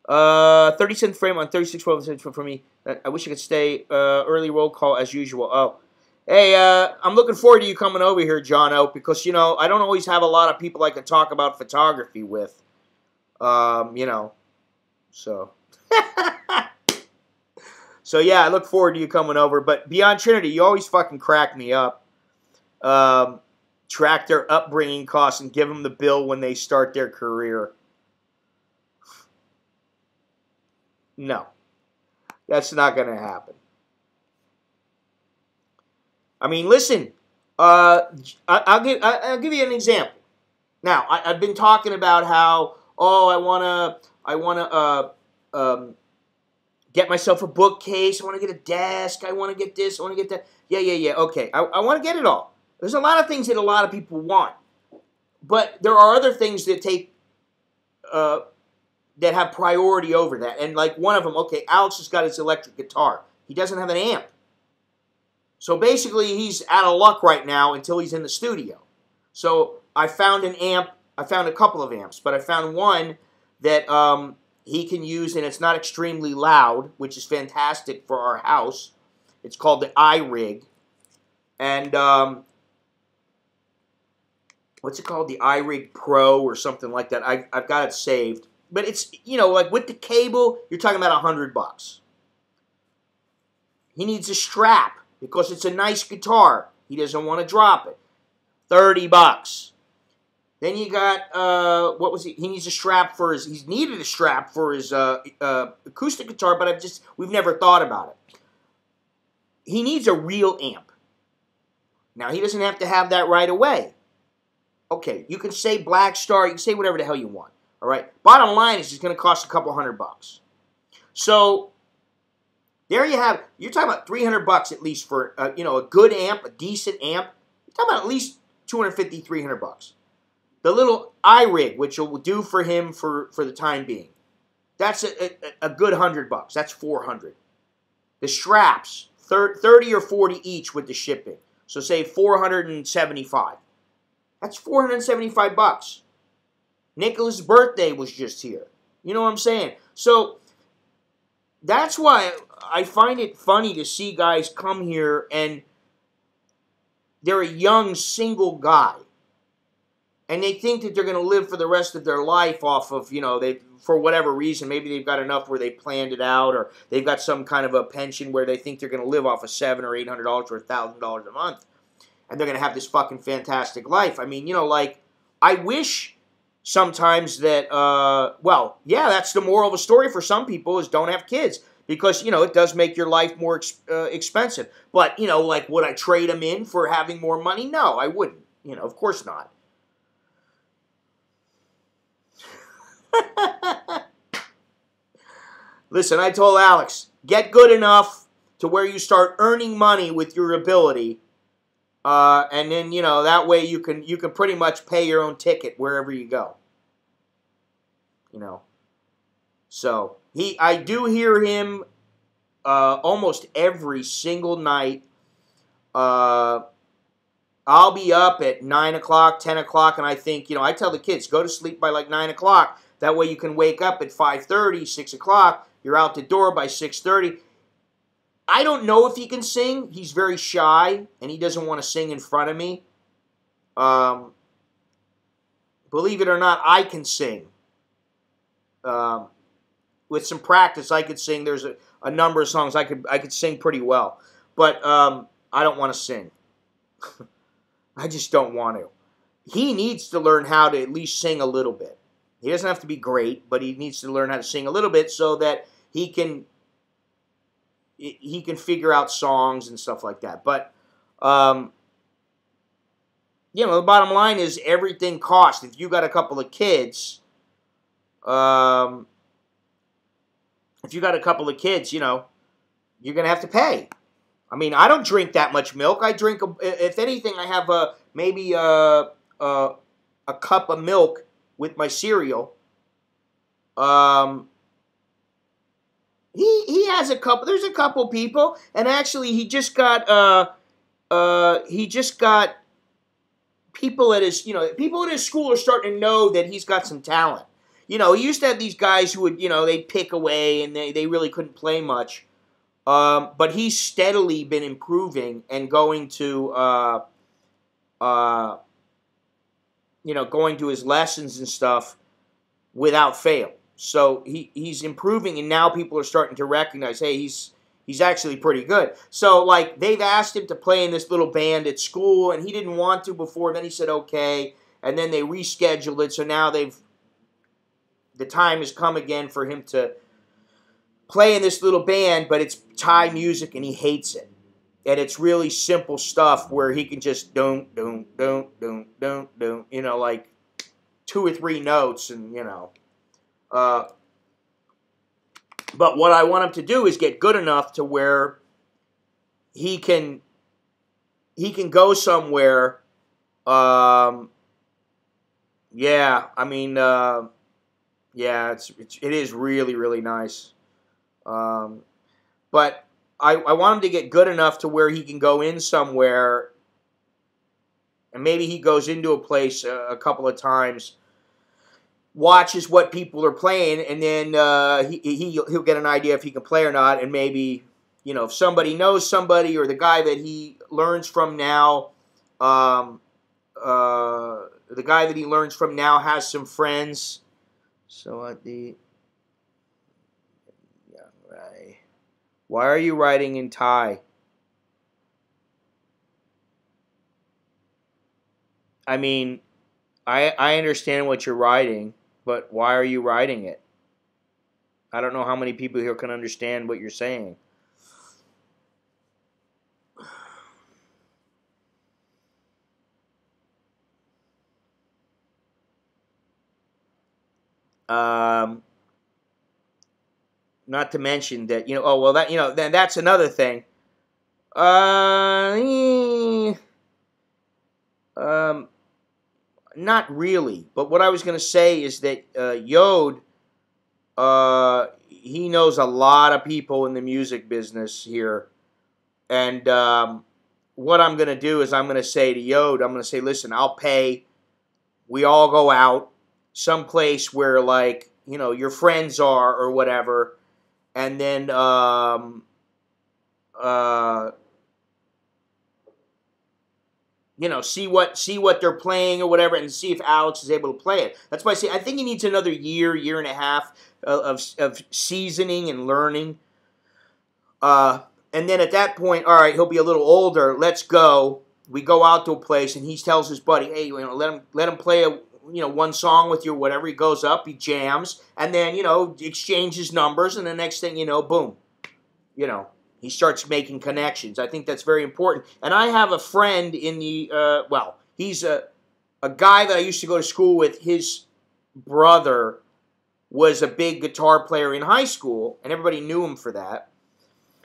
30-cent frame on 36.12 for me. I wish I could stay. Early roll call as usual. Oh. Hey, I'm looking forward to you coming over here, John-O, because, you know, I don't always have a lot of people I can talk about photography with. You know, so. So, yeah, I look forward to you coming over. But Beyond Trinity, you always fucking crack me up. Track their upbringing costs and give them the bill when they start their career. No. That's not going to happen. I mean, listen, I'll give you an example. Now, I've been talking about how, oh, I want to get myself a bookcase. I want to get a desk. I want to get this. I want to get that. Yeah. Okay, I want to get it all. There's a lot of things that a lot of people want, but there are other things that that have priority over that. And like one of them, okay, Alex has got his electric guitar. He doesn't have an amp. So basically, he's out of luck right now until he's in the studio. So I found an amp. I found a couple of amps, but I found one that he can use, and it's not extremely loud, which is fantastic for our house. It's called the iRig. And what's it called? The iRig Pro or something like that. I've got it saved. But it's, you know, like with the cable, you're talking about $100. He needs a strap because it's a nice guitar. He doesn't want to drop it. $30. Then you got, what was he? He needs a strap for his, he's needed a strap for his acoustic guitar, but we've never thought about it. He needs a real amp. Now, he doesn't have to have that right away. Okay, you can say Black Star, you can say whatever the hell you want. All right? Bottom line is it's going to cost a couple $100. So, there you have it. You're talking about $300 at least for, you know, a good amp, a decent amp. You're talking about at least $250, $300. The little iRig, which will do for him for the time being. That's a good $100. That's $400. The straps, 30 or 40 each with the shipping. So say $475. That's $475. Nicholas' birthday was just here. You know what I'm saying? So that's why I find it funny to see guys come here and they're a young single guy. And they think that they're going to live for the rest of their life off of, you know, for whatever reason. Maybe they've got enough where they planned it out, or they've got some kind of a pension where they think they're going to live off of $700 or $800 or $1,000 a month. And they're going to have this fucking fantastic life. I mean, you know, like, I wish sometimes that, well, yeah, that's the moral of the story for some people is don't have kids. Because, you know, it does make your life more expensive. But, you know, like, would I trade them in for having more money? No, I wouldn't. You know, of course not. Listen, I told Alex, get good enough to where you start earning money with your ability, and then, you know, that way you can pretty much pay your own ticket wherever you go. You know, so I do hear him almost every single night. I'll be up at 9 o'clock, 10 o'clock, and I think, you know, I tell the kids, go to sleep by like 9 o'clock. That way you can wake up at 5:30, 6 o'clock. You're out the door by 6:30. I don't know if he can sing. He's very shy, and he doesn't want to sing in front of me. Believe it or not, I can sing. With some practice, I could sing. There's a number of songs I could sing pretty well. But I don't want to sing. I just don't want to. He needs to learn how to at least sing a little bit. He doesn't have to be great, but he needs to learn how to sing a little bit so that he can figure out songs and stuff like that. But, you know, the bottom line is everything costs. If you got a couple of kids, you know, you're going to have to pay. I mean, I don't drink that much milk. I drink, if anything, I have maybe a cup of milk with my cereal. He has a couple. There's a couple people, and actually, he just got people at his, you know, people at his school are starting to know that he's got some talent. You know, he used to have these guys who would, you know, they'd pick away and they really couldn't play much. But he's steadily been improving and going to, you know, going to his lessons and stuff without fail. So he's improving, and now people are starting to recognize, hey, he's actually pretty good. So, like, they've asked him to play in this little band at school, and he didn't want to before. Then he said, okay, and then they rescheduled it. So now the time has come again for him to play in this little band, but it's Thai music, and he hates it. And it's really simple stuff where he can just you know, like 2 or 3 notes, and, you know. But what I want him to do is get good enough to where he can go somewhere. Yeah, I mean, yeah, it is really, really nice. But I want him to get good enough to where he can go in somewhere, and maybe he goes into a place a couple of times, watches what people are playing, and then he'll get an idea if he can play or not, and maybe if somebody knows somebody, or the guy that he learns from now, the guy that he learns from now has some friends. So at the, yeah, right. Why are you writing in Thai? I mean, I understand what you're writing, but why are you writing it? I don't know how many people here can understand what you're saying. Um, Not to mention that, oh, well, that, then that's another thing. Eh, um, Not really. But what I was going to say is that Yod, he knows a lot of people in the music business here. And what I'm going to do is I'm going to say to Yod, I'm going to say, listen, I'll pay. We all go out someplace where, like, your friends are or whatever. And then see what they're playing or whatever, and see if Alex is able to play it. That's why I say I think he needs another year and a half of seasoning and learning. And then at that point, all right, he'll be a little older. Let's go. We go out to a place, and he tells his buddy, "Hey, let him play one song with you or whatever." He goes up, he jams, and then exchanges numbers, and the next thing you know, boom, he starts making connections. I think that's very important. And I have a friend in the he's a guy that I used to go to school with. His brother was a big guitar player in high school, and everybody knew him for that.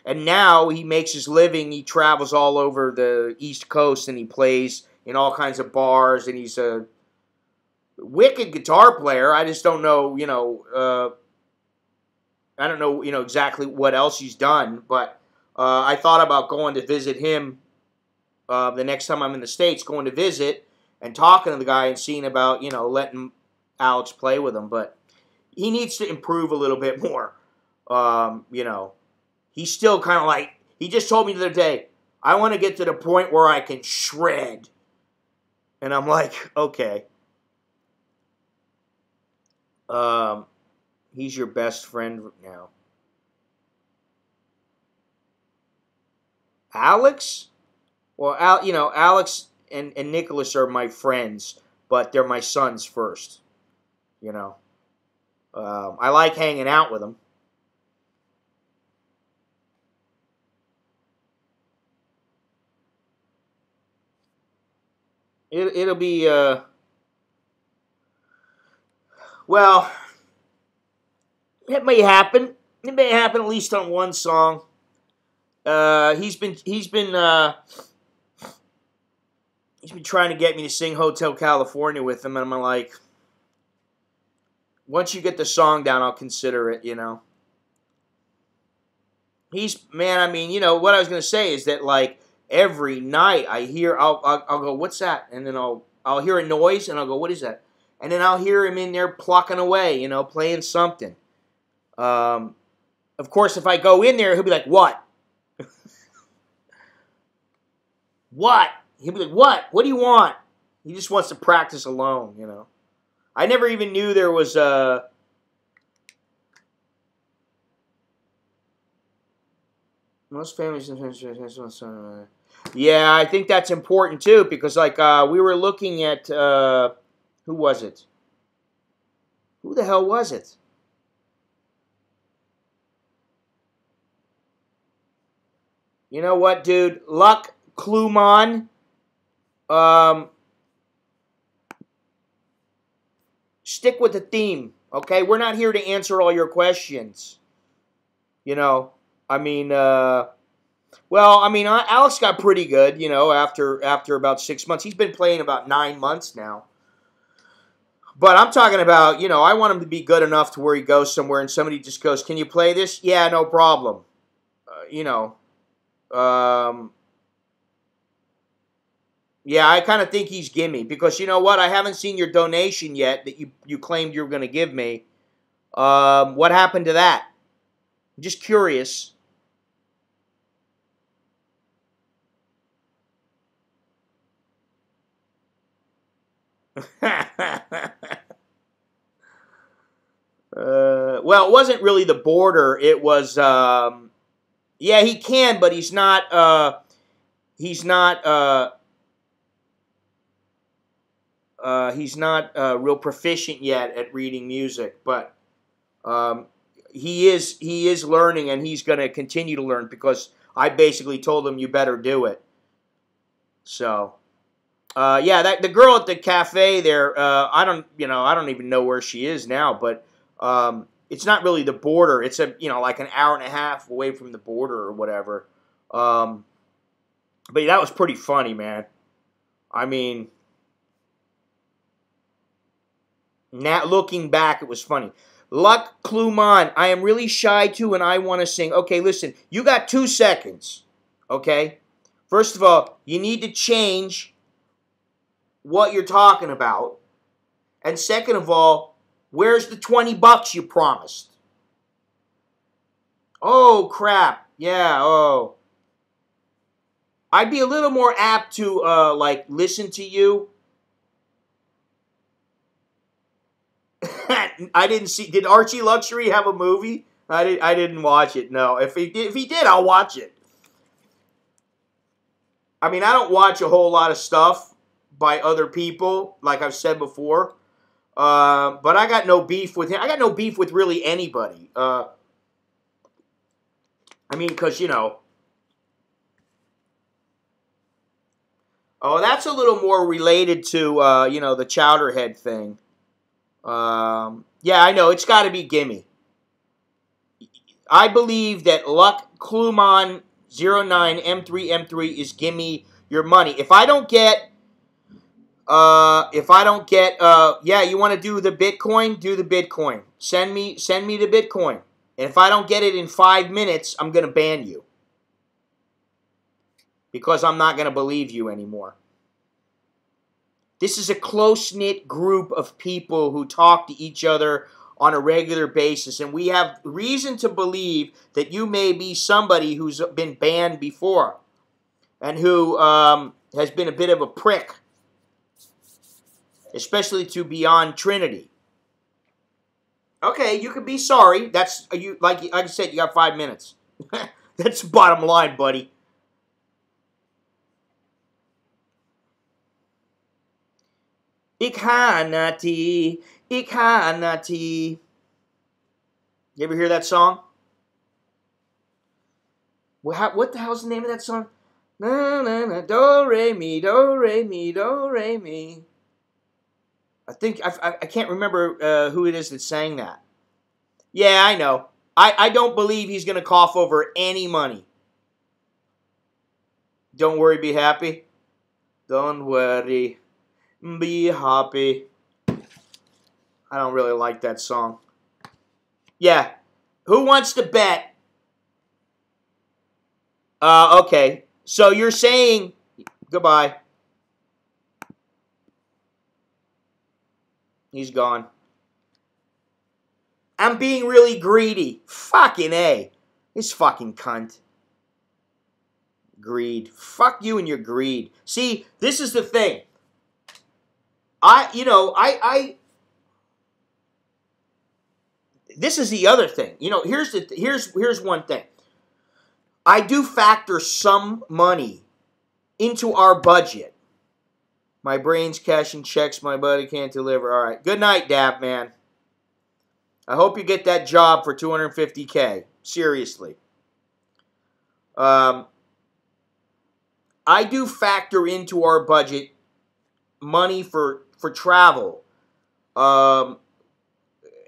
And now he makes his living. He travels all over the East Coast, and he plays in all kinds of bars, and he's a wicked guitar player. I just don't know, I don't know, exactly what else he's done, but I thought about going to visit him the next time I'm in the States, going to visit and talking to the guy and seeing about, letting Alex play with him. But he needs to improve a little bit more. He's still kind of like, he just told me the other day, I want to get to the point where I can shred. And I'm like, okay. He's your best friend now. Alex? Well, Alex and Nicholas are my friends, but they're my sons first. I like hanging out with them. It'll be well, it may happen. It may happen at least on one song. He's been trying to get me to sing Hotel California with him, and I'm like, once you get the song down, I'll consider it. What I was gonna say is that, like, every night I'll go, what's that? And then I'll hear a noise, and I'll go, what is that? And then I'll hear him in there plucking away, playing something. Of course, if I go in there, he'll be like, what? What? He'll be like, what? What do you want? He just wants to practice alone, I never even knew there was most famous. Yeah, I think that's important too, because like we were looking at who was it? Who the hell was it? You know what, dude? Luck Kluman. Stick with the theme, okay? We're not here to answer all your questions. Alex got pretty good, after about 6 months. He's been playing about 9 months now. But I'm talking about, I want him to be good enough to where he goes somewhere and somebody just goes, can you play this? Yeah, no problem. Yeah, I kind of think he's gimme. Because you know what? I haven't seen your donation yet that you claimed you were going to give me. What happened to that? I'm just curious. Well, it wasn't really the border. It was, yeah, he can, but he's not, real proficient yet at reading music. But he is learning, and he's going to continue to learn because I basically told him you better do it. So, yeah, the girl at the cafe there, I don't even know where she is now, but it's not really the border. It's like an hour and a half away from the border or whatever. But yeah, that was pretty funny, man. I mean, now looking back, it was funny. Luck Kluman, I am really shy too, and I want to sing. Okay, listen, you got 2 seconds. Okay, first of all, you need to change what you're talking about, and second of all, where's the $20 you promised? Oh crap! Yeah. Oh, I'd be a little more apt to like listen to you. I didn't see. Did Archie Luxury have a movie? I didn't watch it. No. If he did, I'll watch it. I mean, I don't watch a whole lot of stuff by other people, like I've said before. But I got no beef with him. I got no beef with really anybody. I mean, because oh, that's a little more related to the Chowderhead thing. Yeah, I know. It's got to be Gimme. I believe that Luck Kluman 09 M3 is Gimme Your Money. If I don't get, yeah, you want to do the Bitcoin? Do the Bitcoin. Send me the Bitcoin. And if I don't get it in 5 minutes, I'm going to ban you. Because I'm not going to believe you anymore. This is a close-knit group of people who talk to each other on a regular basis, and we have reason to believe that you may be somebody who's been banned before and who has been a bit of a prick, especially to Beyond Trinity. Okay, you can be sorry. That's like I said, you got 5 minutes. That's the bottom line, buddy. Ik ha tea. You ever hear that song? What the hell's the name of that song? Na na na do re mi do re mi do re mi. I think I can't remember who it is that sang that. Yeah, I know. I don't believe he's gonna cough over any money. Don't worry, be happy. Don't worry. Be happy. I don't really like that song. Yeah. Who wants to bet? Okay. So you're saying goodbye. He's gone. I'm being really greedy. Fucking A. This fucking cunt. Greed. Fuck you and your greed. See, this is the thing. This is the other thing. Here's one thing. I do factor some money into our budget. My brain's cashing checks my buddy can't deliver. All right. Good night, Dab man. I hope you get that job for $250K. Seriously. I do factor into our budget money for travel, and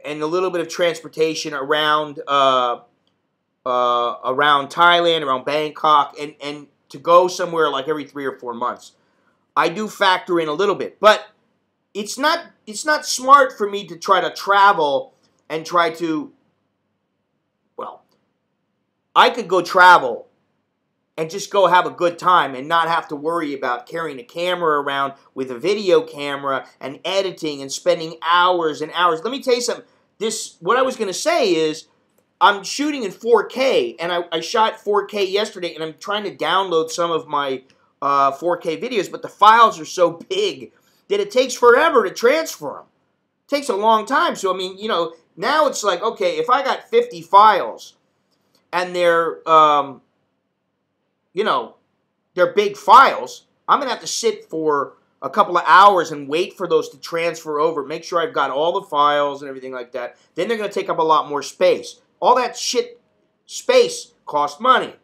a little bit of transportation around Thailand, around Bangkok, and to go somewhere like every 3 or 4 months. I do factor in a little bit, but it's not smart for me to try to travel and try to, well, I could go travel and just go have a good time and not have to worry about carrying a camera around with a video camera and editing and spending hours and hours. Let me tell you something. What I was going to say is I'm shooting in 4K, and I shot 4K yesterday, and I'm trying to download some of my 4K videos, but the files are so big that it takes forever to transfer them. It takes a long time. So, I mean, you know, now it's like, okay, if I got 50 files and they're, you know, they're big files, I'm going to have to sit for a couple of hours and wait for those to transfer over, make sure I've got all the files and everything like that. Then they're going to take up a lot more space. All that shit, space, costs money.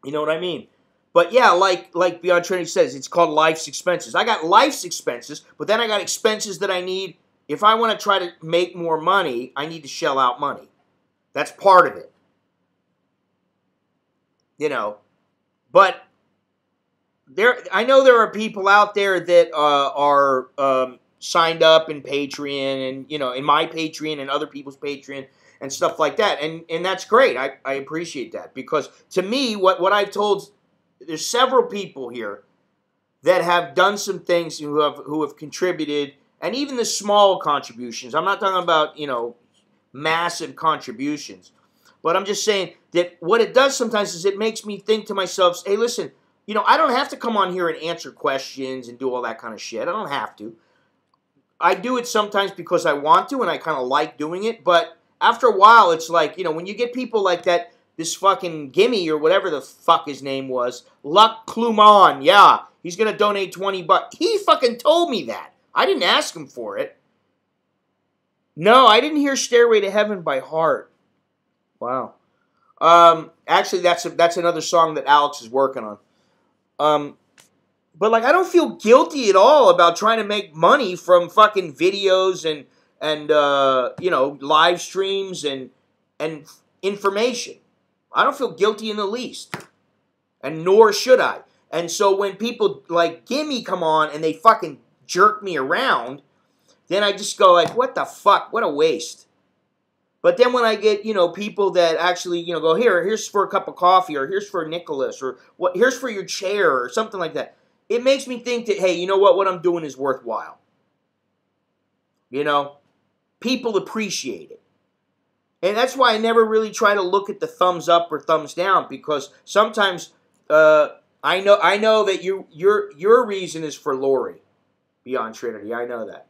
You know what I mean? But yeah, like Beyond Trinity says, it's called life's expenses. I got life's expenses, but then I got expenses that I need. If I want to try to make more money, I need to shell out money. That's part of it. You know, but I know there are people out there that are signed up in Patreon and, you know, in my Patreon and other people's Patreon and stuff like that. And that's great. I appreciate that, because to me, what I've told, there's several people here that have done some things who have contributed, and even the small contributions. I'm not talking about, you know, massive contributions, but I'm just saying that what it does sometimes is it makes me think to myself, hey, listen, you know, I don't have to come on here and answer questions and do all that kind of shit. I don't have to. I do it sometimes because I want to and I kind of like doing it, but after a while, it's like, you know, when you get people like that, this fucking Gimme or whatever the fuck his name was, Luck Kluman, yeah, he's going to donate $20. He fucking told me that. I didn't ask him for it. No, I didn't hear Stairway to Heaven by heart. Wow. Actually, that's another song that Alex is working on. But like, I don't feel guilty at all about trying to make money from fucking videos and you know, live streams and information. I don't feel guilty in the least, and nor should I. And so when people like Gimme come on and they fucking jerk me around, then I just go like, what the fuck? What a waste. But then when I get, you know, people that actually, you know, go, here's for a cup of coffee, or here's for Nicholas, or what, here's for your chair, or something like that, it makes me think that, hey, you know what I'm doing is worthwhile. You know, people appreciate it. And that's why I never really try to look at the thumbs up or thumbs down, because sometimes I know that your reason is for Lori, Beyond Trinity. I know that.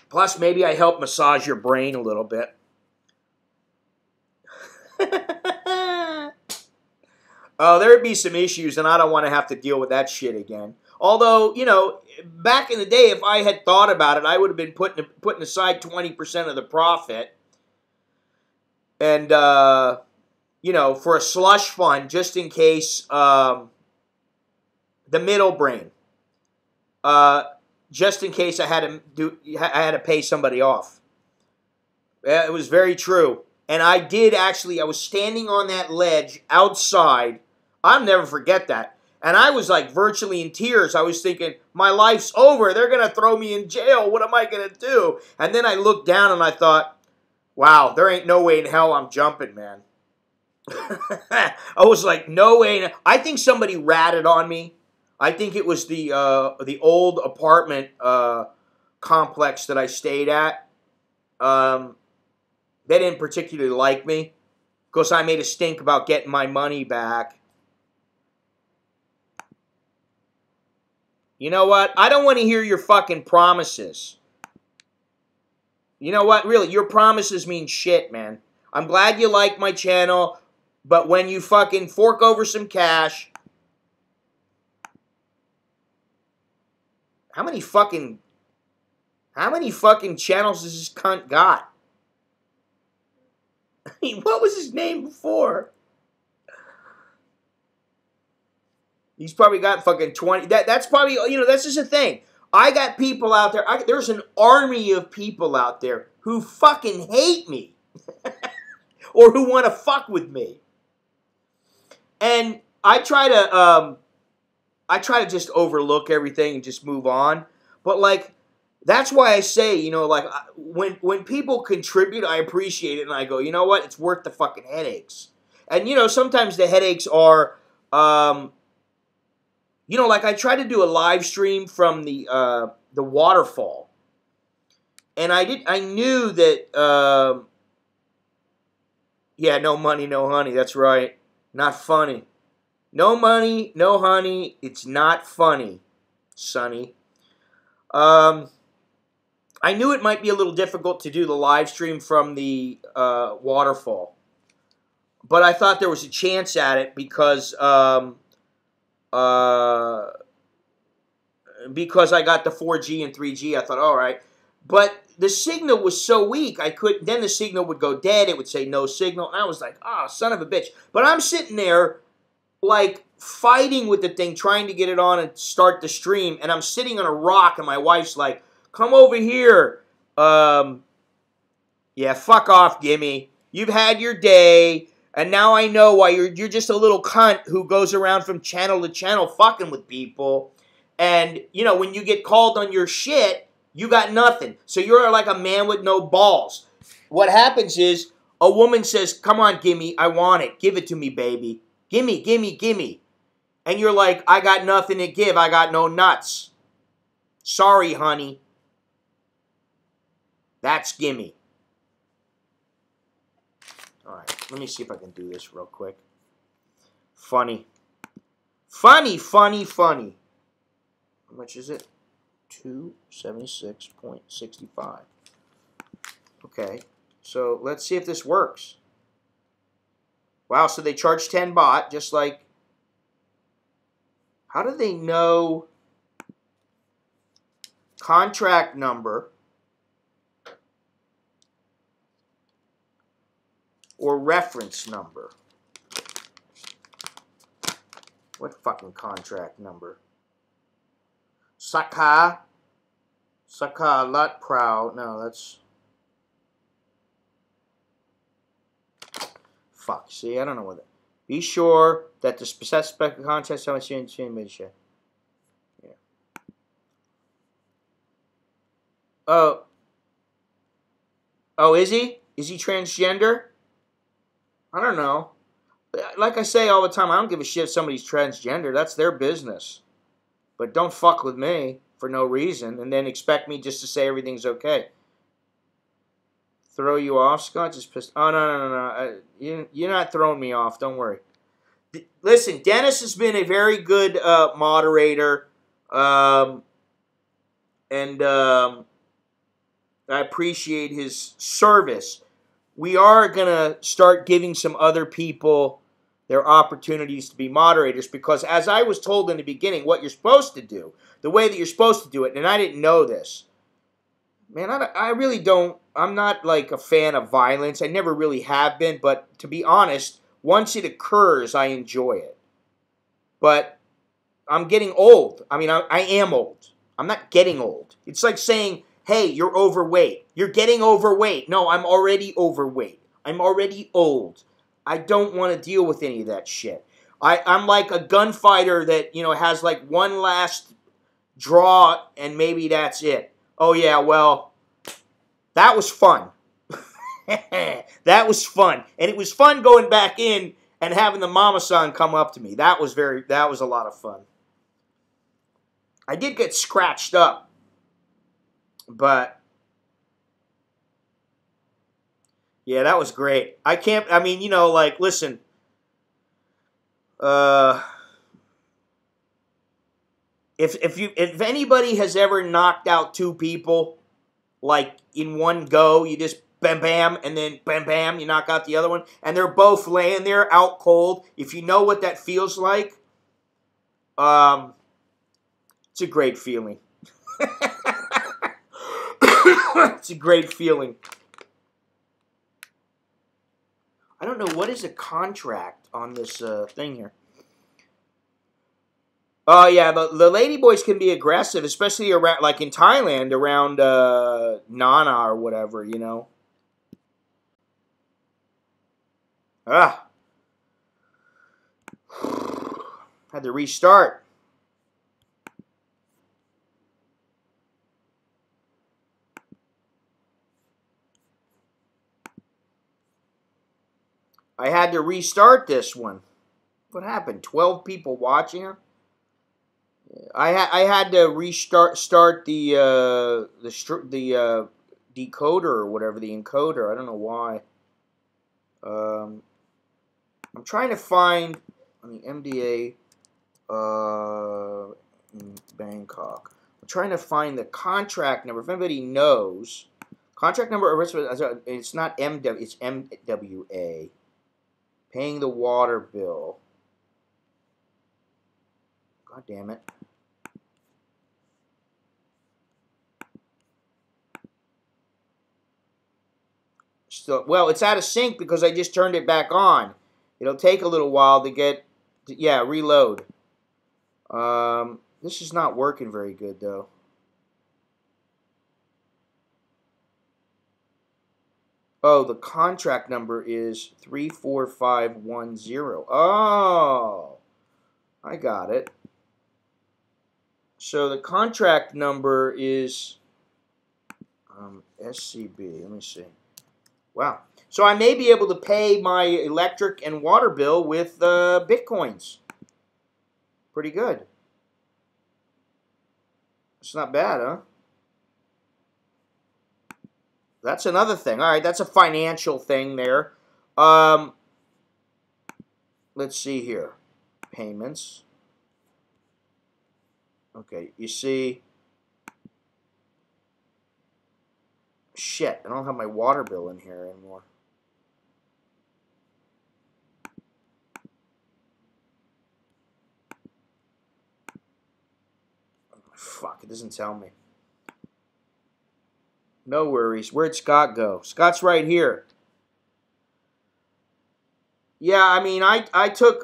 Plus, maybe I help massage your brain a little bit. Oh, there would be some issues, and I don't want to have to deal with that shit again. Although, you know, back in the day, if I had thought about it, I would have been putting aside 20% of the profit, and you know, for a slush fund, just in case the middle brain, just in case I had to pay somebody off. Yeah, it was very true. And I did actually, I was standing on that ledge outside. I'll never forget that. And I was like virtually in tears. I was thinking, my life's over. They're going to throw me in jail. What am I going to do? And then I looked down and I thought, wow, there ain't no way in hell I'm jumping, man. I was like, no way. I think somebody ratted on me. I think it was the old apartment complex that I stayed at. They didn't particularly like me because I made a stink about getting my money back. You know what? I don't want to hear your fucking promises. You know what? Really, your promises mean shit, man. I'm glad you like my channel, but when you fucking fork over some cash... How many fucking channels has this cunt got? I mean, what was his name before? He's probably got fucking 20. That's probably, you know, that's just a thing. I got people out there. There's an army of people out there who fucking hate me. Or who want to fuck with me. And I try to just overlook everything and just move on. But like, that's why I say, you know, like, when people contribute, I appreciate it, and I go, you know what, it's worth the fucking headaches. And, you know, sometimes the headaches are, you know, like I tried to do a live stream from the waterfall. And I knew that, yeah, no money, no honey, that's right. Not funny. No money, no honey. It's not funny, Sonny. I knew it might be a little difficult to do the live stream from the waterfall, but I thought there was a chance at it because I got the 4G and 3G. I thought, all right, but the signal was so weak, I couldn't. Then the signal would go dead. It would say no signal, and I was like, oh, son of a bitch. But I'm sitting there like fighting with the thing, trying to get it on and start the stream, and I'm sitting on a rock, and my wife's like, come over here. Yeah, fuck off, Gimme. You've had your day, and now I know why you're just a little cunt who goes around from channel to channel fucking with people. And, you know, when you get called on your shit, you got nothing. So you're like a man with no balls. What happens is a woman says, come on, Gimme, I want it. Give it to me, baby. Gimme, gimme, gimme. And you're like, I got nothing to give. I got no nuts. Sorry, honey. That's gimme. All right, let me see if I can do this real quick. Funny. Funny, funny, funny. How much is it? 276.65. Okay, so let's see if this works. Wow, so they charge 10 baht, just like... How do they know contract number or reference number? What fucking contract number? Saka Lut Prow. No, that's... Fuck, see, I don't know what that... Be sure that the specific contract... Yeah. Oh. Oh, is he? Is he transgender? I don't know. Like I say all the time, I don't give a shit if somebody's transgender. That's their business. But don't fuck with me for no reason and then expect me just to say everything's okay. Throw you off, Scott? Just pissed. Oh, no. You're not throwing me off. Don't worry. Listen, Dennis has been a very good moderator. And I appreciate his service. We are going to start giving some other people their opportunities to be moderators because as I was told in the beginning, what you're supposed to do, the way that you're supposed to do it, and I didn't know this. Man, I really don't, I'm not like a fan of violence. I never really have been, but to be honest, once it occurs, I enjoy it. But I'm getting old. I mean, I am old. I'm not getting old. It's like saying, hey, you're overweight. You're getting overweight. No, I'm already overweight. I'm already old. I don't want to deal with any of that shit. I'm like a gunfighter that, you know, has like one last draw and maybe that's it. Oh, yeah, well, that was fun. That was fun. And it was fun going back in and having the mama-san come up to me. That was a lot of fun. I did get scratched up. But, yeah, that was great. I mean, you know, like, listen. If anybody has ever knocked out two people, like, in one go, you just bam, bam, and then bam, bam, you knock out the other one, and they're both laying there out cold, if you know what that feels like, it's a great feeling. It's a great feeling. I don't know, what is a contract on this thing here? Oh, yeah, the ladyboys can be aggressive, especially around, like in Thailand, around Nana or whatever, you know. Ah. Had to restart. I had to restart this one. What happened? 12 people watching her? I had to start the decoder or whatever, the encoder. I don't know why. I'm trying to find. on the MDA in Bangkok. I'm trying to find the contract number. If anybody knows, contract number, it's not MW, it's MWA. Paying the water bill. God damn it. Still, well, it's out of sync because I just turned it back on. It'll take a little while to get, yeah, reload. This is not working very good, though. Oh, the contract number is 34510. Oh, I got it. So the contract number is SCB. Let me see. Wow. So I may be able to pay my electric and water bill with Bitcoins. Pretty good. It's not bad, huh? That's another thing. All right, that's a financial thing there. Let's see here. Payments. Okay, you see. Shit, I don't have my water bill in here anymore. Fuck, it doesn't tell me. No worries. Where'd Scott go? Scott's right here. Yeah, I mean, I took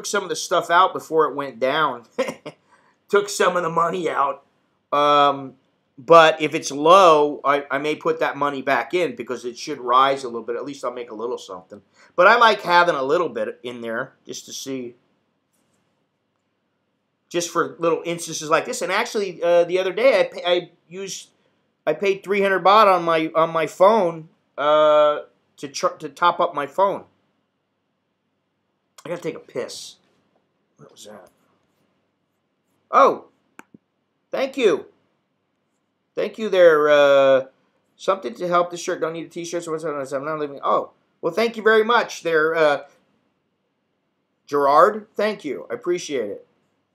some of the stuff out before it went down. Took some of the money out. But if it's low, I may put that money back in because it should rise a little bit. At least I'll make a little something. But I like having a little bit in there just to see. Just for little instances like this. And actually, the other day I paid 300 baht on my phone to top up my phone. I gotta take a piss. What was that? Oh, thank you. Thank you there. Something to help the shirt. Don't need a t-shirt. So I'm not leaving. Oh, well, thank you very much there, Gerard. Thank you. I appreciate it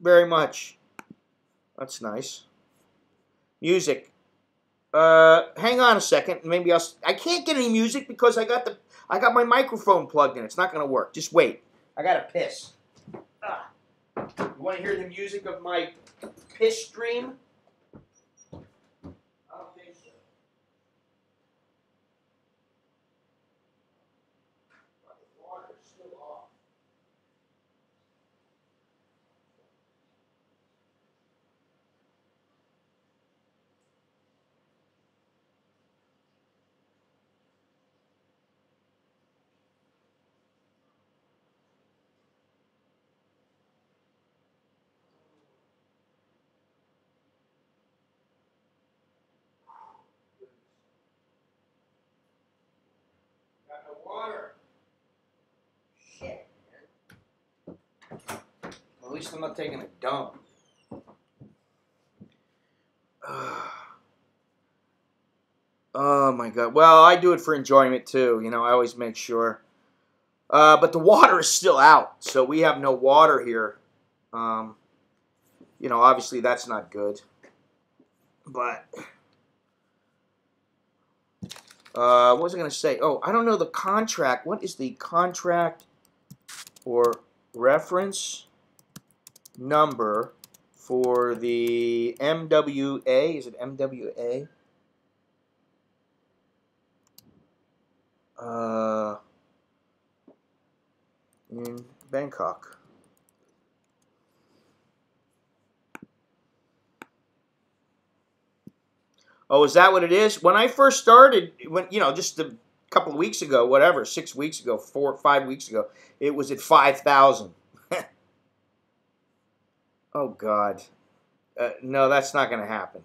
very much. That's nice. Music. Hang on a second. Maybe I can't get any music because I got my microphone plugged in. It's not gonna work. Just wait. I gotta piss. You want to hear the music of my piss stream? I don't think so. But the water's still off. Got no water. Shit, man. Well, at least I'm not taking a dump. Oh my god. Well, I do it for enjoyment too. You know, I always make sure. But the water is still out, so we have no water here. You know, obviously that's not good. But what was I going to say? Oh, I don't know the contract. What is the contract or reference number for the MWA? Is it MWA? In Bangkok. Oh, is that what it is? When I first started, just a couple of weeks ago, whatever, 6 weeks ago, 4 or 5 weeks ago, it was at 5,000. Oh God, no, that's not going to happen.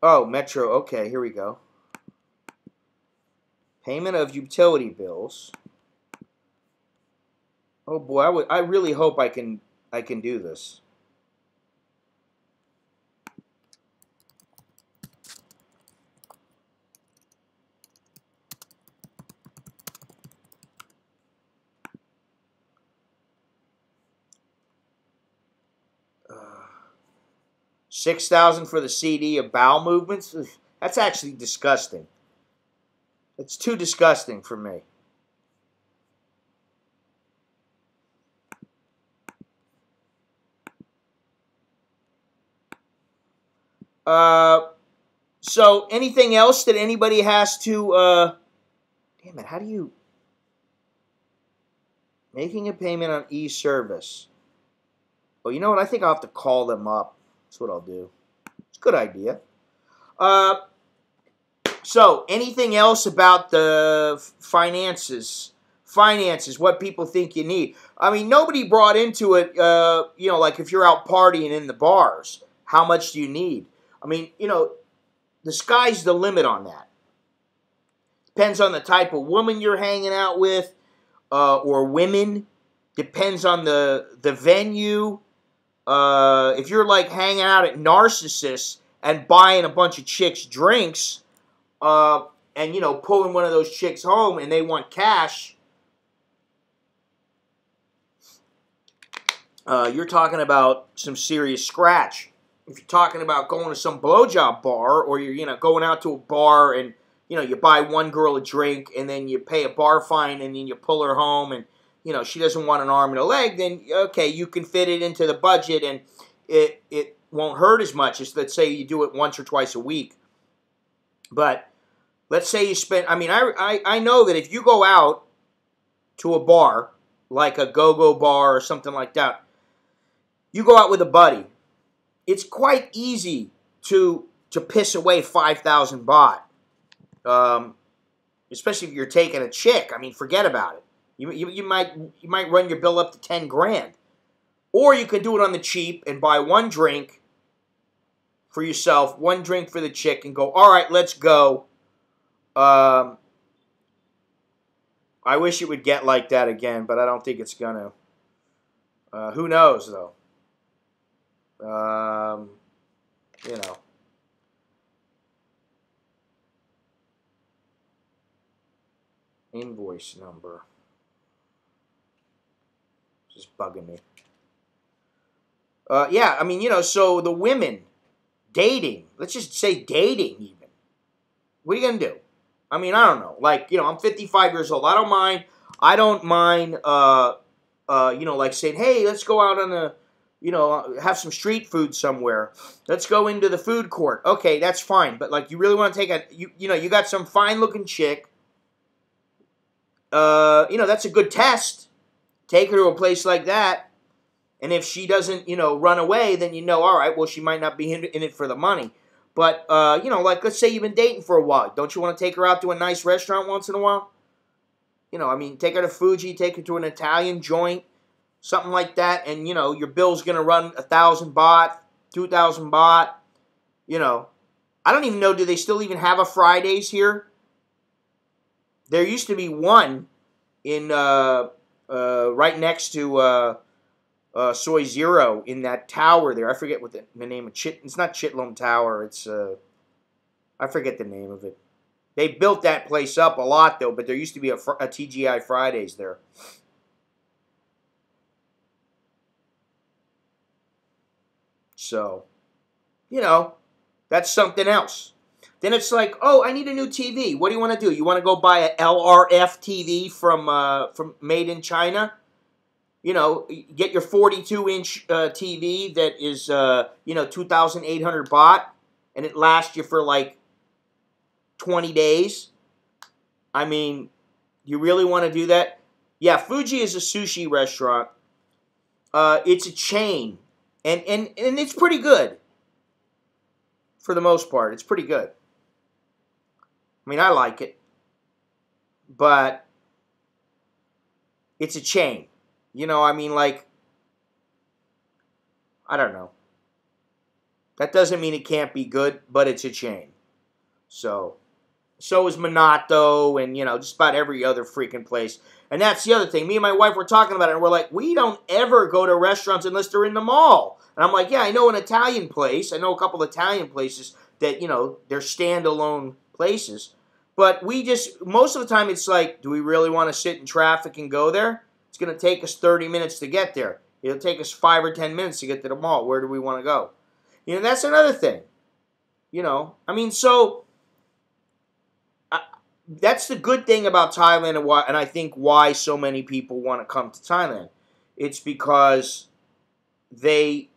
Oh, Metro. Okay, here we go. Payment of utility bills. Oh boy, I really hope I can do this. $6,000 for the CD of bowel movements. That's actually disgusting. It's too disgusting for me. So anything else that anybody has to, damn it, how do you, making a payment on e-service. Oh, you know what? I think I'll have to call them up. That's what I'll do. It's a good idea. So anything else about the finances? Finances, what people think you need. I mean, nobody brought into it, you know, like if you're out partying in the bars, how much do you need? I mean, you know, the sky's the limit on that. Depends on the type of woman you're hanging out with, or women. Depends on the venue. If you're like hanging out at Narcissus and buying a bunch of chicks drinks, and you know, pulling one of those chicks home and they want cash, you're talking about some serious scratch. If you're talking about going to some blowjob bar, or you're, you know, going out to a bar and, you know, you buy one girl a drink and then you pay a bar fine and then you pull her home and, you know, she doesn't want an arm and a leg, then, okay, you can fit it into the budget and it won't hurt as much as, let's say, you do it once or twice a week. But let's say you spend, I mean, I know that if you go out to a bar, like a go-go bar or something like that, you go out with a buddy, it's quite easy to piss away 5,000 baht. Especially if you're taking a chick. I mean, forget about it. You might run your bill up to 10 grand. Or you can do it on the cheap and buy one drink for yourself, one drink for the chick, and go, all right, let's go. I wish it would get like that again, but I don't think it's gonna. Who knows, though? You know. Invoice number. Just bugging me. Yeah, I mean, you know, so the women dating, let's just say dating even. What are you going to do? I mean, I don't know. Like, you know, I'm 55 years old. I don't mind, you know, like saying, hey, let's go out on a, you know, have some street food somewhere. Let's go into the food court. Okay, that's fine. But, like, you really want to take a, you know, you got some fine-looking chick. You know, that's a good test. Take her to a place like that. And if she doesn't, you know, run away, then you know, all right, well, she might not be in it for the money. But, you know, like, let's say you've been dating for a while. Don't you want to take her out to a nice restaurant once in a while? You know, I mean, take her to Fuji, take her to an Italian joint, something like that. And, you know, your bill's going to run 1,000 baht, 2,000 baht. You know, I don't even know, do they still even have a Fridays here? There used to be one in, right next to, Soy Zero in that tower there. I forget what the name of it's not Chitlum Tower. It's I forget the name of it. They built that place up a lot though, but there used to be a TGI Fridays there. So, you know, that's something else. Then it's like, oh, I need a new TV. What do you want to do? You want to go buy a LRF TV from made in China? You know, get your 42-inch TV that is, you know, 2,800 baht, and it lasts you for like 20 days. I mean, you really want to do that? Yeah, Fuji is a sushi restaurant. It's a chain, and it's pretty good. For the most part, it's pretty good. I mean, I like it, but it's a chain. You know, I mean, like, I don't know. That doesn't mean it can't be good, but it's a chain. So is Minato and, you know, just about every other freaking place. And that's the other thing. Me and my wife were talking about it, and we're like, we don't ever go to restaurants unless they're in the mall. And I'm like, yeah, I know an Italian place. I know a couple of Italian places that, you know, they're standalone places. But we just, most of the time it's like, do we really want to sit in traffic and go there? It's going to take us 30 minutes to get there. It'll take us 5 or 10 minutes to get to the mall. Where do we want to go? That's another thing. I mean, so that's the good thing about Thailand, and I think why so many people want to come to Thailand. It's because they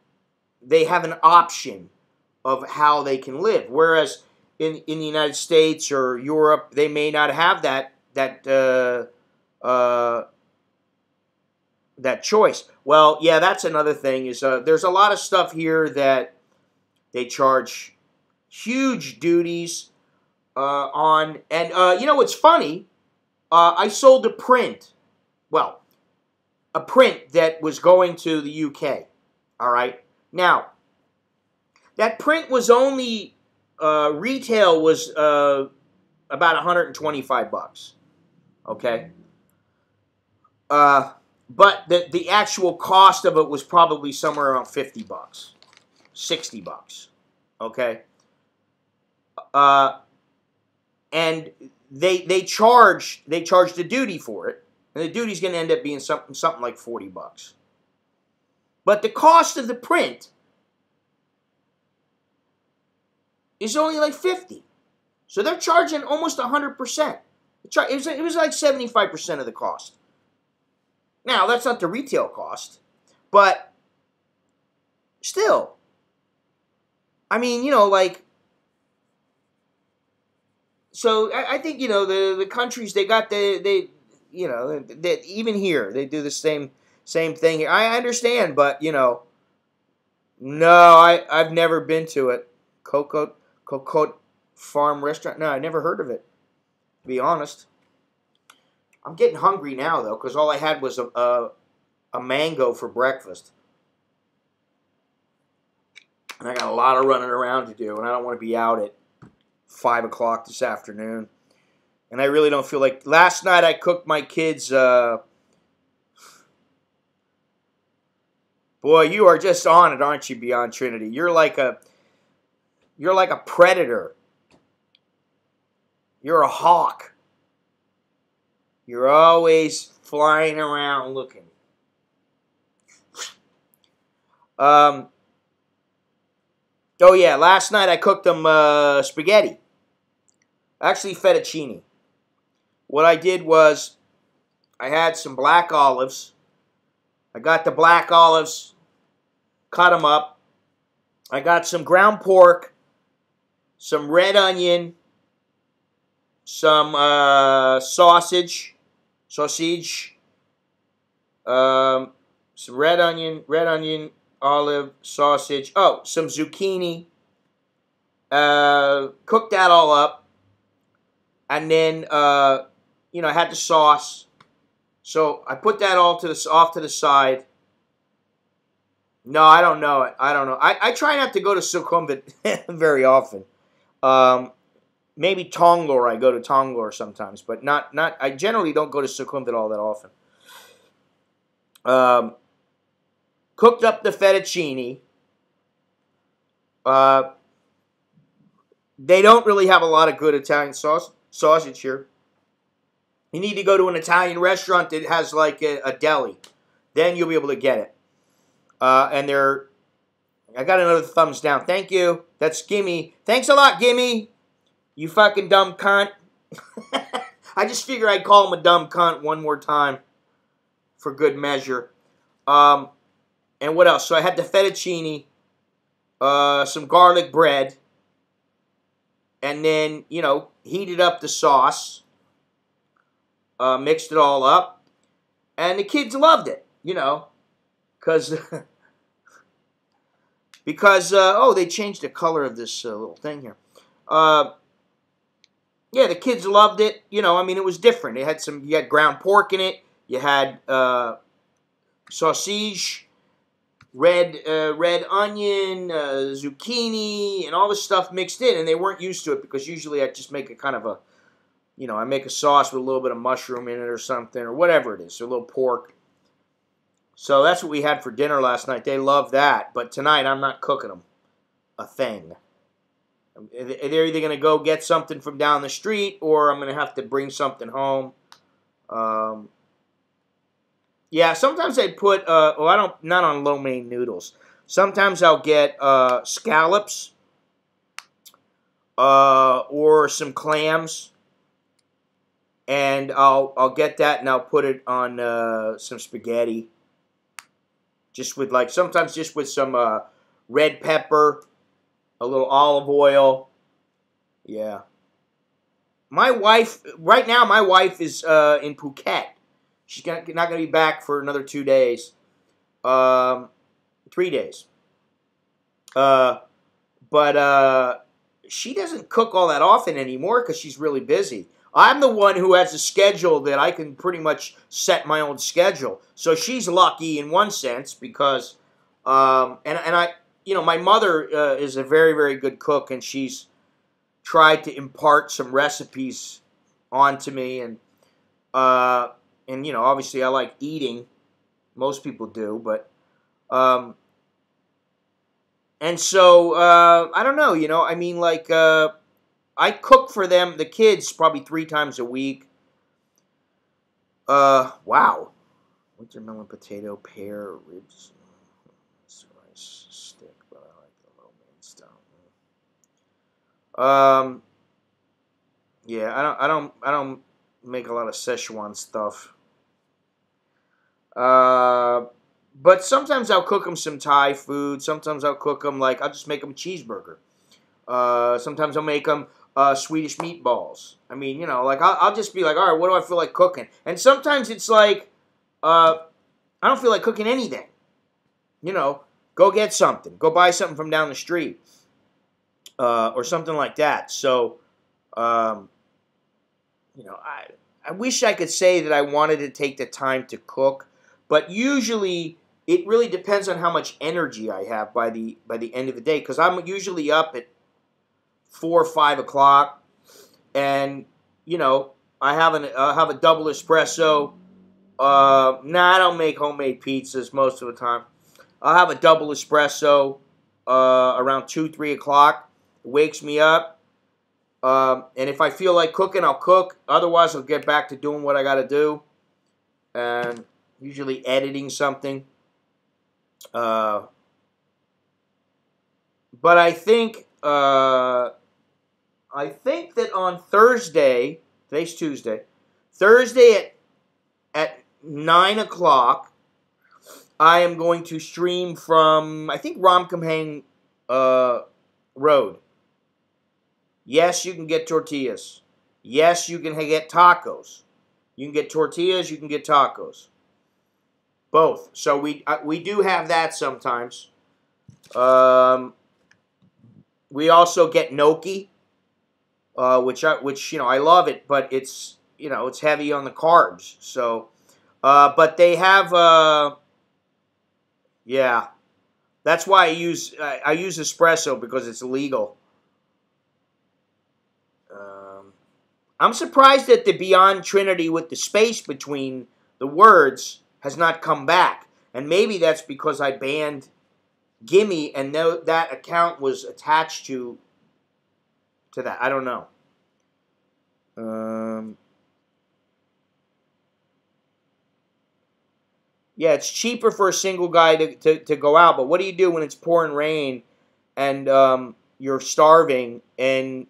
have an option of how they can live, whereas in the United States or Europe, they may not have that choice. Well, yeah, that's another thing. Is there's a lot of stuff here that they charge huge duties on, and what's funny? I sold a print. Well, a print that was going to the UK. All right. Now, that print was only retail was about $125. Okay. But the actual cost of it was probably somewhere around $50, $60. Okay. And they charge the duty for it, and the duty's going to end up being something like $40. But the cost of the print is only like $50. So they're charging almost 100%. It was like 75% of the cost. Now, that's not the retail cost, but still, I mean, so I think, the countries, they got they even here, they do the same thing here. I understand, but, no, I've never been to it. Coconut Farm Restaurant? No, I never heard of it, to be honest. I'm getting hungry now, though, because all I had was a mango for breakfast. And I got a lot of running around to do, and I don't want to be out at 5 o'clock this afternoon. And I really don't feel like... Last night I cooked my kids... Boy, you are just on it, aren't you, Beyond Trinity? You're like a predator. You're a hawk. You're always flying around looking. Oh yeah, last night I cooked them spaghetti. Actually, fettuccine. What I did was I had some black olives. I got the black olives, cut them up. I got some ground pork, some red onion, some sausage, some red onion, olive, sausage. Oh, some zucchini. Cooked that all up, and then I had the sauce. So I put that all off to the side. No, I don't know it. I don't know. I try not to go to Sukhumvit very often. Maybe Tonglor, I go to Tonglor sometimes, but not. I generally don't go to Sukhumvit all that often. Cooked up the fettuccine. They don't really have a lot of good Italian sausage here. You need to go to an Italian restaurant that has like a deli. Then you'll be able to get it. I got another thumbs down. Thank you. That's Gimme. Thanks a lot, Gimme. You fucking dumb cunt. I just figure I'd call him a dumb cunt one more time for good measure. And what else? So I had the fettuccine, some garlic bread, and then, heated up the sauce, mixed it all up, and the kids loved it, because they changed the color of this little thing here. Yeah, the kids loved it. It was different. You had ground pork in it. You had sausage, red onion, zucchini, and all this stuff mixed in. And they weren't used to it because usually I just make a kind of I make a sauce with a little bit of mushroom in it or something or whatever it is, so a little pork. So that's what we had for dinner last night. They love that. But tonight I'm not cooking them a thing. They're either going to go get something from down the street or I'm going to have to bring something home. Yeah, sometimes I put, not on lo mein noodles. Sometimes I'll get scallops or some clams, and I'll get that and I'll put it on some spaghetti, just with sometimes just with some red pepper, a little olive oil. Yeah. My wife right now. My wife is in Phuket. She's not going to be back for another 2 days. 3 days. But she doesn't cook all that often anymore because she's really busy. I'm the one who has a schedule that I can pretty much set my own schedule. So she's lucky in one sense because, and I, my mother is a very, very good cook, and she's tried to impart some recipes onto me, and obviously I like eating. Most people do, but and so I don't know. I mean, I cook for them, the kids, probably 3 times a week. Wow. Winter melon, potato, pear, ribs, rice stick, but I like the low main style. Yeah, I don't make a lot of Szechuan stuff. But sometimes I'll cook them some Thai food. Sometimes I'll cook them I'll just make them a cheeseburger. Sometimes I'll make them Swedish meatballs. I mean, I'll just be all right, what do I feel like cooking? And sometimes it's I don't feel like cooking anything. Go get something. Go buy something from down the street. Or something like that. So, I wish I could say that I wanted to take the time to cook, but usually it really depends on how much energy I have by the end of the day, because I'm usually up at 4 or 5 o'clock, and I have a double espresso. I don't make homemade pizzas most of the time. I'll have a double espresso around 2-3 o'clock. It wakes me up. And if I feel like cooking, I'll cook. Otherwise, I'll get back to doing what I got to do. And usually editing something. But I think that on Thursday, today's Tuesday, Thursday at 9 o'clock, I am going to stream from, I think, Ramkhamhaeng Road. Yes, you can get tortillas. Yes, you can get tacos. You can get tortillas, you can get tacos. Both. So we do have that sometimes. We also get gnocchi, which I love it, but it's it's heavy on the carbs. So, but they have yeah, that's why I use espresso, because it's illegal. I'm surprised that the Beyond Trinity with the space between the words has not come back. And maybe that's because I banned Gimme, and that account was attached to that. I don't know. Yeah, it's cheaper for a single guy to go out, but what do you do when it's pouring rain and you're starving, and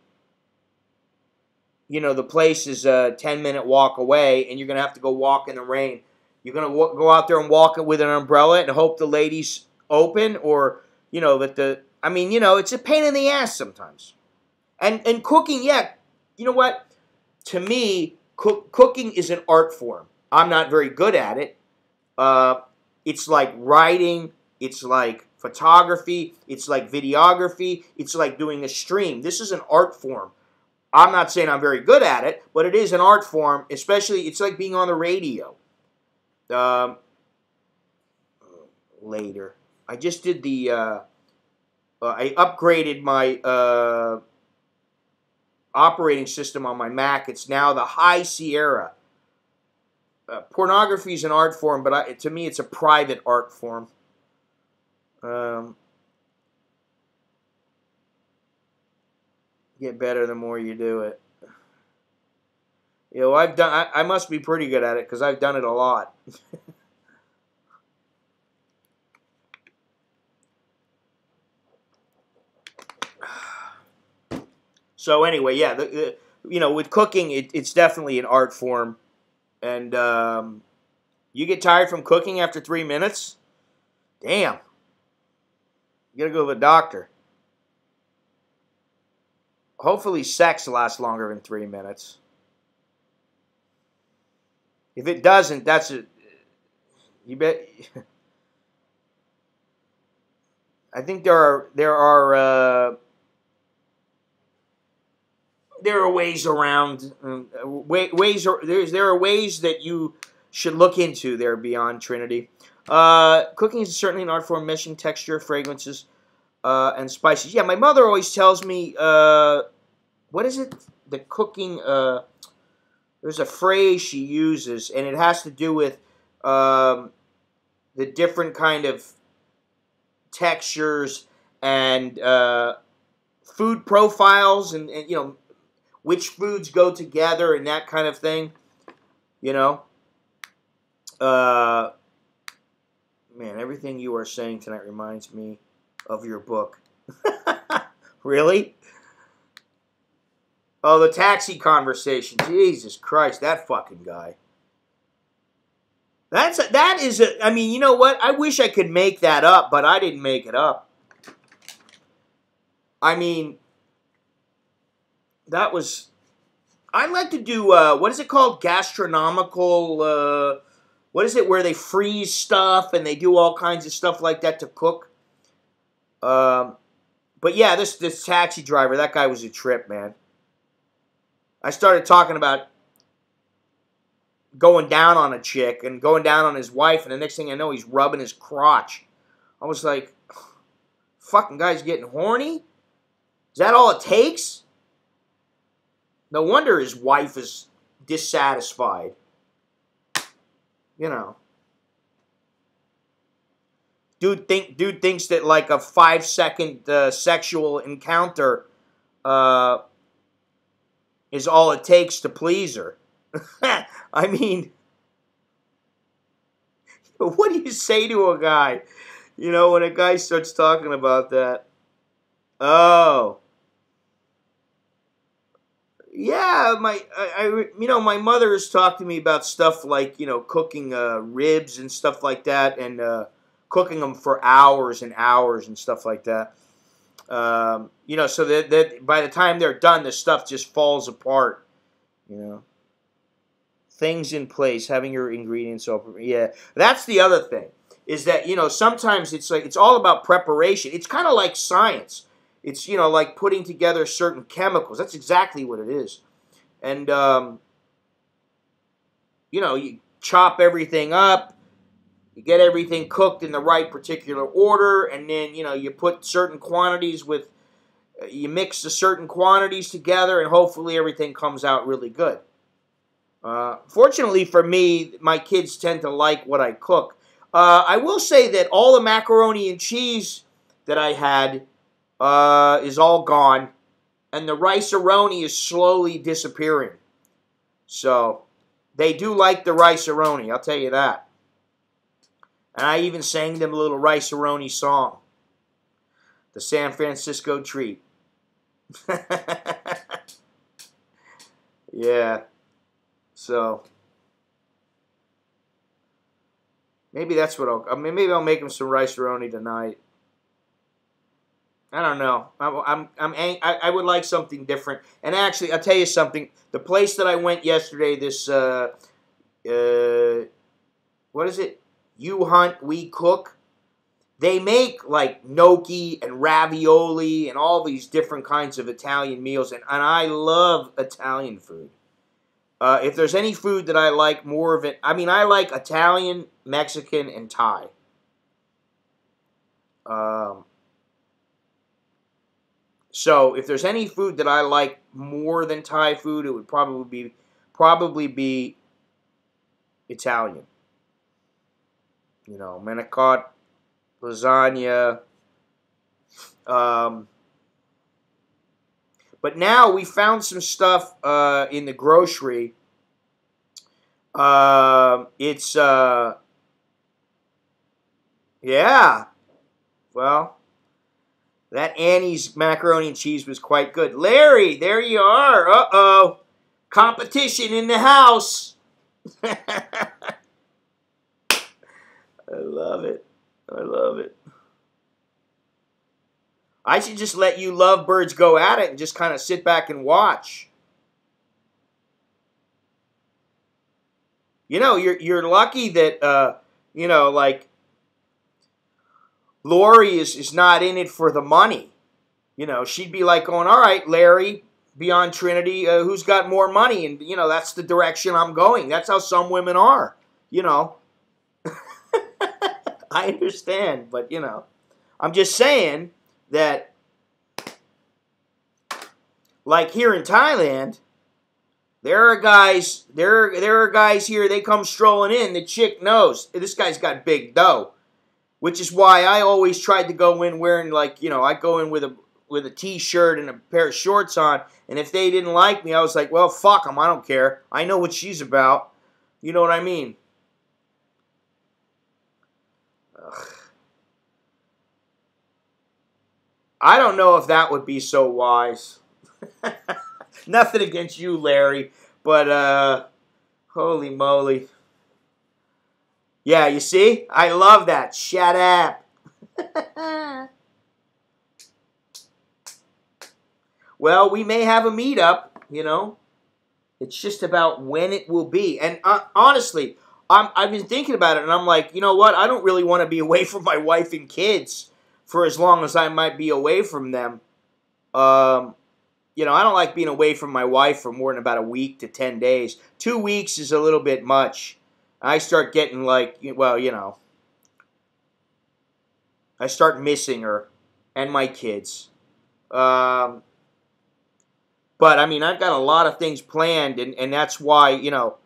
the place is a 10-minute walk away, and you're going to have to go walk in the rain? You're going to go out there and walk it with an umbrella and hope the lady's open, or, it's a pain in the ass sometimes. And cooking, yeah, you know what? To me, cooking is an art form. I'm not very good at it. It's like writing. It's like photography. It's like videography. It's like doing a stream. This is an art form. I'm not saying I'm very good at it, but it is an art form. Especially, it's like being on the radio. Later, I just did I upgraded my operating system on my Mac. It's now the High Sierra. Pornography is an art form, but to me, it's a private art form. Get better the more you do it. I must be pretty good at it because I've done it a lot. So anyway, yeah, with cooking, it's definitely an art form, and you get tired from cooking after 3 minutes. Damn, you gotta go to the doctor. Hopefully, sex lasts longer than 3 minutes. If it doesn't, that's a you bet. I think there are ways around there are ways that you should look into there beyond Trinity. Cooking is certainly an art form, meshing texture, fragrances, and spices. Yeah, my mother always tells me, what is it? The cooking. There's a phrase she uses, and it has to do with the different kind of textures and food profiles, and which foods go together and that kind of thing. You know, man, everything you are saying tonight reminds me of your book. Really? Oh, the taxi conversation. Jesus Christ, that fucking guy. That is a. I mean, you know what? I wish I could make that up, but I didn't make it up. I mean, that was. I'd like to do. What is it called? Gastronomical. What is it where they freeze stuff and they do all kinds of stuff like that to cook? But yeah, this taxi driver, that guy was a trip, man. I started talking about going down on a chick and going down on his wife, and the next thing I know, he's rubbing his crotch. I was like, fucking guy's getting horny? Is that all it takes? No wonder his wife is dissatisfied. You know. Dude thinks that like a 5-second sexual encounter is all it takes to please her. I mean, what do you say to a guy? When a guy starts talking about that. Oh. Yeah, my mother has talked to me about stuff like, cooking ribs and stuff like that, and cooking them for hours and hours and stuff like that. So that by the time they're done, the stuff just falls apart. Things in place, having your ingredients open. Yeah, that's the other thing. Is that sometimes it's all about preparation. It's kind of like science. It's like putting together certain chemicals. That's exactly what it is. And you chop everything up. You get everything cooked in the right particular order, and then you put certain quantities you mix the certain quantities together, and hopefully everything comes out really good. Fortunately for me, my kids tend to like what I cook. I will say that all the macaroni and cheese that I had is all gone, and the rice-a-roni is slowly disappearing. So they do like the rice-a-roni, I'll tell you that. And I even sang them a little rice-a-roni song. The San Francisco Treat. Yeah. So maybe that's what maybe I'll make them some rice-a-roni tonight. I don't know. I would like something different. And actually, I'll tell you something. The place that I went yesterday, this what is it? You Hunt, We Cook. They make like gnocchi and ravioli and all these different kinds of Italian meals, and I love Italian food. If there's any food that I like more of it, I mean, I like Italian, Mexican, and Thai. So if there's any food that I like more than Thai food, it would probably be Italian. Manicotti, lasagna. But now we found some stuff in the grocery. It's yeah. Well, That Annie's macaroni and cheese was quite good. Larry, there you are. Uh-oh. Competition in the house. I love it. I love it. I should just let you lovebirds go at it and just kind of sit back and watch. You know, you're lucky that, you know, like, Lori is not in it for the money. You know, she'd be like going, all right, Larry, beyond Trinity, who's got more money? And, you know, that's the direction I'm going. That's how some women are, you know. I understand, but, you know, I'm just saying that, like here in Thailand, there are guys here, they come strolling in, the chick knows, this guy's got big dough. Which is why I always tried to go in wearing, like, you know, I go in with a t-shirt and a pair of shorts on, and if they didn't like me, I was like, well, fuck them, I don't care. I know what she's about. You know what I mean? Ugh. I don't know if that would be so wise. Nothing against you, Larry, but, holy moly. Yeah, you see? I love that. Shut up. Well, we may have a meetup, you know. It's just about when it will be. And honestly, I've been thinking about it, and I'm like, you know what? I don't really want to be away from my wife and kids for as long as I might be away from them. You know, I don't like being away from my wife for more than about a week to 10 days. 2 weeks is a little bit much. I start getting like, well, you know, I start missing her and my kids. But, I mean, I've got a lot of things planned, and that's why, you know,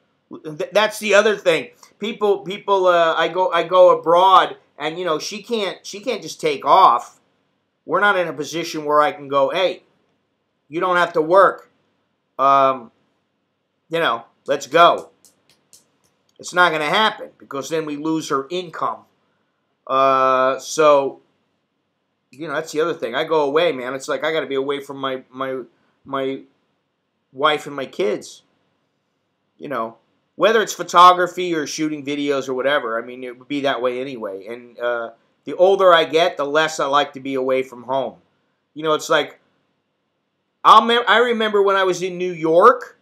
that's the other thing. People, I go abroad, and, you know, she can't just take off. We're not in a position where I can go, hey, you don't have to work. You know, let's go. It's not going to happen because then we lose her income. So, you know, that's the other thing. I go away, man. It's like I got to be away from my wife and my kids. You know, whether it's photography or shooting videos or whatever. I mean, it would be that way anyway. And the older I get, the less I like to be away from home. You know, it's like I remember when I was in New York.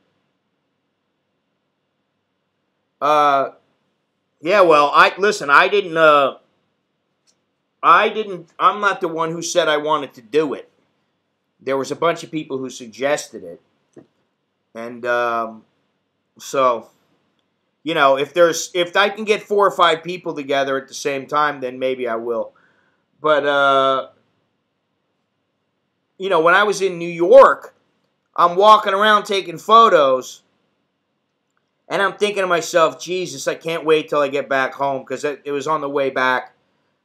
Yeah, well, I'm not the one who said I wanted to do it. There was a bunch of people who suggested it. And, so, you know, if I can get 4 or 5 people together at the same time, then maybe I will. But, you know, when I was in New York, I'm walking around taking photos. And I'm thinking to myself, Jesus, I can't wait till I get back home, because it was on the way back.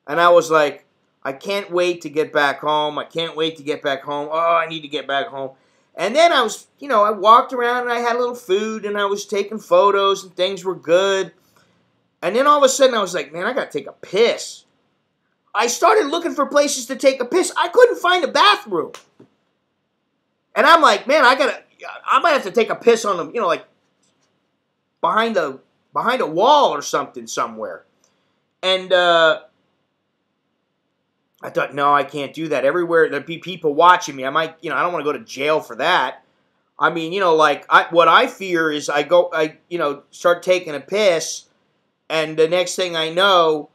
And I was like, I can't wait to get back home. I can't wait to get back home. Oh, I need to get back home. And then I was, you know, I walked around and I had a little food and I was taking photos and things were good. And then all of a sudden I was like, man, I got to take a piss. I started looking for places to take a piss. I couldn't find a bathroom. And I'm like, man, I might have to take a piss on them, you know, like, behind a wall or something somewhere. And I thought, no, I can't do that. Everywhere there'd be people watching me. I might, you know, I don't want to go to jail for that. I mean, you know, like what I fear is I you know, start taking a piss, and the next thing I know,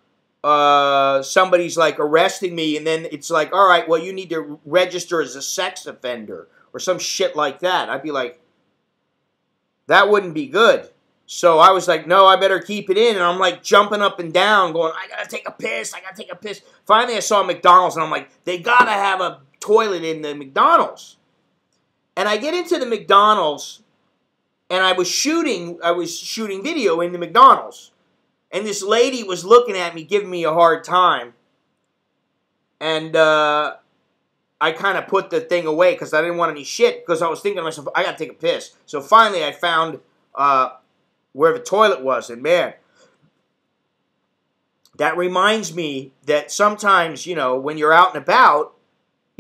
somebody's like arresting me, and then it's like, all right, well, you need to register as a sex offender or some shit like that. I'd be like, that wouldn't be good. So I was like, no, I better keep it in. And I'm like jumping up and down going, I got to take a piss. I got to take a piss. Finally, I saw McDonald's and I'm like, they got to have a toilet in the McDonald's. And I get into the McDonald's and I was shooting video in the McDonald's. And this lady was looking at me, giving me a hard time. And I kind of put the thing away because I didn't want any shit, because I was thinking to myself, I got to take a piss. So finally I found where the toilet was, and man, that reminds me that sometimes, you know, when you're out and about,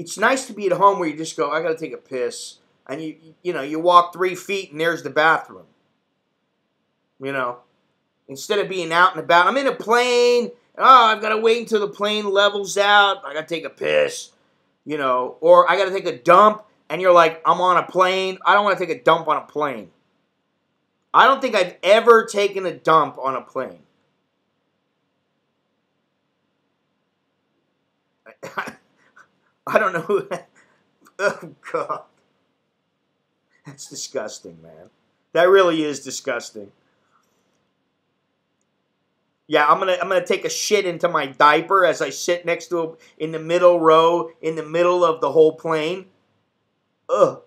it's nice to be at home where you just go, I got to take a piss. And you walk 3 feet and there's the bathroom. Instead of being out and about. I'm in a plane. Oh, I've got to wait until the plane levels out. I got to take a piss. Or I got to take a dump. And you're like, I'm on a plane. I don't want to take a dump on a plane. I don't think I've ever taken a dump on a plane. I don't know who. Oh, God. That's disgusting, man. That really is disgusting. Yeah, I'm gonna take a shit into my diaper as I sit next to him in the middle row, in the middle of the whole plane. Ugh.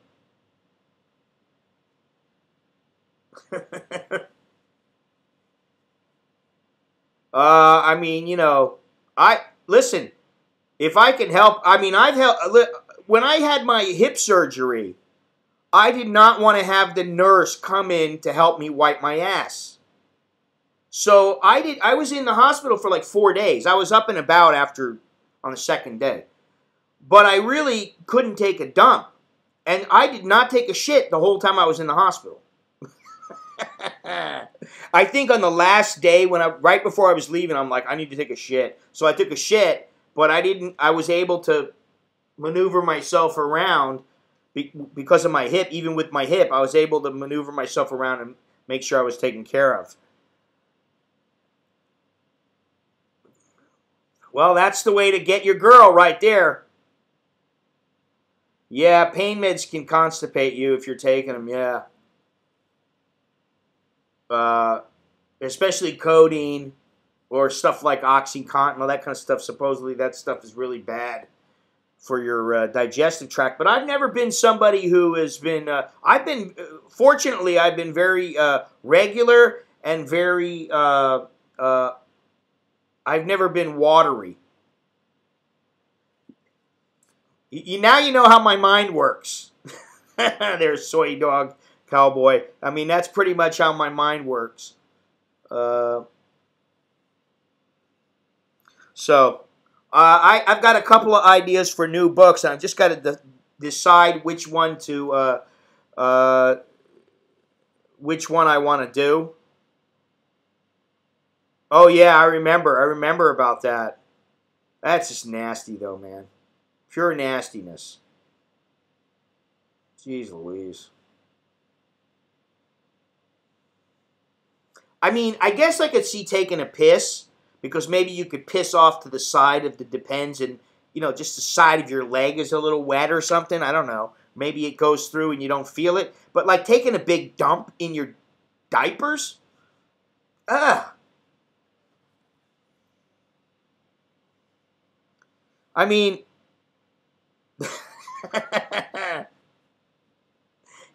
I mean, listen. If I can help, I mean, I've helped. When I had my hip surgery, I did not want to have the nurse come in to help me wipe my ass. So I was in the hospital for like 4 days. I was up and about on the second day. But I really couldn't take a dump. And I did not take a shit the whole time I was in the hospital. I think on the last day, right before I was leaving, I'm like, I need to take a shit. So I took a shit, but I was able to maneuver myself around because of my hip. Even with my hip, I was able to maneuver myself around and make sure I was taken care of. Well, that's the way to get your girl right there. Yeah, pain meds can constipate you if you're taking them, yeah. Especially codeine or stuff like OxyContin, all that kind of stuff. Supposedly that stuff is really bad for your digestive tract. But I've never been somebody who has been, fortunately, I've been very regular and very, I've never been watery. Now you know how my mind works. There's Soy Dog Cowboy. I mean, that's pretty much how my mind works. I've got a couple of ideas for new books. I've just got to decide which one I want to do. Oh yeah, I remember about that. That's just nasty though, man. Pure nastiness. Jeez Louise. I mean, I guess I could see taking a piss, because maybe you could piss off to the side of the Depends, and, just the side of your leg is a little wet or something. I don't know. Maybe it goes through and you don't feel it. But, like, taking a big dump in your diapers? Ugh. I mean,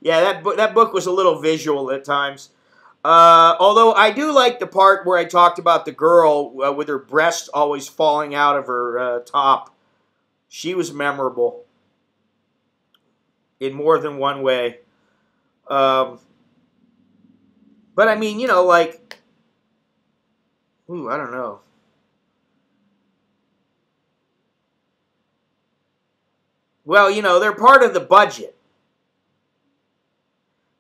yeah, that book was a little visual at times. Although I do like the part where I talked about the girl with her breasts always falling out of her top. She was memorable in more than one way. But I mean, like, I don't know. Well, they're part of the budget.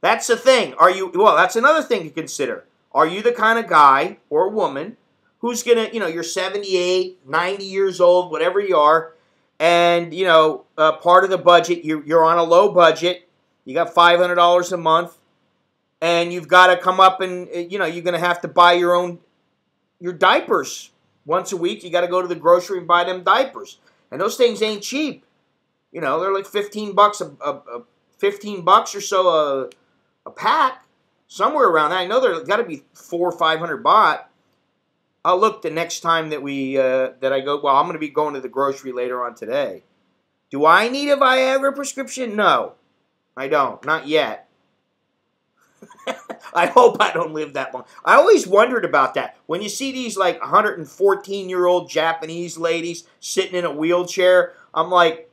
That's the thing. Well, that's another thing to consider. Are you the kind of guy or woman who's going to, you're 78, 90 years old, whatever you are, and, part of the budget, you're on a low budget, you got $500 a month, and you've got to come up and, you're going to have to buy your diapers once a week. You got to go to the grocery and buy them diapers. And those things ain't cheap. They're like $15 $15 or so a pack, somewhere around that. I know there's got to be 400 or 500 baht. I'll look the next time that I go. Well, I'm going to be going to the grocery later on today. Do I need a Viagra prescription? No, I don't. Not yet. I hope I don't live that long. I always wondered about that. When you see these like 114-year-old Japanese ladies sitting in a wheelchair, I'm like,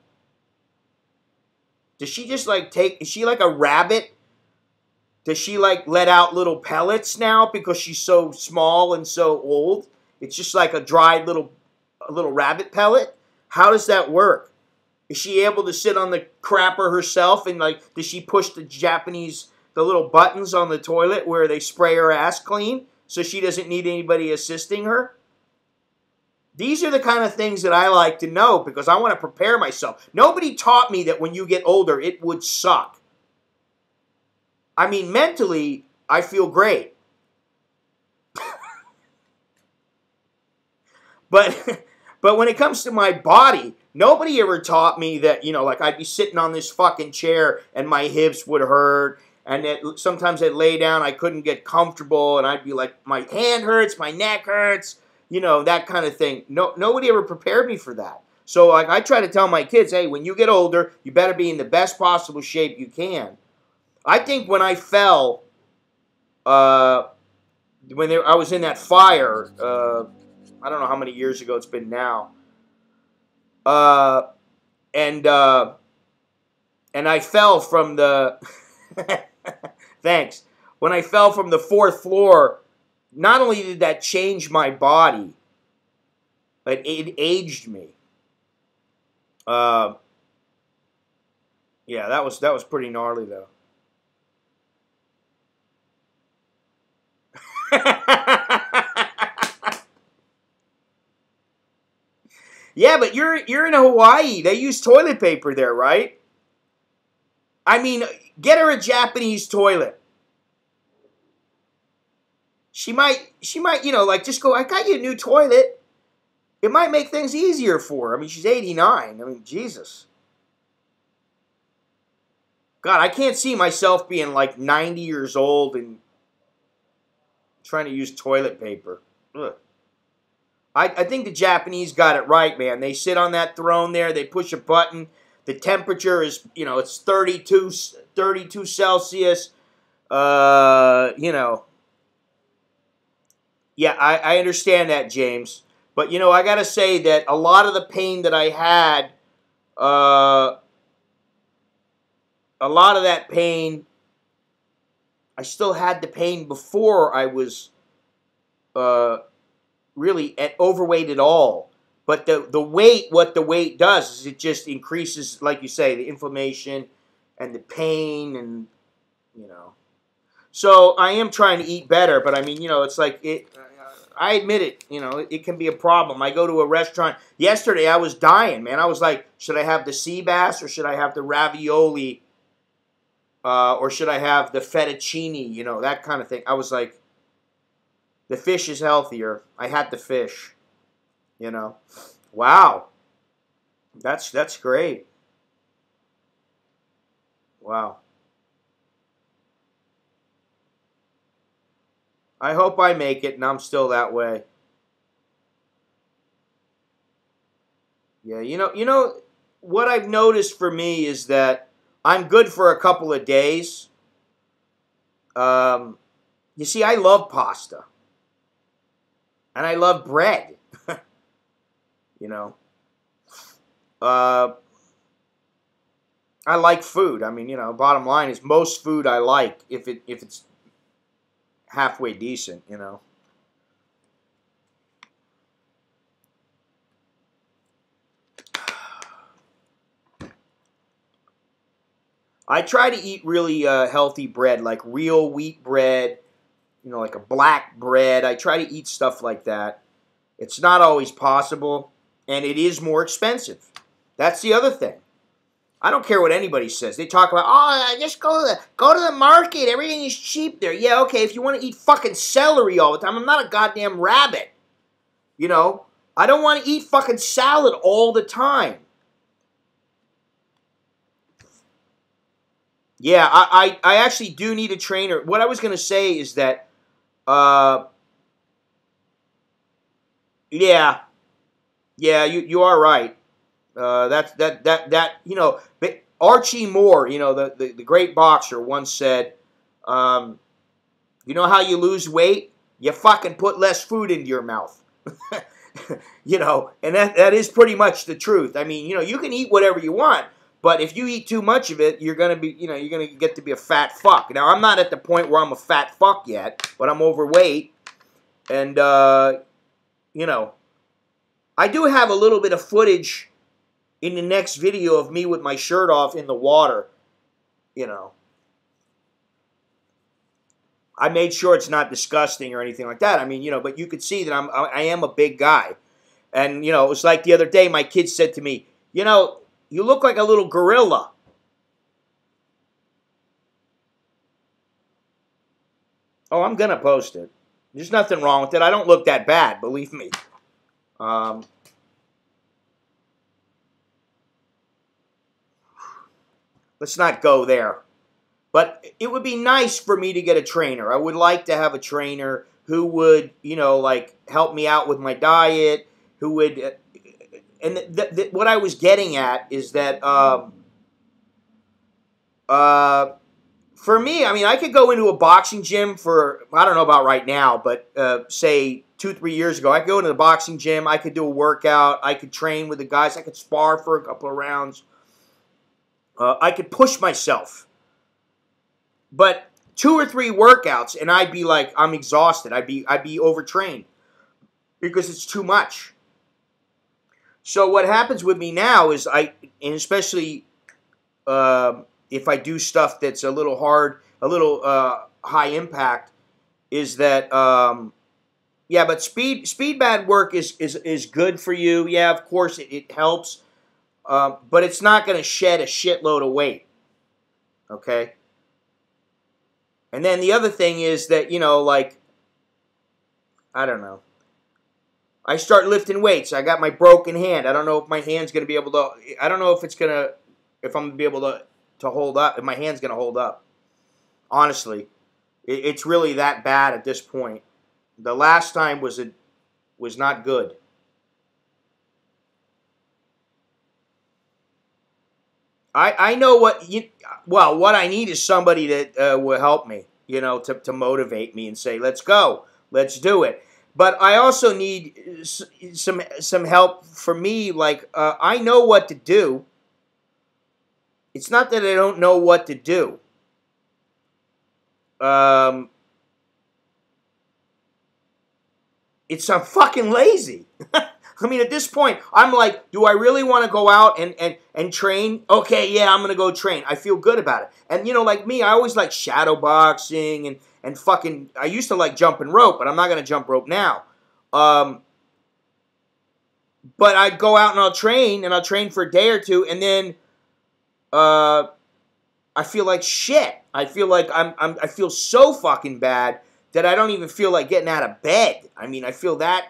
does she just like is she like a rabbit? Does she like let out little pellets now because she's so small and so old? It's just like a dried little rabbit pellet? How does that work? Is she able to sit on the crapper herself? And, like, does she push the little buttons on the toilet where they spray her ass clean so she doesn't need anybody assisting her? These are the kind of things that I like to know because I want to prepare myself. Nobody taught me that when you get older, it would suck. I mean, mentally, I feel great. But when it comes to my body, nobody ever taught me that, you know, like I'd be sitting on this fucking chair and my hips would hurt. And that sometimes I'd lay down, I couldn't get comfortable, and I'd be like, my hand hurts, my neck hurts, you know, that kind of thing. Nobody ever prepared me for that. So like I try to tell my kids, hey, when you get older, you better be in the best possible shape you can. I think when I fell, I was in that fire, I don't know how many years ago it's been now, and I fell from the... Thanks. When I fell from the 4th floor, not only did that change my body, but it aged me. Yeah, that was pretty gnarly though. Yeah, but you're in Hawaii. They use toilet paper there, right? I mean, get her a Japanese toilet. She might, you know, like just go, I got you a new toilet. It might make things easier for her. I mean, she's 89. I mean, Jesus. God, I can't see myself being like 90 years old and trying to use toilet paper. Ugh. I think the Japanese got it right, man. They sit on that throne there. They push a button. The temperature is, you know, it's 32 Celsius. You know. Yeah, I understand that, James. But, you know, I got to say that a lot of the pain that I had, a lot of that pain, I still had the pain before I was really overweight at all. But the weight, what the weight does is it just increases, like you say, the inflammation and the pain and, you know. So I am trying to eat better, but I mean, you know, it's like, I admit it, you know, it can be a problem. I go to a restaurant. Yesterday I was dying, man. I was like, should I have the sea bass or should I have the ravioli or should I have the fettuccine, you know, that kind of thing. I was like, the fish is healthier. I had the fish, you know. Wow. That's great. Wow. I hope I make it and I'm still that way. Yeah, you know what I've noticed for me is that I'm good for a couple of days. You see, I love pasta. And I love bread. You know. I like food. I mean, you know, bottom line is most food I like if it's halfway decent, you know. I try to eat really healthy bread, like real wheat bread, you know, like a black bread. I try to eat stuff like that. It's not always possible, and it is more expensive. That's the other thing. I don't care what anybody says. They talk about, oh, just go to the market. Everything is cheap there. Yeah, okay, if you want to eat fucking celery all the time, I'm not a goddamn rabbit. You know, I don't want to eat fucking salad all the time. Yeah, I actually do need a trainer. What I was going to say is that, yeah, you are right. That you know, Archie Moore, you know, the great boxer, once said, you know how you lose weight? You fucking put less food into your mouth. You know, and that is pretty much the truth. I mean, you know, you can eat whatever you want, but if you eat too much of it, you're gonna get to be a fat fuck. Now, I'm not at the point where I'm a fat fuck yet, but I'm overweight, and you know, I do have a little bit of footage in the next video of me with my shirt off in the water, you know. I made sure it's not disgusting or anything like that. I mean, you know, but you could see that I am a big guy. And, you know, it was like the other day my kid said to me, you know, you look like a little gorilla. Oh, I'm going to post it. There's nothing wrong with it. I don't look that bad, believe me. Let's not go there. But it would be nice for me to get a trainer. I would like to have a trainer who would, you know, like help me out with my diet, who would, and what I was getting at is that, for me, I mean, I could go into a boxing gym for, I don't know about right now, but say 2-3 years ago, I could go into the boxing gym, I could do a workout, I could train with the guys, I could spar for a couple of rounds, I could push myself. But 2 or 3 workouts, and I'd be like, I'm exhausted. I'd be overtrained because it's too much. So what happens with me now is and especially if I do stuff that's a little hard, a little high impact, is that yeah. But speed bad work is good for you. Yeah, of course it helps, but it's not going to shed a shitload of weight. Okay. And then the other thing is that, you know, like, I don't know. I start lifting weights. I got my broken hand. I don't know if my hand's going to be able to, I don't know if I'm going to be able to hold up, if my hand's going to hold up. Honestly, it's really that bad at this point. The last time was not good. I know what I need is somebody that will help me, you know, to motivate me and say, let's go, let's do it. But I also need some help for me. Like, I know what to do. It's not that I don't know what to do. It's I'm fucking lazy. I mean, at this point, I'm like, do I really want to go out and train? Okay, yeah, I'm going to go train. I feel good about it. And, you know, like me, I always like shadow boxing and fucking, I used to like jumping rope, but I'm not going to jump rope now. But I'd go out and I'll train for a day or two, and then I feel like shit. I feel like I feel so fucking bad that I don't even feel like getting out of bed. I mean, I feel that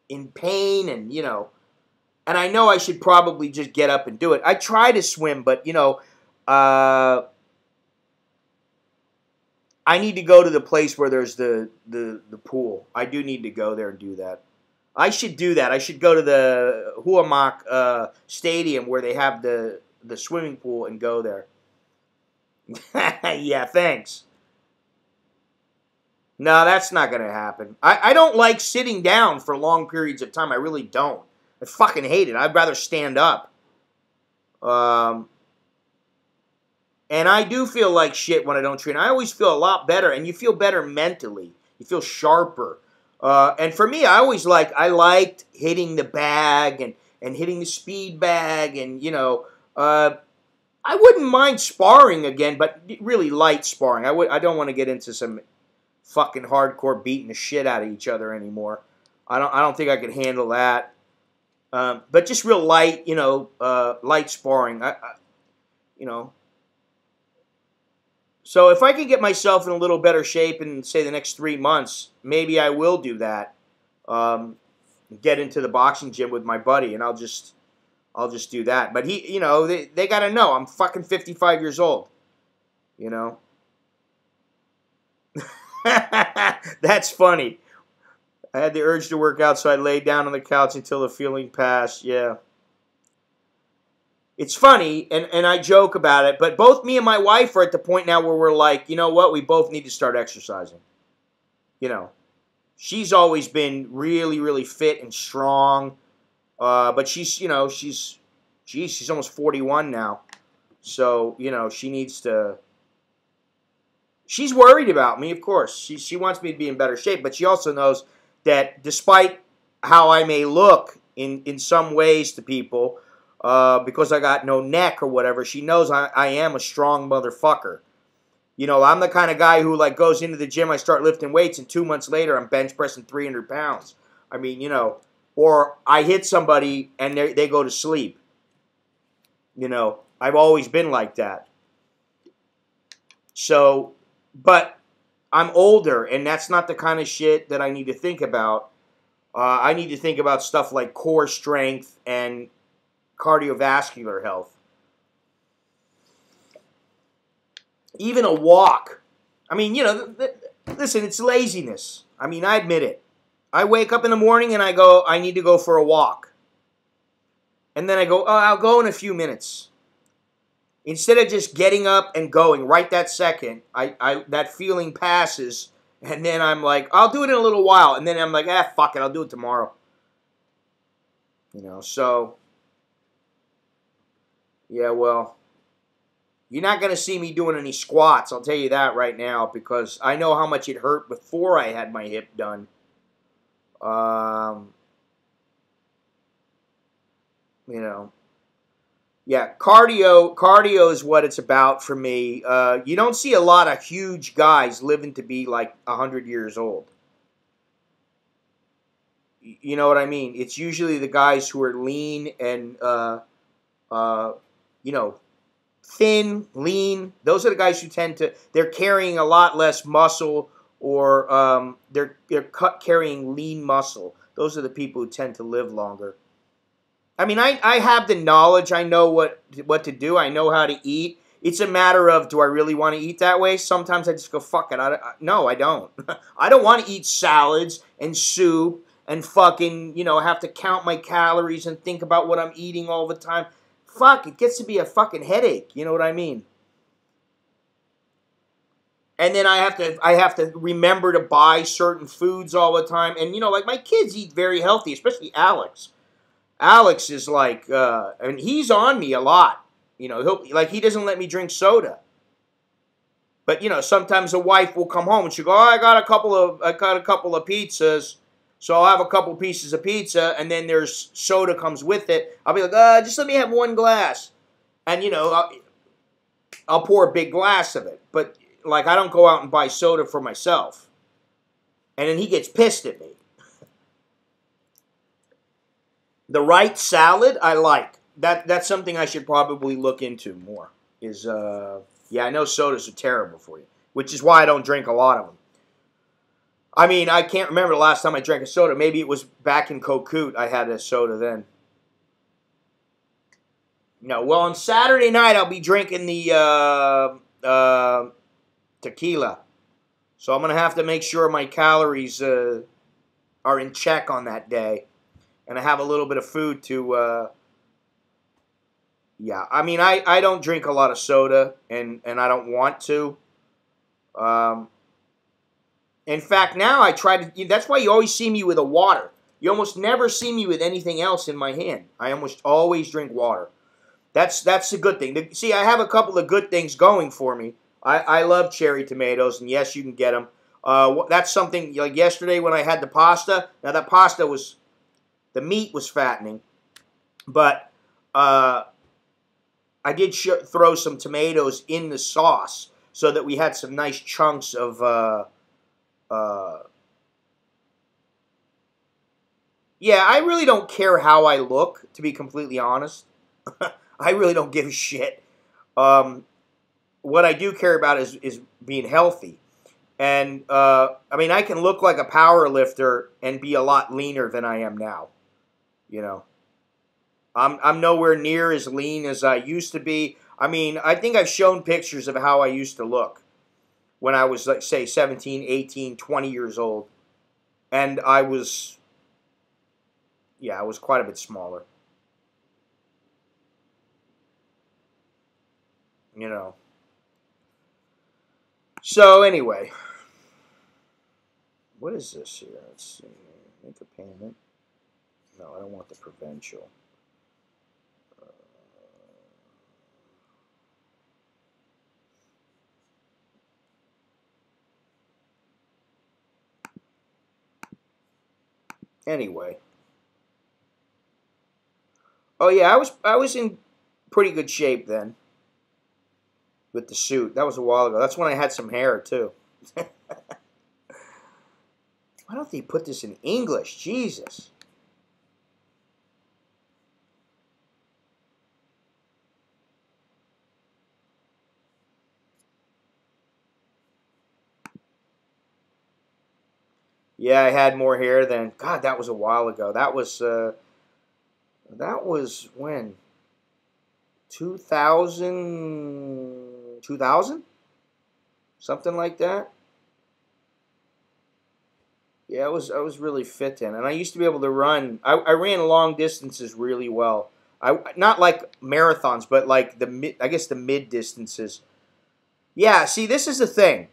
in pain, and, you know, and I know I should probably just get up and do it. I try to swim, but, you know, I need to go to the place where there's the pool. I do need to go there and do that. I should do that. I should go to the Huamak Stadium where they have the swimming pool and go there. Yeah, thanks. No, that's not going to happen. I don't like sitting down for long periods of time. I really don't. I fucking hate it. I'd rather stand up. And I do feel like shit when I don't train. I always feel a lot better, and you feel better mentally. You feel sharper. And for me, I liked hitting the bag and hitting the speed bag, and, you know, I wouldn't mind sparring again, but really light sparring. I don't want to get into some fucking hardcore beating the shit out of each other anymore. I don't think I could handle that. But just real light, you know, light sparring. You know. So if I can get myself in a little better shape in, say, the next 3 months, maybe I will do that. Get into the boxing gym with my buddy, and I'll just do that. But he, you know, they got to know I'm fucking 55 years old. You know. That's funny. I had the urge to work out, so I laid down on the couch until the feeling passed. Yeah. It's funny, and I joke about it, but both me and my wife are at the point now where we're like, you know what, we both need to start exercising. You know, she's always been really, really fit and strong, but she's, you know, she's almost 41 now, so, you know, she needs to. She's worried about me, of course. She wants me to be in better shape, but she also knows that despite how I may look in some ways to people, because I got no neck or whatever. She knows I am a strong motherfucker. You know, I'm the kind of guy who like goes into the gym, I start lifting weights, and 2 months later I'm bench pressing 300 pounds. I mean, you know, or I hit somebody and they go to sleep. You know, I've always been like that. So, but I'm older, and that's not the kind of shit that I need to think about. I need to think about stuff like core strength and cardiovascular health. Even a walk. I mean, you know, listen, it's laziness. I mean, I admit it. I wake up in the morning and I go, I need to go for a walk. And then I go, oh, I'll go in a few minutes. Instead of just getting up and going right that second, that feeling passes, and then I'm like, I'll do it in a little while. And then I'm like, fuck it, I'll do it tomorrow. You know, so, yeah, well, you're not going to see me doing any squats, I'll tell you that right now, because I know how much it hurt before I had my hip done. You know, yeah, cardio is what it's about for me. You don't see a lot of huge guys living to be like 100 years old. You know what I mean? It's usually the guys who are lean and, you know, thin, lean. Those are the guys who they're carrying a lot less muscle, or they're carrying lean muscle. Those are the people who tend to live longer. I mean, I have the knowledge. I know what to do. I know how to eat. It's a matter of, do I really want to eat that way? Sometimes I just go, fuck it. No, I don't. I don't want to eat salads and soup and fucking, you know, have to count my calories and think about what I'm eating all the time. Fuck, it gets to be a fucking headache. You know what I mean? And then I have to remember to buy certain foods all the time. And, you know, like my kids eat very healthy, especially Alex. Alex is like, and he's on me a lot. You know, he doesn't let me drink soda. But you know, sometimes a wife will come home and she'll go, "Oh, I got a couple of pizzas, so I'll have a couple pieces of pizza, and then there's soda comes with it." I'll be like, just let me have one glass," and you know, I'll pour a big glass of it. But like, I don't go out and buy soda for myself, and then he gets pissed at me. The right salad, I like. That's something I should probably look into more. Yeah, I know sodas are terrible for you, which is why I don't drink a lot of them. I mean, I can't remember the last time I drank a soda. Maybe it was back in Kokut I had a soda then. No, well, on Saturday night I'll be drinking the tequila. So I'm going to have to make sure my calories are in check on that day. And I have a little bit of food to... yeah, I mean, I don't drink a lot of soda, and I don't want to. In fact, now I try to... That's why you always see me with a water. You almost never see me with anything else in my hand. I almost always drink water. That's a good thing. See, I have a couple of good things going for me. I love cherry tomatoes, and yes, you can get them. That's something, like yesterday when I had the pasta. Now, that pasta was... The meat was fattening, but... I did throw some tomatoes in the sauce so that we had some nice chunks of, yeah, I really don't care how I look, to be completely honest. I really don't give a shit. What I do care about is being healthy. And, I mean, I can look like a power lifter and be a lot leaner than I am now, you know. I'm nowhere near as lean as I used to be. I mean, I think I've shown pictures of how I used to look when I was, like, say, 17, 18, 20 years old. And I was quite a bit smaller. You know. So, anyway. What is this here? Let's see. Make a payment. No, I don't want the provincial. Anyway. Oh yeah, I was in pretty good shape then with the suit. That was a while ago. That's when I had some hair too. Why don't they put this in English? Jesus. Yeah, I had more hair then. God, that was a while ago. That was when 2000, 2000, something like that. Yeah, I was really fit then, and I used to be able to run. I ran long distances really well. I not like marathons, but like I guess the mid distances. Yeah, see, this is the thing.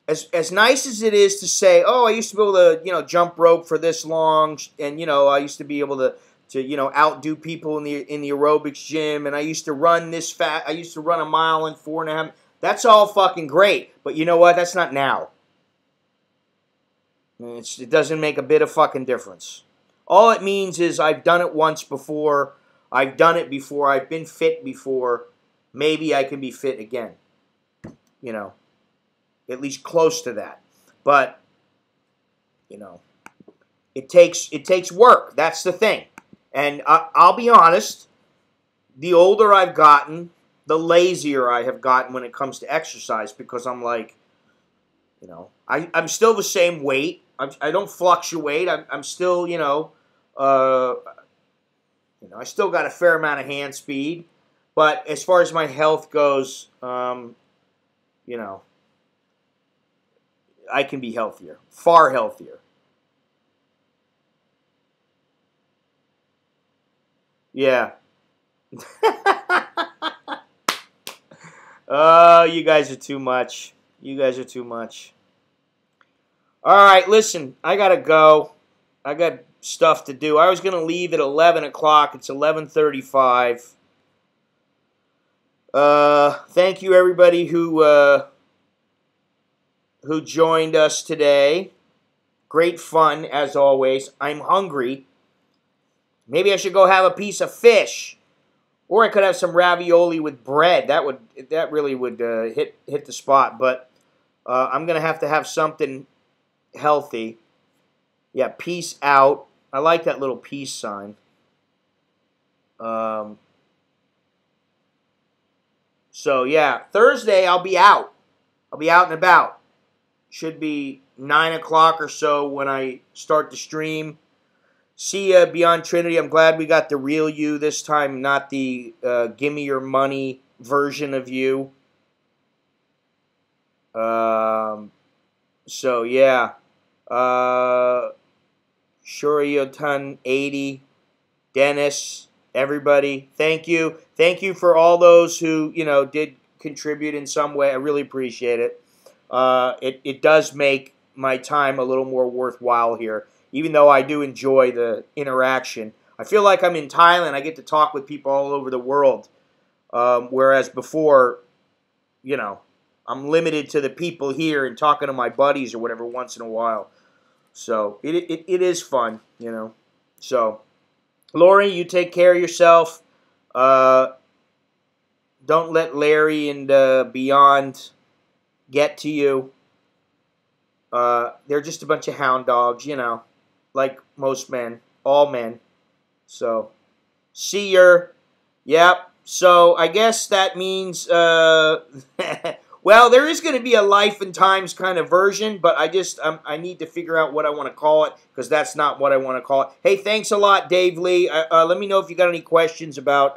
As nice as it is to say, oh, I used to be able to jump rope for this long, and I used to be able to outdo people in the aerobics gym, and I used to run this fast. I used to run a mile in 4.5. That's all fucking great, but you know what? That's not now. It doesn't make a bit of fucking difference. All it means is I've done it once before. I've done it before. I've been fit before. Maybe I can be fit again. You know, at least close to that. But you know, it takes work. That's the thing. And I'll be honest. The older I've gotten, the lazier I have gotten when it comes to exercise because I'm like, I'm still the same weight. I don't fluctuate. I'm still, I still got a fair amount of hand speed. But as far as my health goes, you know, I can be healthier, far healthier. Yeah. Oh, you guys are too much. You guys are too much. All right, listen, I gotta go. I got stuff to do. I was gonna leave at 11 o'clock. It's 11:35. Thank you everybody who joined us today. Great fun as always. I'm hungry. Maybe I should go have a piece of fish, or I could have some ravioli with bread. That really would hit the spot. But I'm gonna have to have something healthy. Yeah, peace out. I like that little peace sign. Um, so yeah, Thursday I'll be out. I'll be out and about. Should be 9 o'clock or so when I start the stream. See ya, Beyond Trinity. I'm glad we got the real you this time, not the gimme your money version of you. So yeah. Shuriotan 80, Dennis, everybody, thank you. Thank you for all those who, did contribute in some way. I really appreciate it. It does make my time a little more worthwhile here, even though I do enjoy the interaction. I feel like I'm in Thailand. I get to talk with people all over the world, whereas before, I'm limited to the people here and talking to my buddies or whatever once in a while. So it is fun, So, Lori, you take care of yourself. Don't let Larry and Beyond get to you. They're just a bunch of hound dogs, like most men, all men. So, see ya. Yep. So I guess that means, well, there is going to be a Life and Times kind of version, but I need to figure out what I want to call it because that's not what I want to call it. Hey, thanks a lot, Dave Lee. Let me know if you got any questions about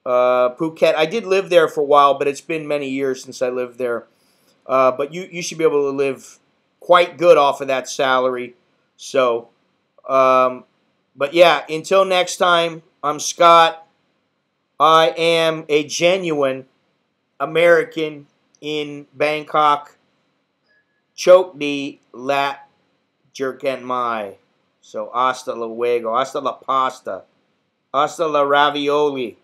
Phuket. I did live there for a while, but it's been many years since I lived there. But you should be able to live quite good off of that salary. So, but yeah, until next time, I'm Scott. I am a genuine American in Bangkok. Choke the lat jerken mai. So hasta luego, hasta la pasta, hasta la ravioli.